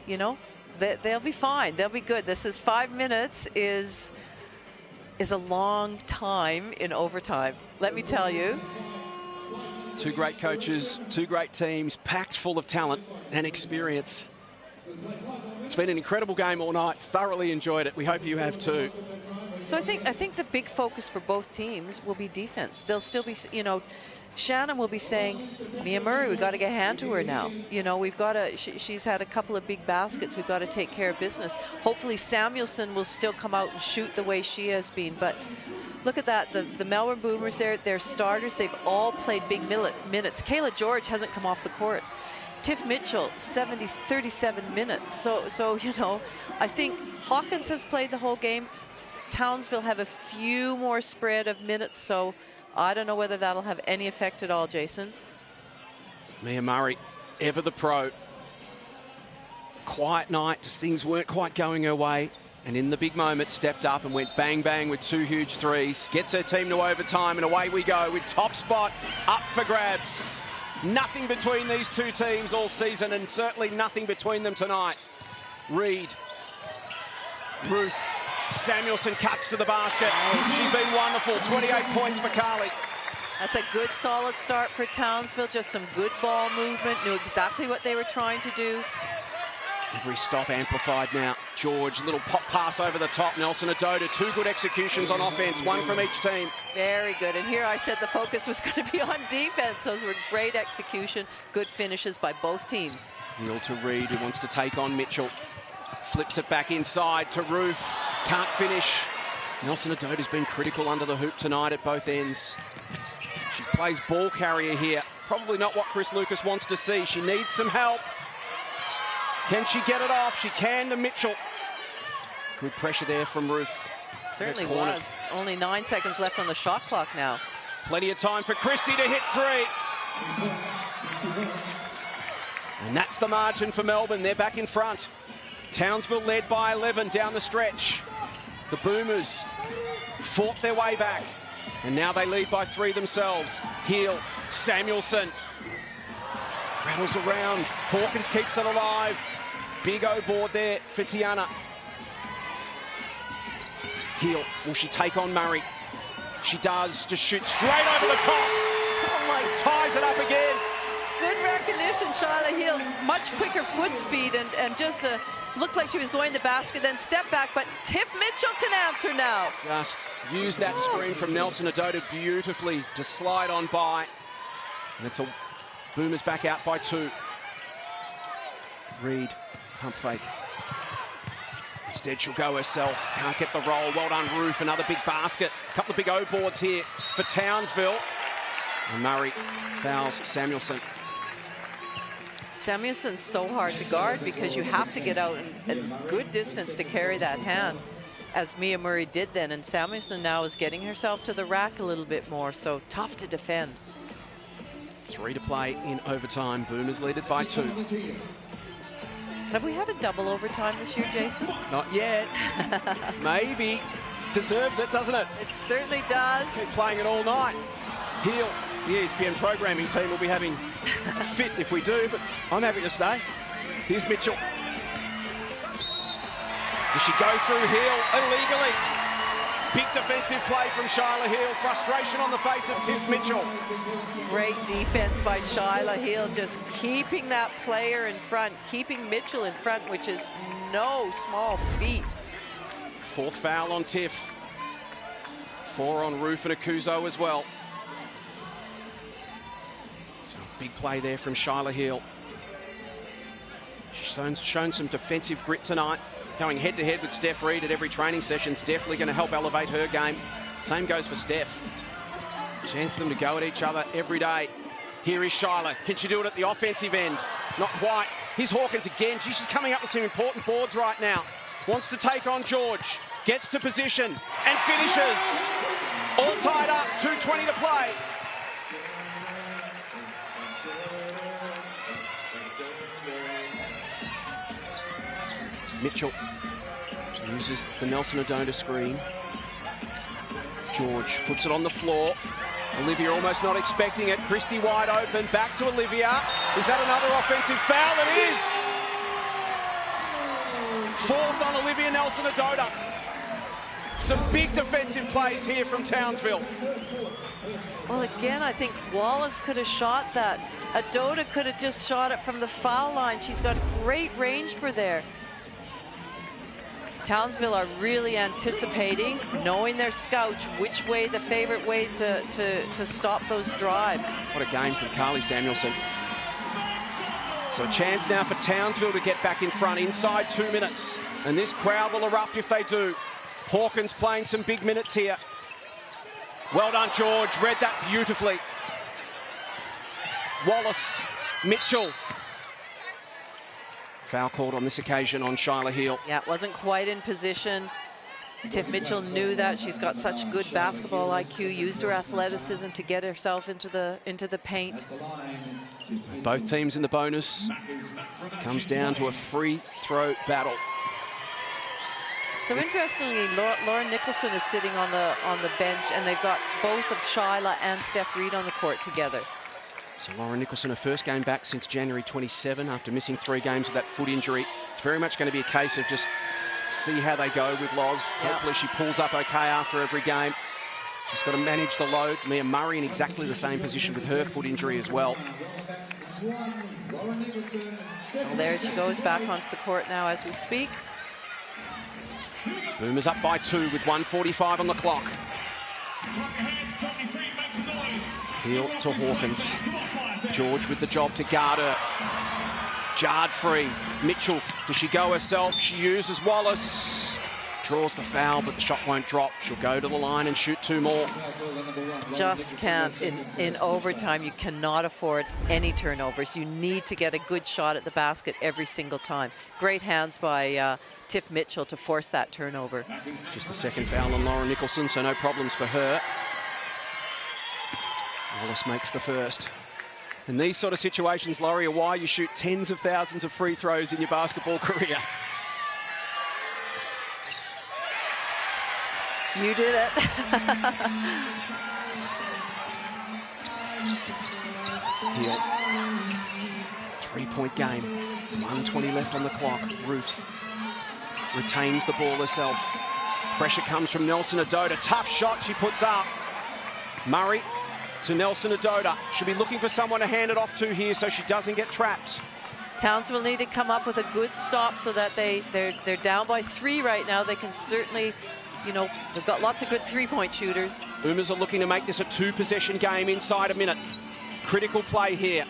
you know, they'll be fine. They'll be good. This is 5 minutes is a long time in overtime. Let me tell you. Two great coaches, two great teams, packed full of talent and experience. It's been an incredible game all night. Thoroughly enjoyed it. We hope you have too. So I think the big focus for both teams will be defense. They'll still be, you know, Shannon will be saying, Mia Murray, we've got to get a hand to her now. You know, we've got to, she's had a couple of big baskets. We've got to take care of business. Hopefully Samuelson will still come out and shoot the way she has been. But look at that. The Melbourne Boomers, they're starters. They've all played big minutes. Kayla George hasn't come off the court. Tiff Mitchell, 37 minutes. So you know, I think Hawkins has played the whole game. Townsville have a few more spread of minutes, so I don't know whether that'll have any effect at all, Jason. Mia Murray, ever the pro. Quiet night, just things weren't quite going her way. And in the big moment, stepped up and went bang, bang with 2 huge threes. Gets her team to overtime, and away we go with top spot up for grabs. Nothing between these two teams all season, and certainly nothing between them tonight. Reed, Ruth, Samuelson cuts to the basket. She's been wonderful. 28 points for Carly. That's a good, solid start for Townsville. Just some good ball movement. Knew exactly what they were trying to do. Every stop amplified now. George, little pop pass over the top. Nelson Adoda, 2 good executions on offense, 1 from each team. Very good. And here I said the focus was going to be on defense. Those were great execution, good finishes by both teams. Heel to Reed, who wants to take on Mitchell. Flips it back inside to Ruth. Can't finish. Nelson Adoda's been critical under the hoop tonight at both ends. She plays ball carrier here. Probably not what Chris Lucas wants to see. She needs some help. Can she get it off? She can to Mitchell. Good pressure there from Ruth. Certainly was. Only 9 seconds left on the shot clock now. Plenty of time for Christie to hit 3. And that's the margin for Melbourne. They're back in front. Townsville led by 11 down the stretch. The Boomers fought their way back. And now they lead by 3 themselves. Heel, Samuelson. Rattles around. Hawkins keeps it alive. Big O board there for Tiana. Heel, will she take on Murray? She does. Just shoots straight over the top. Oh my. Ties it up again. Good recognition, Shyla Heel. Much quicker foot speed and just looked like she was going to the basket, then step back. But Tiff Mitchell can answer now. Just used that screen from Nelson Adoda beautifully to slide on by. And it's a Boomers back out by 2. Reed, pump fake. Instead, she'll go herself. Can't get the roll. Well done, Ruth. Another big basket. A couple of big O boards here for Townsville. And Murray fouls Samuelson. Samuelson's so hard to guard because you have to get out a good distance to carry that hand, as Mia Murray did then. And Samuelson now is getting herself to the rack a little bit more, so tough to defend. 3 to play in overtime. Boomers lead it by 2. Have we had a double overtime this year, Jason? Not yet. Maybe. Deserves it, doesn't it? It certainly does. Been playing it all night. Heel, the ESPN programming team will be having a fit if we do, but I'm happy to stay. Here's Mitchell. Does she go through Heel illegally? Big defensive play from Shyla Heel. Frustration on the face of Tiff Mitchell. Great defense by Shyla Heel, just keeping that player in front, keeping Mitchell in front, which is no small feat. 4th foul on Tiff. 4 on Ruth and Akuzo as well. So big play there from Shyla Heel. She's shown some defensive grit tonight. Going head-to-head with Steph Reed at every training session is definitely going to help elevate her game. Same goes for Steph. Chance them to go at each other every day. Here is Shyla. Can she do it at the offensive end? Not quite. Here's Hawkins again. She's just coming up with some important boards right now. Wants to take on George. Gets to position and finishes. All tied up. 2:20 to play. Mitchell Uses the Nelson Odona screen. George puts it on the floor. Olivia almost not expecting it. Christie wide open. Back to Olivia. Is that another offensive foul? It is! Fourth on Olivia Nelson Odona. Some big defensive plays here from Townsville. Well, again, I think Wallace could have shot that. Odona could have just shot it from the foul line. She's got great range for there. Townsville are really anticipating, knowing their scouts, which way the favorite way to stop those drives. What a game from Carly Samuelson. So a chance now for Townsville to get back in front inside 2 minutes. And this crowd will erupt if they do. Hawkins playing some big minutes here. Well done, George. Read that beautifully. Wallace, Mitchell. Foul called on this occasion on Shyla Heal. Yeah, it wasn't quite in position. Tiff Mitchell knew that. She's got such good basketball IQ, used her athleticism to get herself into the paint. Both teams in the bonus. Comes down to a free throw battle. So interestingly, Lauren Nicholson is sitting on the bench, and they've got both of Shyla and Steph Reed on the court together. So Lauren Nicholson, her first game back since January 27 after missing 3 games with that foot injury. It's very much going to be a case of just see how they go with Loz. Yep. Hopefully she pulls up okay after every game. She's got to manage the load. Mia Murray in exactly the same position with her foot injury as well. Well, there she goes back onto the court now as we speak. Boomers up by 2 with 1:45 on the clock. Heel to Hawkins. George with the job to guard her. Jarred free. Mitchell, does she go herself? She uses Wallace. Draws the foul, but the shot won't drop. She'll go to the line and shoot 2 more. Just can't. In overtime, you cannot afford any turnovers. You need to get a good shot at the basket every single time. Great hands by Tiff Mitchell to force that turnover. Just the second foul on Lauren Nicholson, so no problems for her. Wallace makes the first. In these sort of situations, Laurie, are why you shoot tens of thousands of free throws in your basketball career. You did it. Heel. 3-point game. 1:20 left on the clock. Ruth retains the ball herself. Pressure comes from Nelson Odona. Tough shot she puts up. Murray to Nelson Odona. She'll be looking for someone to hand it off to here so she doesn't get trapped. Townsville need to come up with a good stop so that they're down by 3 right now. They can certainly, you know, they've got lots of good 3-point shooters. Boomers are looking to make this a 2-possession game inside a minute. Critical play here.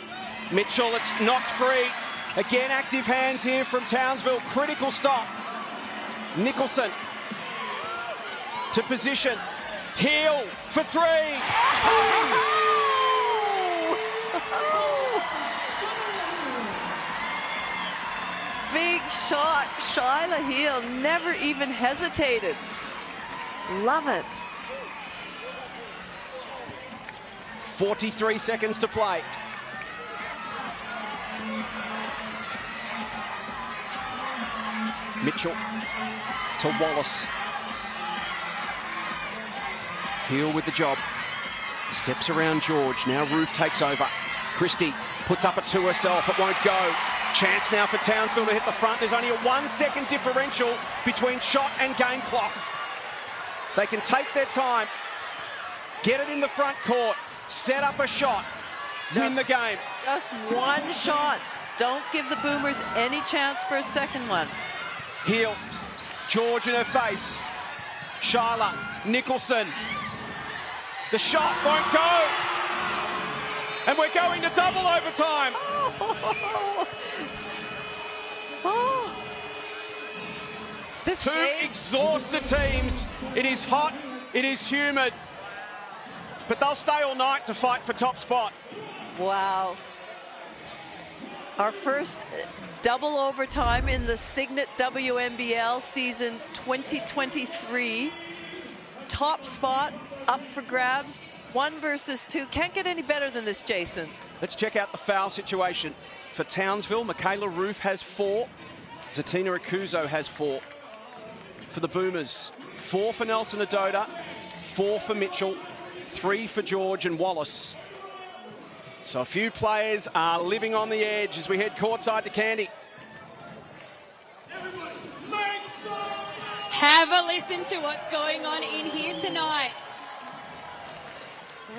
Mitchell, it's knocked free. Again, active hands here from Townsville. Critical stop. Nicholson to position. Heel for 3. Big shot. Shyla Heel never even hesitated. Love it. 43 seconds to play. Mitchell to Wallace. Heel with the job. Steps around George. Now Ruth takes over. Christie puts up a 2 herself. It won't go. Chance now for Townsville to hit the front. There's only a 1-second differential between shot and game clock. They can take their time, get it in the front court, set up a shot, win the game. Just one shot. Don't give the Boomers any chance for a second one. Heel. George in her face. Shyla. Nicholson. The shot won't go. And we're going to double overtime. Oh. This 2 game. exhausted teams. It is hot. It is humid. But they'll stay all night to fight for top spot. Wow. Our first double overtime in the Cygnett WNBL season 2023. Top spot up for grabs. 1 versus 2. Can't get any better than this, Jason. Let's check out the foul situation. For Townsville, Michaela Roof has 4. Zatina Akuzo has 4. for the Boomers. 4 for Nelson Adoda, 4 for Mitchell, 3 for George and Wallace. So a few players are living on the edge as we head courtside to Candy. Have a listen to what's going on in here tonight.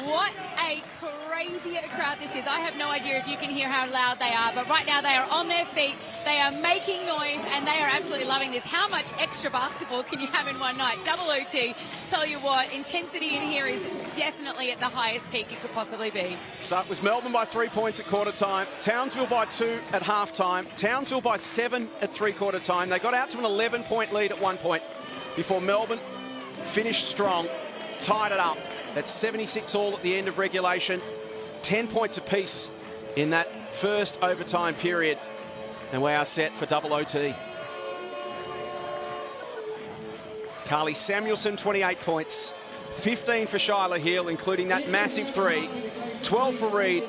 What a crazy crowd this is. I have no idea if you can hear how loud they are, but right now they are on their feet, they are making noise, and they are absolutely loving this. How much extra basketball can you have in one night? Double OT. Tell you what, intensity in here is definitely at the highest peak it could possibly be. So it was Melbourne by 3 points at quarter time, Townsville by 2 at half time, Townsville by 7 at three-quarter time. They got out to an 11-point lead at one point before Melbourne finished strong, tied it up. That's 76 all at the end of regulation. 10 points apiece in that first overtime period. And we are set for double OT. Carly Samuelson, 28 points. 15 for Shyla Hill, including that massive 3. 12 for Reed.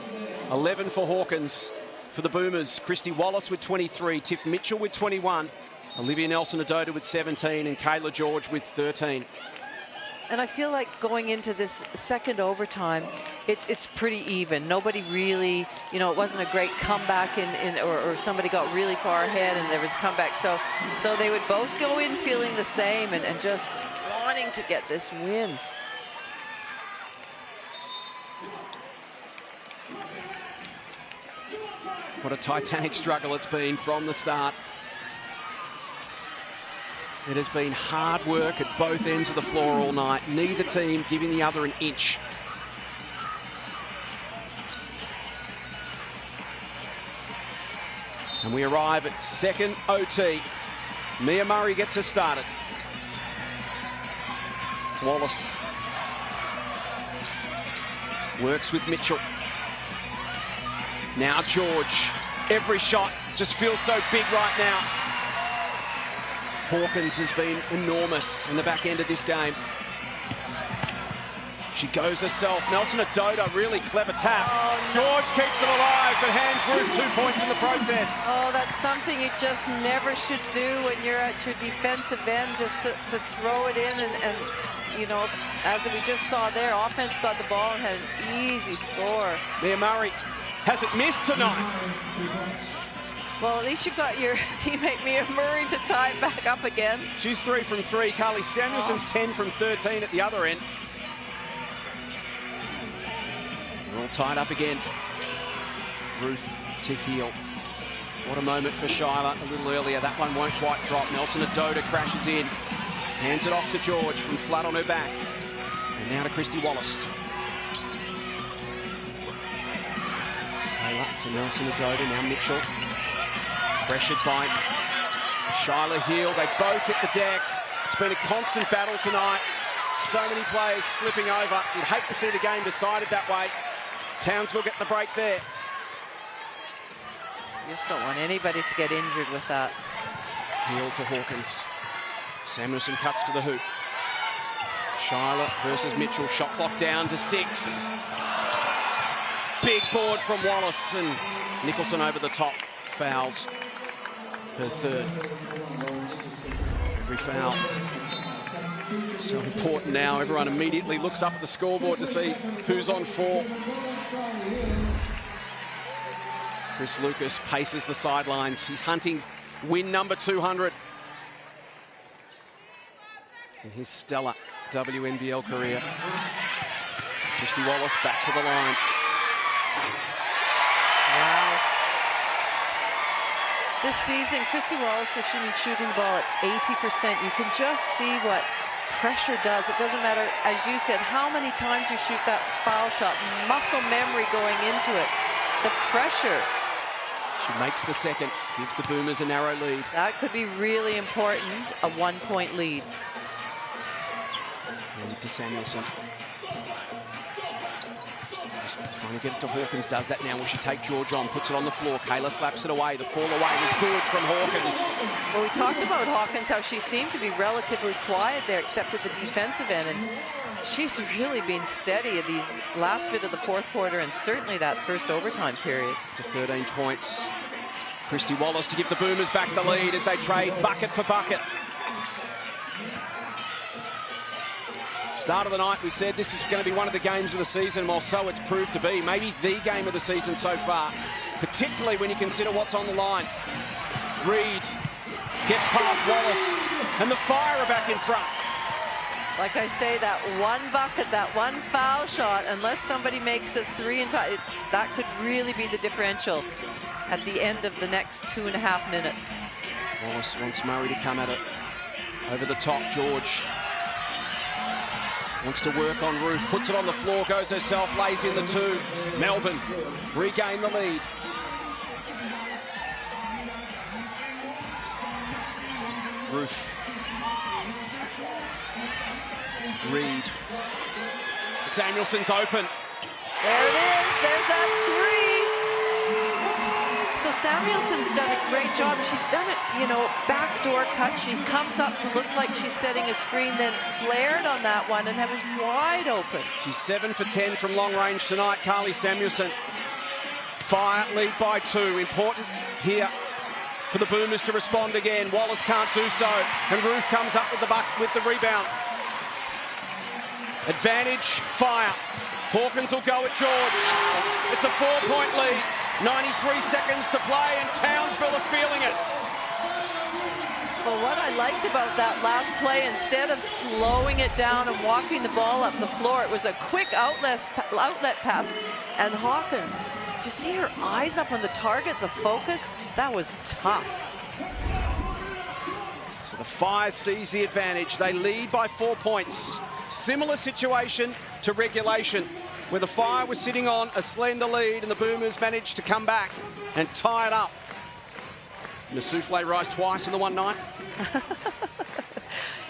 11 for Hawkins. For the Boomers, Christy Wallace with 23. Tiff Mitchell with 21. Olivia Nelson-Adoda with 17. And Kayla George with 13. And I feel like going into this second overtime, it's pretty even. Nobody really, you know, it wasn't a great comeback or somebody got really far ahead and there was a comeback. So they would both go in feeling the same and just wanting to get this win. What a titanic struggle it's been from the start. It has been hard work at both ends of the floor all night. Neither team giving the other an inch. And we arrive at second OT. Mia Murray gets us started. Wallace works with Mitchell. Now George. Every shot just feels so big right now. Hawkins has been enormous in the back end of this game. She goes herself. Nelson-Adoda, really clever tap. Oh, no. George keeps it alive, but hands Ruth 2 points in the process. Oh, that's something you just never should do when you're at your defensive end, just to throw it in and you know, as we just saw there, offense got the ball and had an easy score. Mia Murray hasn't missed tonight. Well, at least you've got your teammate Mia Murray to tie it back up again. She's 3 from 3. Carly Samuelson's 10 from 13 at the other end. They're all tied up again. Ruth to heel. What a moment for Shyla a little earlier. That one won't quite drop. Nelson-Adoda crashes in. Hands it off to George from flat on her back. And now to Christy Wallace. Up to Nelson-Adoda, now Mitchell. Pressured by Shyla Hill. They both hit the deck. It's been a constant battle tonight. So many players slipping over. You'd hate to see the game decided that way. Townsville get the break there. You just don't want anybody to get injured with that. Hill to Hawkins. Samuelson cuts to the hoop. Shyla versus Mitchell. Shot clock down to 6. Big board from Wallace and Nicholson over the top. Fouls. Her third. Every foul. So important now. Everyone immediately looks up at the scoreboard to see who's on 4. Chris Lucas paces the sidelines. He's hunting win number 200 in his stellar WNBL career. Christy Wallace back to the line. Wow. This season, Christy Wallace is shooting the ball at 80%. You can just see what pressure does. It doesn't matter, as you said, how many times you shoot that foul shot. Muscle memory going into it. The pressure. She makes the second, gives the Boomers a narrow lead. That could be really important, a 1-point lead. And to Samuelson. Trying to get it to Hawkins, does that now. Will she take George on, puts it on the floor. Kayla slaps it away. The fall away was good from Hawkins. Well, we talked about Hawkins, how she seemed to be relatively quiet there, except at the defensive end. And she's really been steady at these last bit of the fourth quarter and certainly that first overtime period. To 13 points. Christy Wallace to give the Boomers back the lead as they trade bucket for bucket. Start of the night, we said this is going to be one of the games of the season. Well, so it's proved to be. Maybe the game of the season so far, particularly when you consider what's on the line. Reed gets past Wallace, and the Fire are back in front. Like I say, that one bucket, that one foul shot, unless somebody makes a three and tie, that could really be the differential at the end of the next 2.5 minutes. Wallace wants Murray to come at it. Over the top, George wants to work on Ruth, puts it on the floor, goes herself, lays in the two. Melbourne regain the lead. Ruth. Reed. Samuelson's open. There it is. There's that three. So Samuelson's done a great job. She's done it, you know, backdoor cut. She comes up to look like she's setting a screen, then flared on that one, and that was wide open. She's 7 for 10 from long range tonight, Carly Samuelson. Fire lead by 2. Important here for the Boomers to respond again. Wallace can't do so, and Ruth comes up with the rebound. Advantage, Fire. Hawkins will go at George. It's a 4-point lead. 93 seconds to play, and Townsville are feeling it. Well, what I liked about that last play, instead of slowing it down and walking the ball up the floor, it was a quick outlet pass. And Hawkins, did you see her eyes up on the target, the focus? That was tough. So the Fire seize the advantage. They lead by 4 points. Similar situation to regulation, where the Fire was sitting on a slender lead and the Boomers managed to come back and tie it up. And the souffle rise twice in the one night.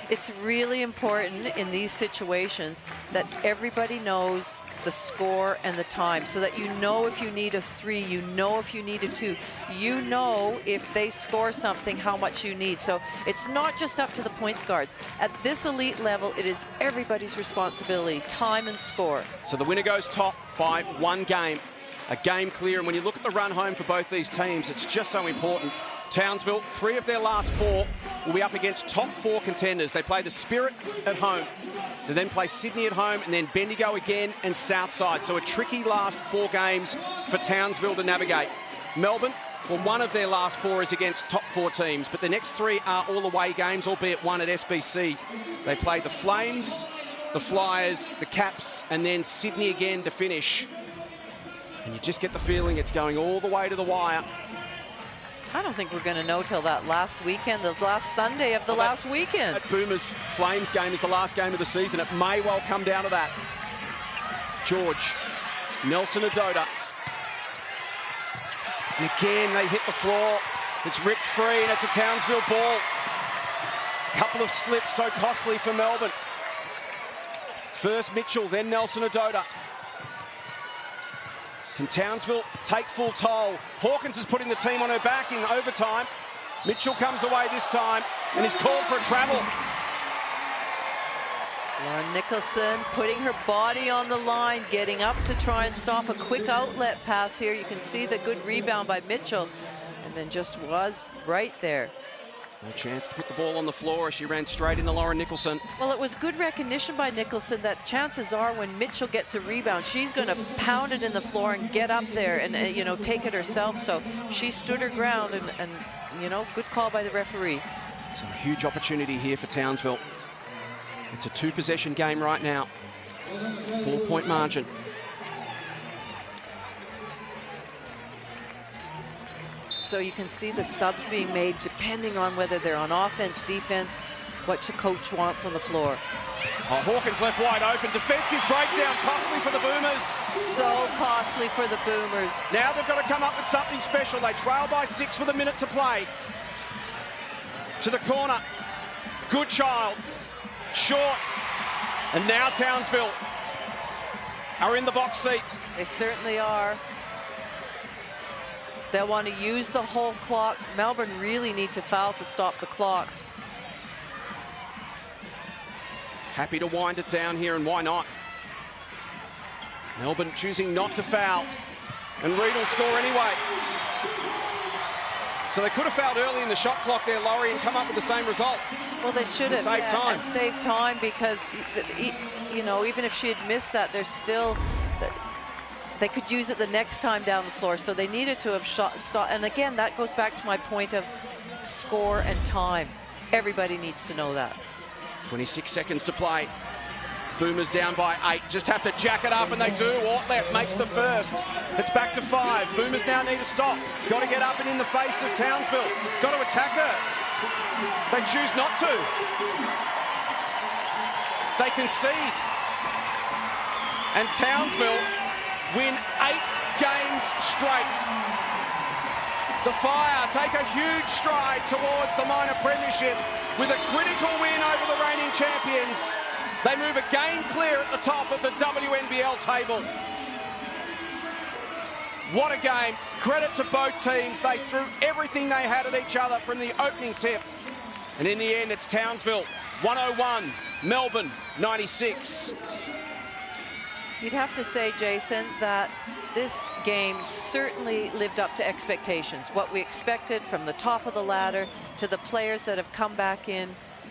It's really important in these situations that everybody knows the score and the time, so that you know if you need a 3, you know if you need a 2, you know if they score something how much you need. So it's not just up to the points guards. At this elite level, it is everybody's responsibility, time and score. So the winner goes top by 1 game, a game clear. And when you look at the run home for both these teams, it's just so important. Townsville, 3 of their last 4 will be up against top 4 contenders. They play the Spirit at home. They then play Sydney at home, and then Bendigo again and Southside. So a tricky last 4 games for Townsville to navigate. Melbourne, well, 1 of their last 4 is against top 4 teams, but the next 3 are all away games, albeit 1 at SBC. They play the Flames, the Flyers, the Caps, and then Sydney again to finish. And you just get the feeling it's going all the way to the wire. I don't think we're going to know till that last weekend, the last Sunday of the last weekend. That Boomers Flames game is the last game of the season. It may well come down to that. George, Nelson Adota. And again, they hit the floor. It's ripped free, and it's a Townsville ball. Couple of slips, so costly for Melbourne. First Mitchell, then Nelson Adota. Can Townsville take full toll? Hawkins is putting the team on her back in overtime. Mitchell comes away this time and is called for a travel. Lauren Nicholson putting her body on the line, getting up to try and stop a quick outlet pass here. You can see the good rebound by Mitchell, and then just was right there. No chance to put the ball on the floor as she ran straight into Lauren Nicholson. Well, it was good recognition by Nicholson that chances are when Mitchell gets a rebound, she's going to pound it in the floor and get up there and, you know, take it herself. So she stood her ground and, you know, good call by the referee. So a huge opportunity here for Townsville. It's a 2-possession game right now. 4-point margin. So you can see the subs being made depending on whether they're on offense, defense, what the coach wants on the floor. Oh, Hawkins left wide open. Defensive breakdown, costly for the Boomers. So costly for the Boomers. Now they've got to come up with something special. They trail by 6 with a minute to play. To the corner. Goodchild. Short. And now Townsville are in the box seat. They certainly are. They'll want to use the whole clock. Melbourne really need to foul to stop the clock. Happy to wind it down here, and why not? Melbourne choosing not to foul. And Reed will score anyway. So they could have fouled early in the shot clock there, Laurie, and come up with the same result. Well, they should have saved time. and saved time because, you know, even if she had missed that, there's still they could use it the next time down the floor. So they needed to have stop. And again, that goes back to my point of score and time. Everybody needs to know that. 26 seconds to play. Boomers down by 8. Just have to jack it up, and they do. Ortlep makes the first. It's back to 5. Boomers now need to stop. Got to get up and in the face of Townsville. Got to attack her. They choose not to. They concede. And Townsville win 8 games straight. The Fire take a huge stride towards the minor premiership with a critical win over the reigning champions. They move a game clear at the top of the WNBL table. What a game. Credit to both teams. They threw everything they had at each other from the opening tip. And in the end, it's Townsville 101, Melbourne 96. You'd have to say, Jason, that this game certainly lived up to expectations. What we expected from the top of the ladder to the players that have come back in.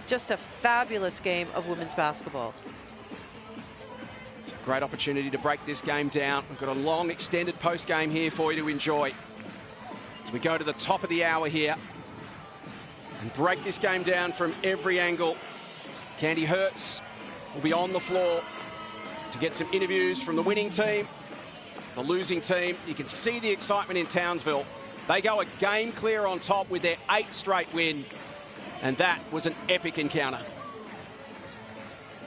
Just a fabulous game of women's basketball. It's a great opportunity to break this game down. We've got a long, extended post-game here for you to enjoy. As we go to the top of the hour here and break this game down from every angle. Candy Hertz will be on the floor to get some interviews from the winning team, the losing team. You can see the excitement in Townsville. They go a game clear on top with their 8th straight win. And that was an epic encounter.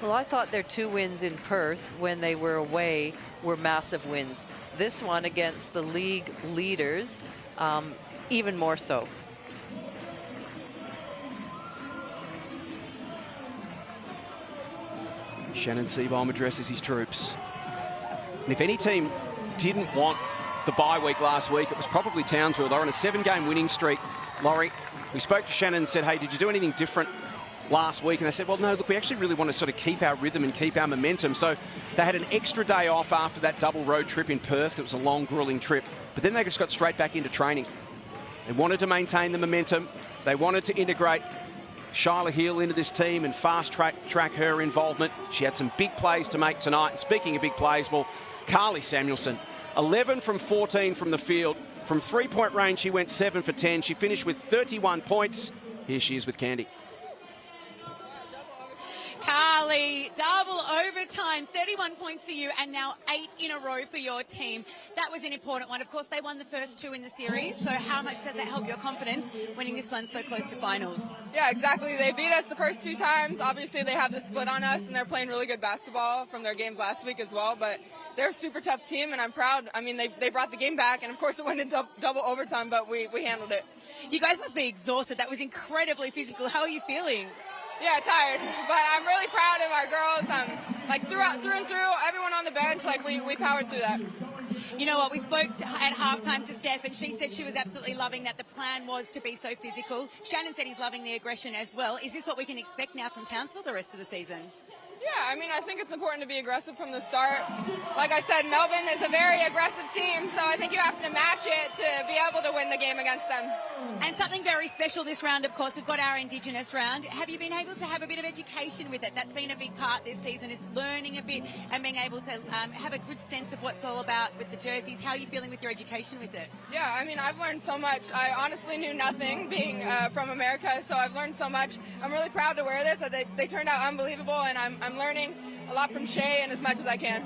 Well, I thought their 2 wins in Perth when they were away were massive wins. This one against the league leaders, even more so. Shannon Seabohm addresses his troops. And if any team didn't want the bye week last week, it was probably Townsville. They're on a 7-game winning streak. Laurie, we spoke to Shannon and said, hey, did you do anything different last week? And they said, well, no, look, we actually really want to sort of keep our rhythm and keep our momentum. So they had an extra day off after that double road trip in Perth. It was a long, grueling trip. But then they just got straight back into training. They wanted to maintain the momentum. They wanted to integrate Shyla Hill into this team and fast-track her involvement. She had some big plays to make tonight. And speaking of big plays, well, Carly Samuelson, 11 from 14 from the field. From 3-point range, she went 7 for 10. She finished with 31 points. Here she is with Candy. Carly, double overtime, 31 points for you, and now 8 in a row for your team. That was an important one. Of course, they won the first 2 in the series, so how much does that help your confidence winning this one so close to finals? Yeah, exactly. They beat us the first 2 times. Obviously, they have the split on us, and they're playing really good basketball from their games last week as well, but they're a super tough team, and I'm proud. I mean, they brought the game back, and of course, it went into double overtime, but we handled it. You guys must be exhausted. That was incredibly physical. How are you feeling? Yeah, tired, but I'm really proud of our girls. Like through and through, everyone on the bench, like we powered through that. You know what, we spoke at halftime to Steph, and she said she was absolutely loving that the plan was to be so physical. Shannon said he's loving the aggression as well. Is this what we can expect now from Townsville the rest of the season? Yeah, I mean, I think it's important to be aggressive from the start. Like I said, Melbourne is a very aggressive team, so I think you have to match it to be able to win the game against them. And something very special this round, of course, we've got our Indigenous round. Have you been able to have a bit of education with it? That's been a big part this season, is learning a bit and being able to have a good sense of what's all about with the jerseys. How are you feeling with your education with it? Yeah, I mean, I've learned so much. I honestly knew nothing being from America, so I've learned so much. I'm really proud to wear this. They turned out unbelievable, and I'm learning a lot from Shay and as much as I can.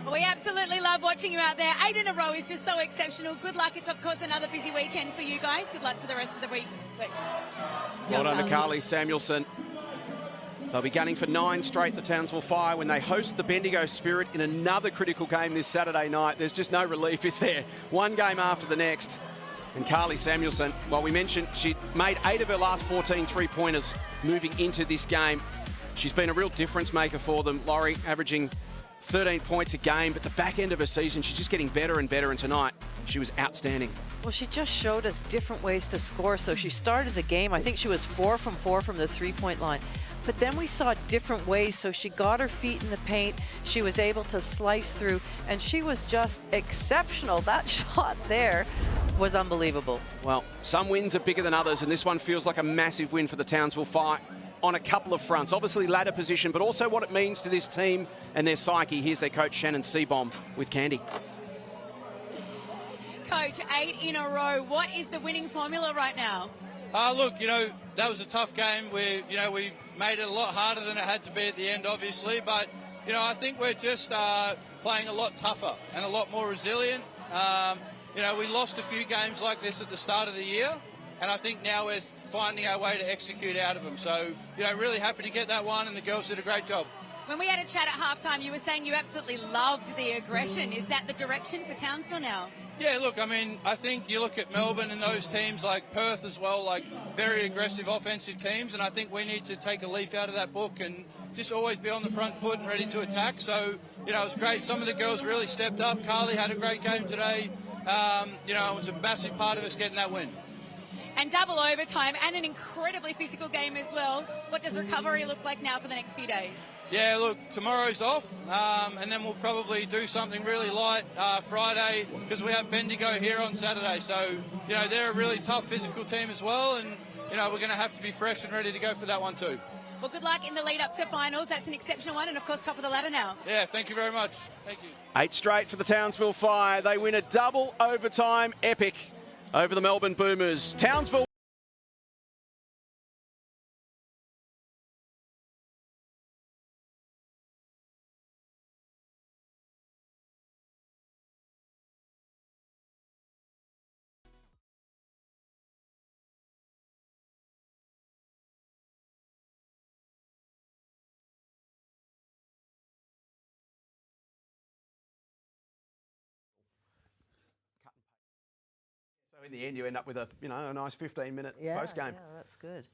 Well, we absolutely love watching you out there. 8 in a row is just so exceptional. Good luck. It's, of course, another busy weekend for you guys. Good luck for the rest of the week. Well done to Carly Samuelson. They'll be gunning for 9 straight, the Townsville Fire, when they host the Bendigo Spirit in another critical game this Saturday night. There's just no relief, is there? One game after the next. And Carly Samuelson, well, we mentioned she made 8 of her last 14 three-pointers moving into this game. She's been a real difference maker for them, Laurie, averaging 13 points a game, but the back end of her season, she's just getting better and better, and tonight she was outstanding. Well, she just showed us different ways to score. So she started the game, I think she was 4 from 4 from the three-point line. But then we saw different ways, so she got her feet in the paint, she was able to slice through, and she was just exceptional. That shot there was unbelievable. Well, some wins are bigger than others, and this one feels like a massive win for the Townsville Fire. on a couple of fronts. Obviously ladder position, but also what it means to this team and their psyche. Here's their coach, Shannon Seabohm, with Candy. Coach, 8 in a row. What is the winning formula right now? Look, that was a tough game. We made it a lot harder than it had to be at the end, obviously. But, I think we're just playing a lot tougher and a lot more resilient. We lost a few games like this at the start of the year, and I think now we're finding our way to execute out of them. So, really happy to get that one, and the girls did a great job. When we had a chat at halftime, you were saying you absolutely loved the aggression. Is that the direction for Townsville now? Yeah, look, I think you look at Melbourne and those teams like Perth as well, like very aggressive offensive teams, and I think we need to take a leaf out of that book and just always be on the front foot and ready to attack. So, it was great. Some of the girls really stepped up. Carly had a great game today. It was a massive part of us getting that win. And double overtime and an incredibly physical game as well. What does recovery look like now for the next few days? Yeah, look, tomorrow's off, and then we'll probably do something really light Friday because we have Bendigo here on Saturday. So, they're a really tough physical team as well, and, we're going to have to be fresh and ready to go for that one too. Well, good luck in the lead up to finals. That's an exceptional one, and of course, top of the ladder now. Yeah, thank you very much. Thank you. 8 straight for the Townsville Fire. They win a double overtime epic over the Melbourne Boomers. Townsville. So in the end, you end up with a nice 15-minute post game. Yeah, that's good.